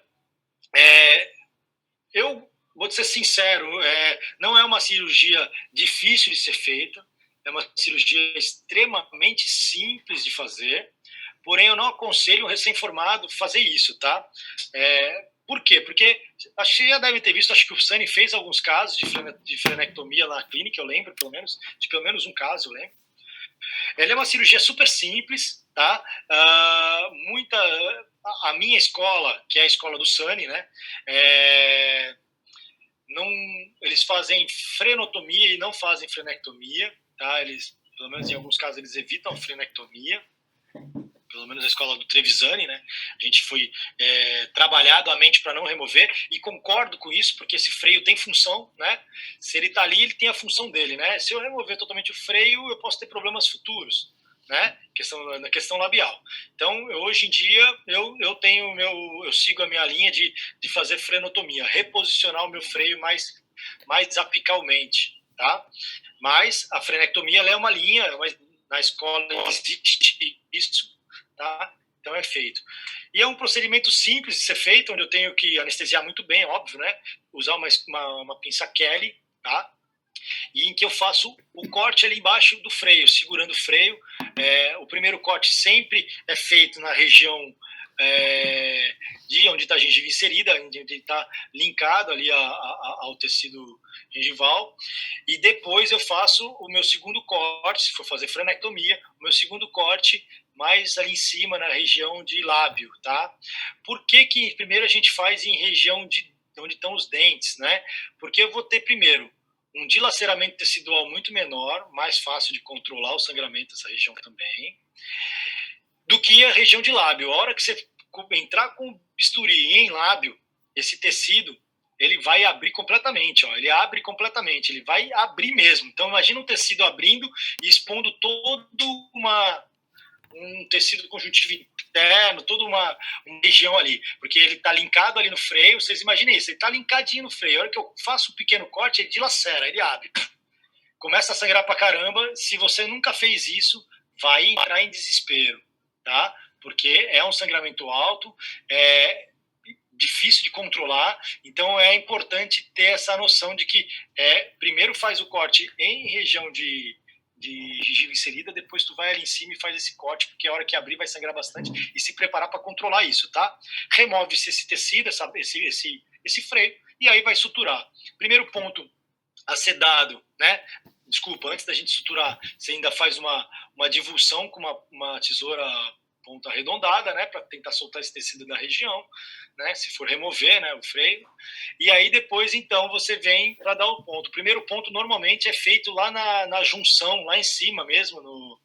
eu vou ser sincero, não é uma cirurgia difícil de ser feita, é uma cirurgia extremamente simples de fazer, porém eu não aconselho um recém-formado fazer isso, tá? Por quê? Porque acho que já devem ter visto, acho que o Sani fez alguns casos de frenectomia lá na clínica, eu lembro, de pelo menos um caso, eu lembro. Ela é uma cirurgia super simples, tá? A minha escola, que é a escola do Sani, né? Eles fazem frenotomia e não fazem frenectomia, tá? Eles, pelo menos em alguns casos, eles evitam a frenectomia, pelo menos a escola do Trevisani, né? A gente foi trabalhado a mente para não remover, e concordo com isso, porque esse freio tem função, né? Se ele está ali, ele tem a função dele, né? Se eu remover totalmente o freio, eu posso ter problemas futuros, né? Na questão labial. Então, hoje em dia, eu sigo a minha linha de fazer frenotomia, reposicionar o meu freio mais apicalmente, tá? Mas a frenectomia, ela é uma linha, na escola existe isso, tá? Então é feito. E é um procedimento simples de ser feito, onde eu tenho que anestesiar muito bem, óbvio, né? Usar uma pinça Kelly, tá? E em que eu faço o corte ali embaixo do freio, segurando o freio. O primeiro corte sempre é feito na região de onde está a gengiva inserida, onde está linkado ali ao tecido gengival, e depois eu faço o meu segundo corte, se for fazer frenectomia, o meu segundo corte mais ali em cima, na região de lábio, tá? Por que primeiro a gente faz em região então onde estão os dentes, né? Porque eu vou ter, primeiro, um dilaceramento tecidual muito menor, mais fácil de controlar o sangramento dessa região também, do que a região de lábio. A hora que você entrar com bisturi em lábio, esse tecido, ele vai abrir completamente, ó. Ele abre completamente, ele vai abrir mesmo. Então, imagina um tecido abrindo e expondo um tecido conjuntivo interno, toda uma região ali, porque ele está linkado ali no freio. Vocês imaginem isso, ele está linkadinho no freio. A hora que eu faço um pequeno corte, ele dilacera, ele abre. Começa a sangrar pra caramba. Se você nunca fez isso, vai entrar em desespero, tá? Porque é um sangramento alto, é difícil de controlar, então é importante ter essa noção de que primeiro faz o corte em região de gengiva inserida, depois tu vai ali em cima e faz esse corte, porque a hora que abrir vai sangrar bastante, e se preparar para controlar isso, tá? Remove-se esse tecido, esse freio, e aí vai suturar. Primeiro ponto a ser dado, né? Desculpa, antes da gente suturar, você ainda faz uma divulsão com uma tesoura ponta arredondada, né, para tentar soltar esse tecido da região, né, se for remover, né, o freio. E aí depois, então, você vem para dar o ponto. O primeiro ponto normalmente é feito lá na junção, lá em cima mesmo,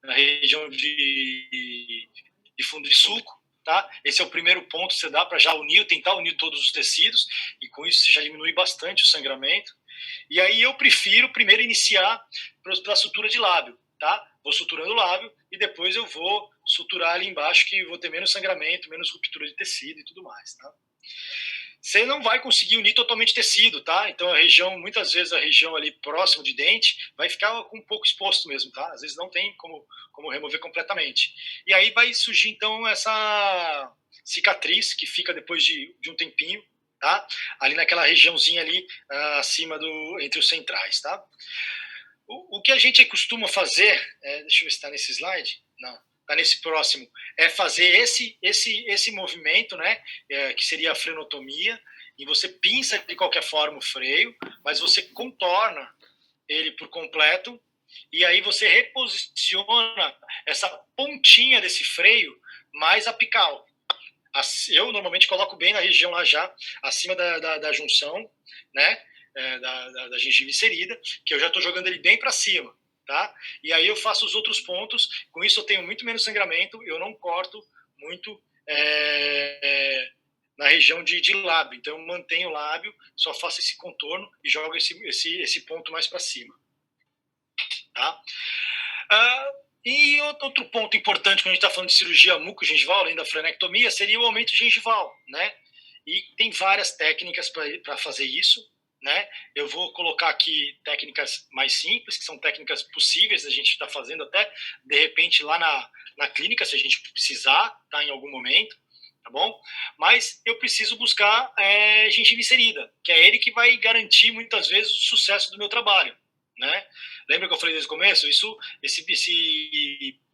na região de fundo de sulco, tá? Esse é o primeiro ponto que você dá para já tentar unir todos os tecidos, e com isso você já diminui bastante o sangramento. E aí eu prefiro primeiro iniciar para a sutura de lábio, tá? Vou suturando o lábio e depois eu vou suturar ali embaixo, que vou ter menos sangramento, menos ruptura de tecido e tudo mais, tá? Você não vai conseguir unir totalmente tecido, tá? Então muitas vezes a região ali próximo de dente vai ficar um pouco exposto mesmo, tá? Às vezes não tem como remover completamente. E aí vai surgir então essa cicatriz que fica depois de um tempinho, tá? Ali naquela regiãozinha ali acima entre os centrais, tá? O que a gente costuma fazer, deixa eu ver se está nesse slide, não, está nesse próximo, é fazer esse movimento, né, que seria a frenotomia, e você pinça de qualquer forma o freio, mas você contorna ele por completo, e aí você reposiciona essa pontinha desse freio mais apical. Eu normalmente coloco bem na região lá já, acima da junção, né, da gengiva inserida, que eu já estou jogando ele bem para cima, tá? E aí eu faço os outros pontos, com isso eu tenho muito menos sangramento, eu não corto muito na região de lábio, então eu mantenho o lábio, só faço esse contorno e jogo esse ponto mais para cima, tá? E outro ponto importante quando a gente está falando de cirurgia mucogengival, além da frenectomia, seria o aumento gengival, né? E tem várias técnicas para fazer isso, né? Eu vou colocar aqui técnicas mais simples, que são técnicas possíveis a gente estar fazendo até, de repente, lá na clínica, se a gente precisar, tá, em algum momento, tá bom? Mas eu preciso buscar gengiva inserida, que é ele que vai garantir, muitas vezes, o sucesso do meu trabalho, né? Lembra que eu falei desde o começo? Esse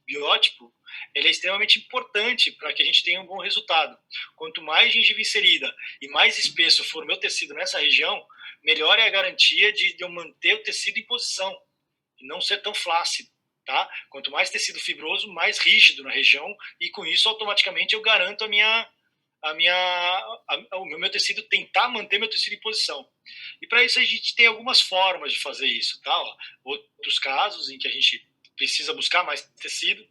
biótipo, ele é extremamente importante para que a gente tenha um bom resultado. Quanto mais gengiva inserida e mais espesso for o meu tecido nessa região, melhor é a garantia de eu manter o tecido em posição e não ser tão flácido, tá? Quanto mais tecido fibroso, mais rígido na região, e com isso automaticamente eu garanto o meu tecido, tentar manter meu tecido em posição. E para isso a gente tem algumas formas de fazer isso, tá? Outros casos em que a gente precisa buscar mais tecido,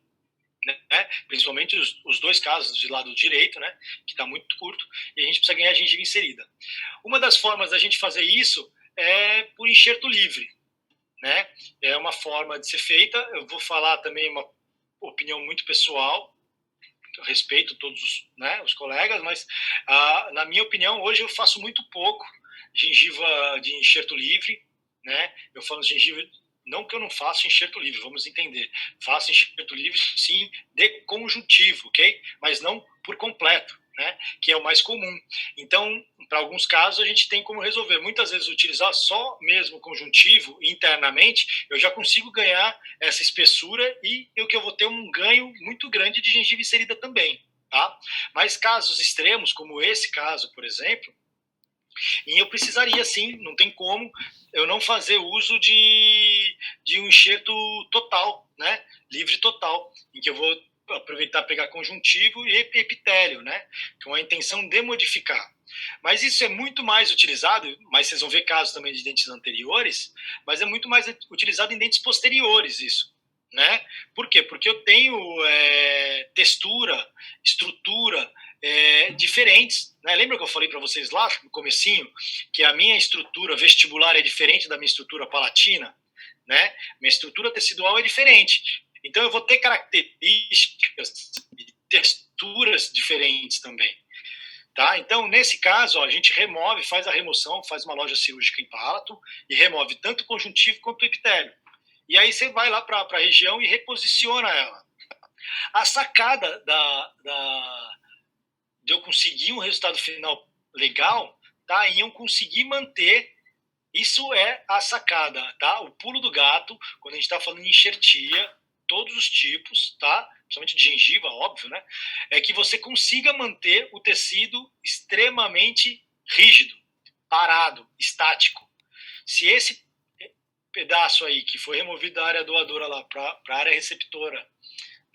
né? Principalmente os dois casos de lado direito, né? Que está muito curto, e a gente precisa ganhar gengiva inserida. Uma das formas da gente fazer isso é por enxerto livre, né? É uma forma de ser feita. Eu vou falar também uma opinião muito pessoal, eu respeito todos os colegas, mas na minha opinião, hoje eu faço muito pouco gengiva de enxerto livre, né? Eu falo gengiva, não que eu não faça enxerto livre, vamos entender. Faço enxerto livre, sim, de conjuntivo, ok? Mas não por completo, né? Que é o mais comum. Então, para alguns casos, a gente tem como resolver. Muitas vezes, utilizar só mesmo conjuntivo internamente, eu já consigo ganhar essa espessura e eu vou ter um ganho muito grande de gengiva inserida também, tá? Mas casos extremos, como esse caso, por exemplo, e eu precisaria, sim, não tem como eu não fazer uso de um enxerto total, né? Livre total, em que eu vou aproveitar, pegar conjuntivo e epitélio, né? Com a intenção de modificar. Mas isso é muito mais utilizado, mas vocês vão ver casos também de dentes anteriores, mas é muito mais utilizado em dentes posteriores isso, né? Por quê? Porque eu tenho textura, estrutura diferentes, né? Lembra que eu falei para vocês lá no comecinho que a minha estrutura vestibular é diferente da minha estrutura palatina, né? Minha estrutura tecidual é diferente. Então eu vou ter características e texturas diferentes também. Tá? Então, nesse caso, ó, a gente remove, faz a remoção, faz uma loja cirúrgica em palato e remove tanto o conjuntivo quanto o epitélio. E aí você vai lá para a região e reposiciona ela. A sacada de eu conseguir um resultado final legal, tá? Em eu conseguir manter, isso é a sacada, tá? O pulo do gato, quando a gente está falando em enxertia, todos os tipos, tá? Principalmente de gengiva, óbvio, né? É que você consiga manter o tecido extremamente rígido, parado, estático. Se esse pedaço aí que foi removido da área doadora lá para a área receptora,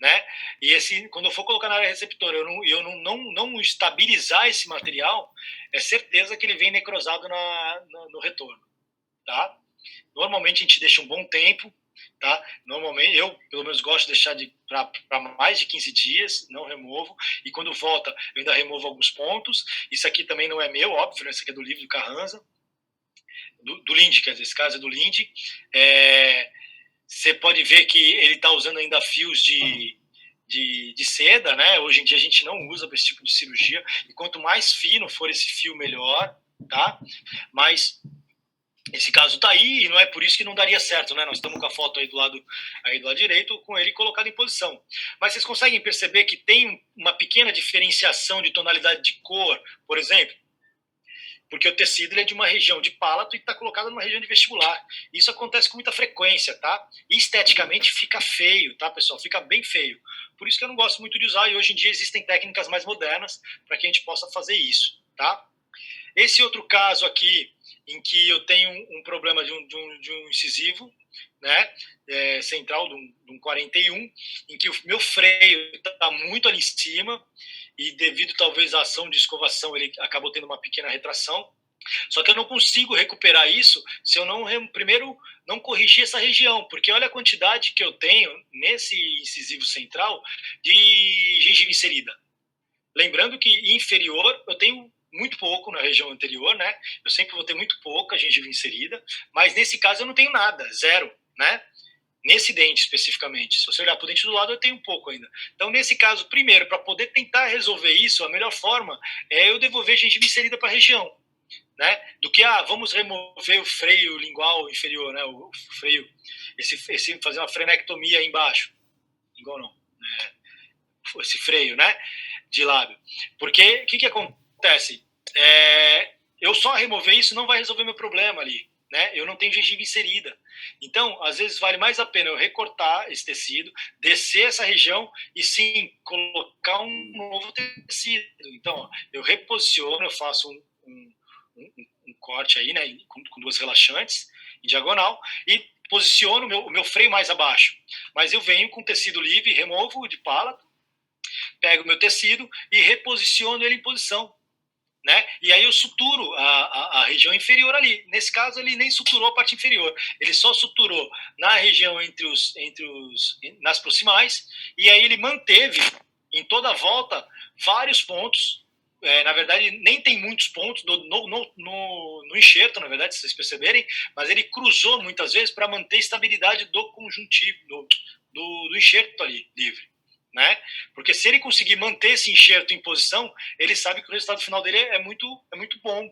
né? E quando eu for colocar na área receptora, eu não estabilizar esse material, é certeza que ele vem necrosado no retorno, tá? Normalmente a gente deixa um bom tempo, tá? Normalmente, eu pelo menos gosto de deixar para mais de 15 dias, não removo, e quando volta eu ainda removo alguns pontos. Isso aqui também não é meu, óbvio, né? Isso aqui é do livro do Carranza, do Lindy, quer dizer, esse caso é do Lindy. Você pode ver que ele está usando ainda fios de seda, né? Hoje em dia a gente não usa para esse tipo de cirurgia, e quanto mais fino for esse fio, melhor, tá? Mas esse caso está aí, e não é por isso que não daria certo, né? Nós estamos com a foto aí do lado direito, com ele colocado em posição. Mas vocês conseguem perceber que tem uma pequena diferenciação de tonalidade de cor, por exemplo? Porque o tecido é de uma região de palato e está colocado numa região de vestibular. Isso acontece com muita frequência, tá? E esteticamente fica feio, tá, pessoal? Fica bem feio. Por isso que eu não gosto muito de usar, e hoje em dia existem técnicas mais modernas para que a gente possa fazer isso, tá? Esse outro caso aqui, em que eu tenho um problema de um incisivo, né, central, de um 41, em que o meu freio está muito ali em cima, e devido talvez à ação de escovação, ele acabou tendo uma pequena retração. Só que eu não consigo recuperar isso se eu primeiro não corrigir essa região, porque olha a quantidade que eu tenho nesse incisivo central de gengiva inserida. Lembrando que inferior eu tenho muito pouco na região anterior, né? Eu sempre vou ter muito pouca gengiva inserida, mas nesse caso eu não tenho nada, zero, né? Nesse dente especificamente. Se você olhar para o dente do lado, eu tenho um pouco ainda. Então, nesse caso, primeiro, para poder tentar resolver isso, a melhor forma é eu devolver gengiva inserida para a região, né? Do que, vamos remover o freio lingual inferior, né? O freio, fazer uma frenectomia aí embaixo. Lingual não, né? Esse freio, né? De lábio. Porque, o que acontece? Eu só remover isso não vai resolver meu problema ali, né? Eu não tenho gengiva inserida. Então, às vezes, vale mais a pena eu recortar esse tecido, descer essa região e, sim, colocar um novo tecido. Então, ó, eu reposiciono, eu faço um corte aí, né, com duas relaxantes, em diagonal, e posiciono o meu freio mais abaixo. Mas eu venho com tecido livre, removo de palato, pego o meu tecido e reposiciono ele em posição, né? E aí eu suturo a região inferior ali. Nesse caso, ele nem suturou a parte inferior. Ele só suturou na região nas proximais, e aí ele manteve em toda a volta vários pontos. Na verdade, nem tem muitos pontos no enxerto, na verdade, se vocês perceberem, mas ele cruzou muitas vezes para manter a estabilidade do conjuntivo, do enxerto ali, livre. Né? Porque se ele conseguir manter esse enxerto em posição, ele sabe que o resultado final dele é muito bom,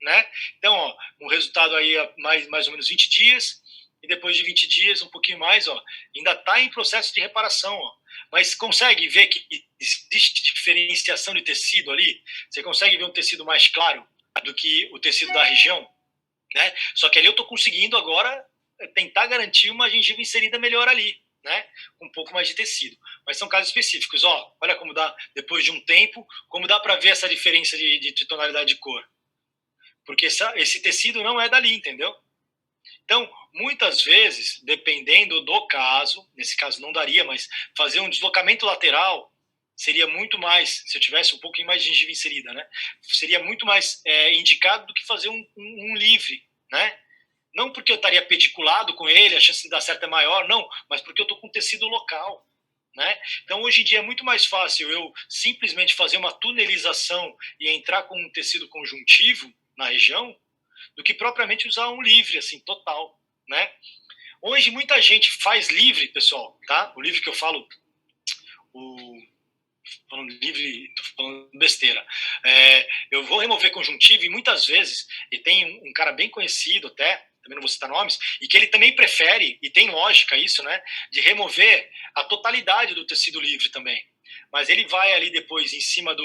né? Então, ó, um resultado aí a mais ou menos 20 dias, e depois de 20 dias, um pouquinho mais, ó, ainda está em processo de reparação, ó. Mas consegue ver que existe diferenciação de tecido ali? Você consegue ver um tecido mais claro do que o tecido da região, né? Só que ali eu estou conseguindo agora tentar garantir uma gengiva inserida melhor ali, né? Com um pouco mais de tecido. Mas são casos específicos. Ó, olha como dá, depois de um tempo, como dá para ver essa diferença de tonalidade de cor. Porque esse tecido não é dali, entendeu? Então, muitas vezes, dependendo do caso, nesse caso não daria, mas fazer um deslocamento lateral, seria muito mais, se eu tivesse um pouquinho mais de gengiva inserida, né? Seria muito mais indicado do que fazer um livre, né? Não porque eu estaria pediculado com ele, a chance de dar certo é maior, não, mas porque eu estou com tecido local, né? Então, hoje em dia é muito mais fácil eu simplesmente fazer uma tunelização e entrar com um tecido conjuntivo na região do que propriamente usar um livre, assim, total, né? Hoje muita gente faz livre, pessoal, tá? O livre que eu falo, falando livre, tô falando besteira. Eu vou remover conjuntivo e muitas vezes, e tem um cara bem conhecido até, também não vou citar nomes, e que ele também prefere, e tem lógica isso, né, de remover a totalidade do tecido livre também. Mas ele vai ali depois em cima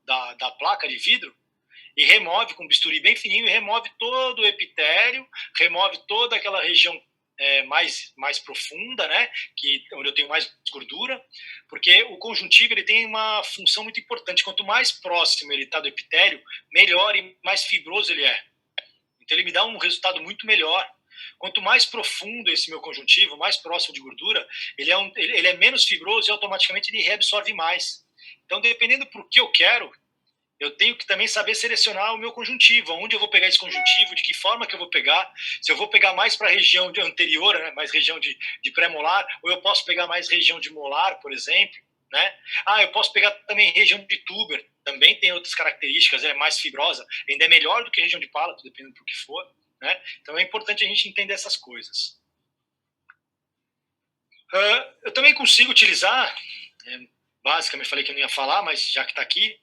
da placa de vidro e remove com bisturi bem fininho, e remove todo o epitélio, remove toda aquela região mais profunda, né, onde eu tenho mais gordura, porque o conjuntivo ele tem uma função muito importante. Quanto mais próximo ele está do epitélio, melhor e mais fibroso ele é. Então ele me dá um resultado muito melhor. Quanto mais profundo esse meu conjuntivo, mais próximo de gordura, ele é menos fibroso e automaticamente ele reabsorve mais. Então, dependendo por que eu quero, eu tenho que também saber selecionar o meu conjuntivo, onde eu vou pegar esse conjuntivo, de que forma que eu vou pegar, se eu vou pegar mais para a região anterior, né, mais região de pré-molar, ou eu posso pegar mais região de molar, por exemplo, né? Eu posso pegar também região de tuber, também tem outras características, é mais fibrosa, ainda é melhor do que região de palato, dependendo do que for, né? Então é importante a gente entender essas coisas. Eu também consigo utilizar, basicamente falei que eu não ia falar, mas já que está aqui,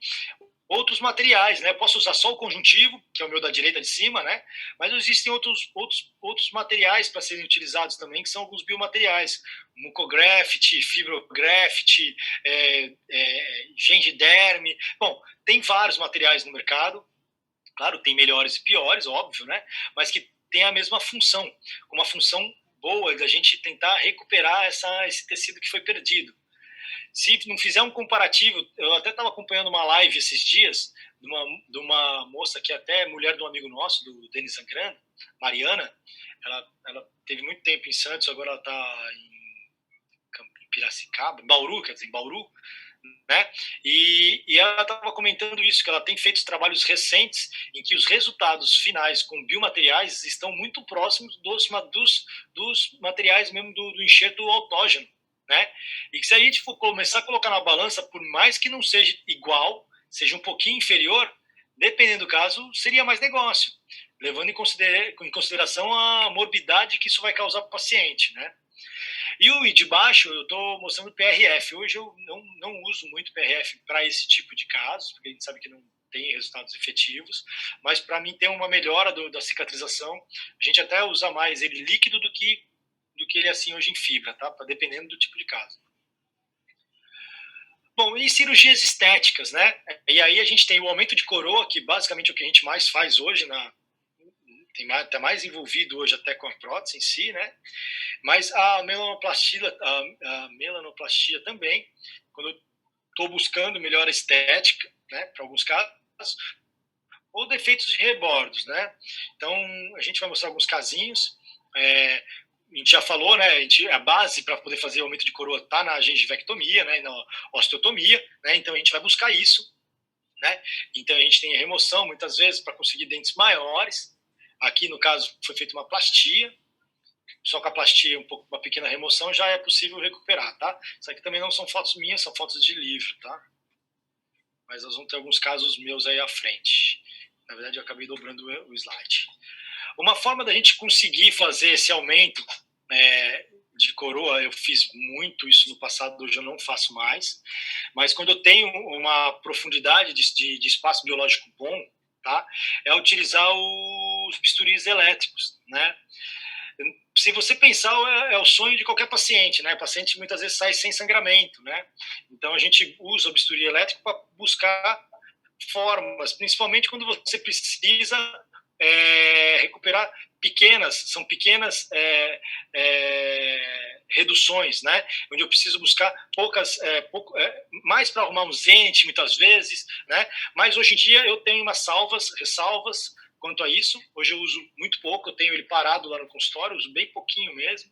outros materiais, né? Eu posso usar só o conjuntivo, que é o meu da direita de cima, né? Mas existem outros materiais para serem utilizados também, que são alguns biomateriais, mucograft, fibrograft, gengiderme. Bom, tem vários materiais no mercado. Claro, tem melhores e piores, óbvio, né? Mas que tem a mesma função, uma função boa da gente tentar recuperar esse tecido que foi perdido. Se não fizer um comparativo, eu até estava acompanhando uma live esses dias de uma moça que até é mulher de um amigo nosso, do Denis Zangrano, Mariana. Ela teve muito tempo em Santos, agora ela está em Piracicaba, Bauru, quer dizer, em Bauru, né? E ela estava comentando isso, que ela tem feito trabalhos recentes em que os resultados finais com biomateriais estão muito próximos dos materiais mesmo do enxerto autógeno, né? E que se a gente for começar a colocar na balança, por mais que não seja igual, seja um pouquinho inferior, dependendo do caso, seria mais negócio, levando em consideração a morbidade que isso vai causar para o paciente, né? E o de baixo, eu estou mostrando o PRF. Hoje eu não uso muito PRF para esse tipo de casos, porque a gente sabe que não tem resultados efetivos, mas para mim tem uma melhora da cicatrização. A gente até usa mais ele líquido do que ele assim hoje em fibra, tá? Dependendo do tipo de caso. Bom, e cirurgias estéticas, né? E aí a gente tem o aumento de coroa, que basicamente é o que a gente mais faz hoje, está mais envolvido hoje até com a prótese em si, né? Mas a melanoplastia também, quando eu estou buscando melhor estética, né, para alguns casos, ou defeitos de rebordos, né? Então, a gente vai mostrar alguns casinhos. A gente já falou, né? A base para poder fazer o aumento de coroa está na gengivectomia, né? Na osteotomia, né? Então, a gente vai buscar isso, né? Então, a gente tem a remoção, muitas vezes, para conseguir dentes maiores. Aqui, no caso, foi feita uma plastia. Só com a plastia, uma pequena remoção, já é possível recuperar, tá? Isso aqui também não são fotos minhas, são fotos de livro, tá? Mas nós vamos ter alguns casos meus aí à frente. Na verdade, eu acabei dobrando o slide. Uma forma da gente conseguir fazer esse aumento de coroa, eu fiz muito isso no passado, hoje eu não faço mais. Mas quando eu tenho uma profundidade de espaço biológico bom, tá? É utilizar os bisturis elétricos, né? Se você pensar, é o sonho de qualquer paciente, né? O paciente muitas vezes sai sem sangramento, né? Então a gente usa o bisturi elétrico para buscar formas, principalmente quando você precisa recuperar são pequenas reduções, né? Onde eu preciso buscar mais para arrumar um zente, muitas vezes, né? Mas hoje em dia eu tenho umas ressalvas quanto a isso. Hoje eu uso muito pouco, eu tenho ele parado lá no consultório, eu uso bem pouquinho mesmo,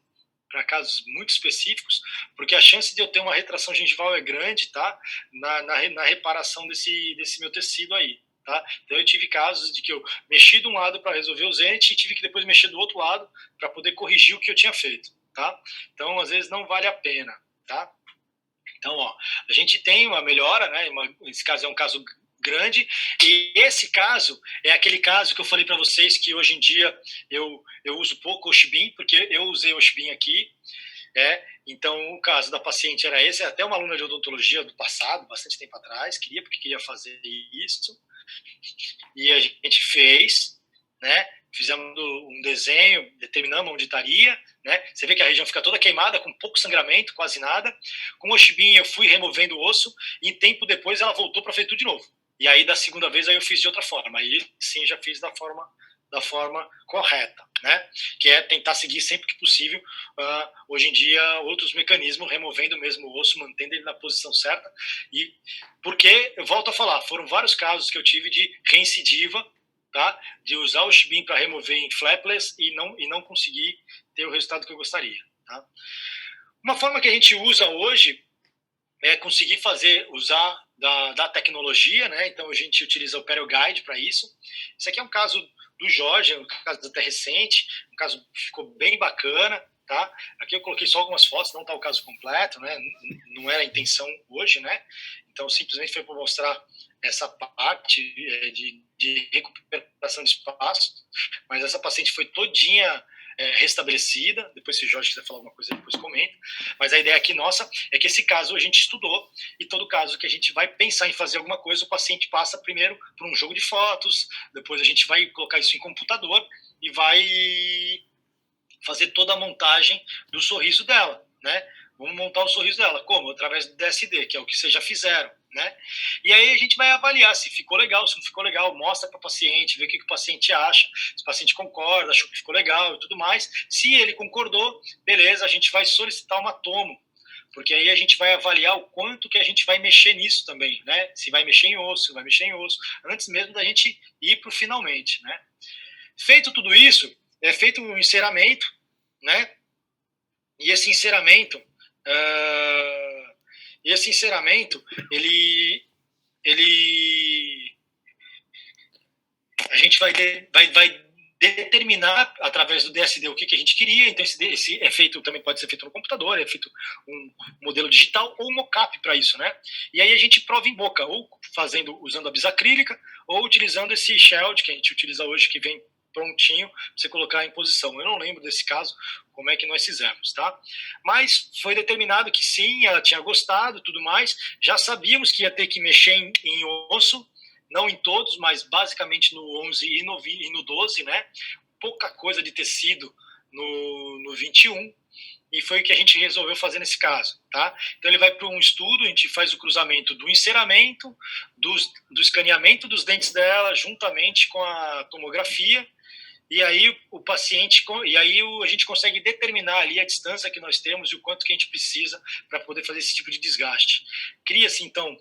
para casos muito específicos, porque a chance de eu ter uma retração gengival é grande, tá? Na reparação desse meu tecido aí, tá? Então eu tive casos de que eu mexi de um lado para resolver o zenite e tive que depois mexer do outro lado para poder corrigir o que eu tinha feito, tá? Então às vezes não vale a pena, tá? Então, ó, a gente tem uma melhora, né? Esse caso é um caso grande, e esse caso é aquele caso que eu falei para vocês que hoje em dia eu uso pouco o Oshibin, porque eu usei o Oshibin aqui, então o caso da paciente era esse, até uma aluna de odontologia do passado, bastante tempo atrás, porque queria fazer isso, e a gente fez, né? Fizemos um desenho, determinamos onde estaria, né? Você vê que a região fica toda queimada, com pouco sangramento, quase nada. Com o Oshibin eu fui removendo o osso, e tempo depois ela voltou para fazer tudo de novo. E aí, da segunda vez, aí eu fiz de outra forma. Aí, sim, já fiz da forma correta, né? Que é tentar seguir sempre que possível, hoje em dia, outros mecanismos, removendo mesmo o osso, mantendo ele na posição certa. E porque, eu volto a falar, foram vários casos que eu tive de reincidiva, tá? De usar o Oshibin para remover em flapless e não conseguir ter o resultado que eu gostaria, tá? Uma forma que a gente usa hoje é conseguir usar da tecnologia, né? Então a gente utiliza o PerioGuide para isso. Isso aqui é um caso do Jorge, um caso até recente, um caso que ficou bem bacana, tá? Aqui eu coloquei só algumas fotos, não está o caso completo, né? Não era a intenção hoje, né? Então simplesmente foi para mostrar essa parte de recuperação de espaço, mas essa paciente foi todinha restabelecida. Depois, se o Jorge quiser falar alguma coisa, depois comenta. Mas a ideia aqui nossa é que esse caso a gente estudou, e todo caso que a gente vai pensar em fazer alguma coisa, o paciente passa primeiro por um jogo de fotos, depois a gente vai colocar isso em computador e vai fazer toda a montagem do sorriso dela, né? Vamos montar o sorriso dela. Como? Através do DSD, que é o que vocês já fizeram, né? E aí a gente vai avaliar se ficou legal, se não ficou legal, mostra para o paciente, vê o que o paciente acha, se o paciente concorda, achou que ficou legal e tudo mais. Se ele concordou, beleza, a gente vai solicitar uma tomo, porque aí a gente vai avaliar o quanto que a gente vai mexer nisso também, né? Se vai mexer em osso, se vai mexer em osso, antes mesmo da gente ir para o finalmente, né? Feito tudo isso, é feito um enceramento, né? E esse enceramento, a gente vai determinar através do DSD o que a gente queria. Então esse é feito, também pode ser feito no computador, é feito um modelo digital ou um mockup para isso, né? E aí a gente prova em boca, ou usando a bisacrílica, ou utilizando esse Sheld que a gente utiliza hoje, que vem prontinho para você colocar em posição. Eu não lembro desse caso, como é que nós fizemos, tá? Mas foi determinado que sim, ela tinha gostado, tudo mais. Já sabíamos que ia ter que mexer em osso, não em todos, mas basicamente no 11 e no 12, né? Pouca coisa de tecido no 21, e foi o que a gente resolveu fazer nesse caso, tá? Então ele vai para um estudo, a gente faz o cruzamento do enceramento, do escaneamento dos dentes dela, juntamente com a tomografia, e aí a gente consegue determinar ali a distância que nós temos e o quanto que a gente precisa para poder fazer esse tipo de desgaste. Cria-se, então,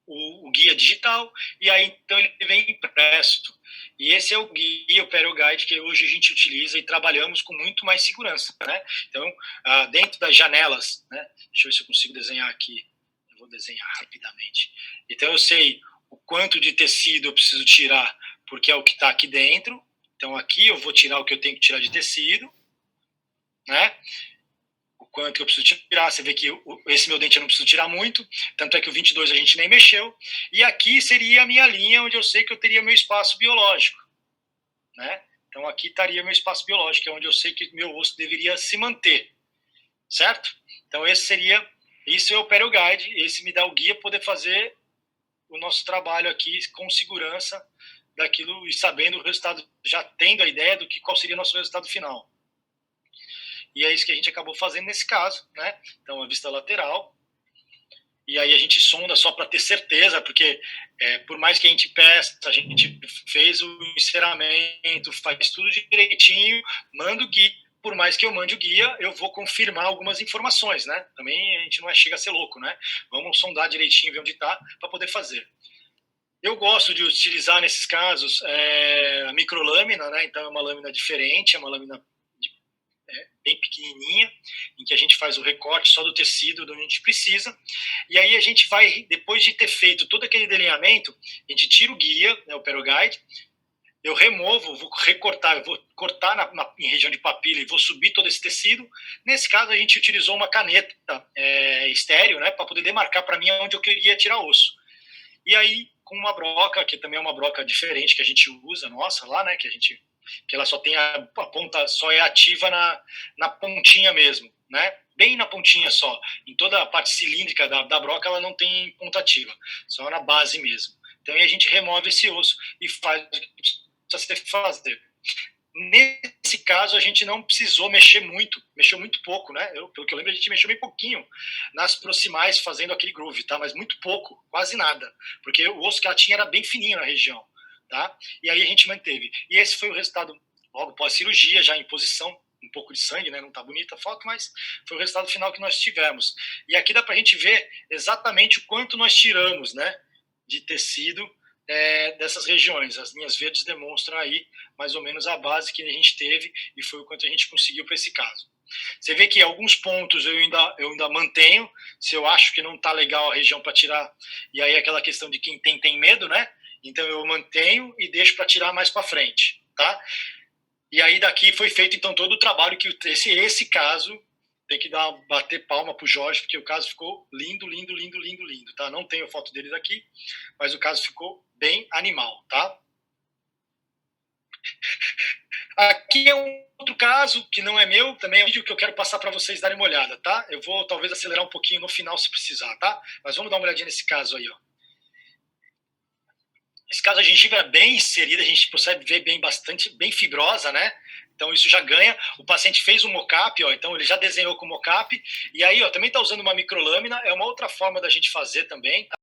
o guia digital, e aí, então, ele vem impresso. E esse é o guia, o PerioGuide, que hoje a gente utiliza e trabalhamos com muito mais segurança, né? Então, dentro das janelas, né? Deixa eu ver se eu consigo desenhar aqui. Eu vou desenhar rapidamente. Então, eu sei o quanto de tecido eu preciso tirar, porque é o que está aqui dentro. Então, aqui eu vou tirar o que eu tenho que tirar de tecido, né? O quanto que eu preciso tirar. Você vê que esse meu dente eu não preciso tirar muito, tanto é que o 22 a gente nem mexeu. E aqui seria a minha linha, onde eu sei que eu teria meu espaço biológico, né? Então, aqui estaria meu espaço biológico, é onde eu sei que meu osso deveria se manter, certo? Então, isso é o PerioGuide, esse me dá o guia para poder fazer o nosso trabalho aqui com segurança daquilo e sabendo o resultado, já tendo a ideia do qual seria o nosso resultado final. E é isso que a gente acabou fazendo nesse caso, né? Então, a vista lateral. E aí a gente sonda só para ter certeza, porque por mais que a gente peça, a gente fez o enceramento, faz tudo direitinho, manda o guia. Por mais que eu mande o guia, eu vou confirmar algumas informações, né? Também a gente não chega a ser louco, né? Vamos sondar direitinho, ver onde está, para poder fazer. Eu gosto de utilizar, nesses casos, a microlâmina, né? Então é uma lâmina diferente, é uma lâmina bem pequenininha, em que a gente faz o recorte só do tecido de onde a gente precisa, e aí a gente vai, depois de ter feito todo aquele delineamento, a gente tira o guia, né, o PeroGuide, eu removo, vou recortar, eu vou cortar em região de papila e vou subir todo esse tecido. Nesse caso, a gente utilizou uma caneta estéreo, né, para poder demarcar para mim onde eu queria tirar osso. E aí, com uma broca, que também é uma broca diferente que a gente usa, nossa, lá, né, que ela só tem a ponta, só é ativa na pontinha mesmo, né, bem na pontinha só. Em toda a parte cilíndrica da broca, ela não tem ponta ativa, só na base mesmo. Então, aí a gente remove esse osso e faz o que precisa se fazer. Nesse caso, a gente não precisou mexeu muito pouco, né? Pelo que eu lembro, a gente mexeu bem pouquinho nas proximais fazendo aquele groove, tá? Mas muito pouco, quase nada, porque o osso que ela tinha era bem fininho na região, tá? E aí a gente manteve. E esse foi o resultado logo pós-cirurgia, já em posição, um pouco de sangue, né? Não tá bonita a foto, mas foi o resultado final que nós tivemos. E aqui dá pra gente ver exatamente o quanto nós tiramos, né? De tecido dessas regiões. As linhas verdes demonstram aí mais ou menos a base que a gente teve e foi o quanto a gente conseguiu para esse caso. Você vê que alguns pontos eu ainda mantenho, se eu acho que não está legal a região para tirar, e aí é aquela questão de quem tem medo, né? Então eu mantenho e deixo para tirar mais para frente, tá? E aí daqui foi feito então todo o trabalho que esse caso tem que bater palma pro Jorge, porque o caso ficou lindo, lindo, lindo, lindo, lindo, tá? Não tenho foto deles aqui, mas o caso ficou bem animal, tá? Aqui é um outro caso, que não é meu, também é um vídeo que eu quero passar para vocês darem uma olhada, tá? Eu vou talvez acelerar um pouquinho no final se precisar, tá? Mas vamos dar uma olhadinha nesse caso aí, ó. Esse caso a gengiva é bem inserida, a gente consegue ver bem fibrosa, né? Então isso já ganha. O paciente fez um mockup, ó, então ele já desenhou com o mockup. E aí, ó, também está usando uma microlâmina, é uma outra forma da gente fazer também, tá?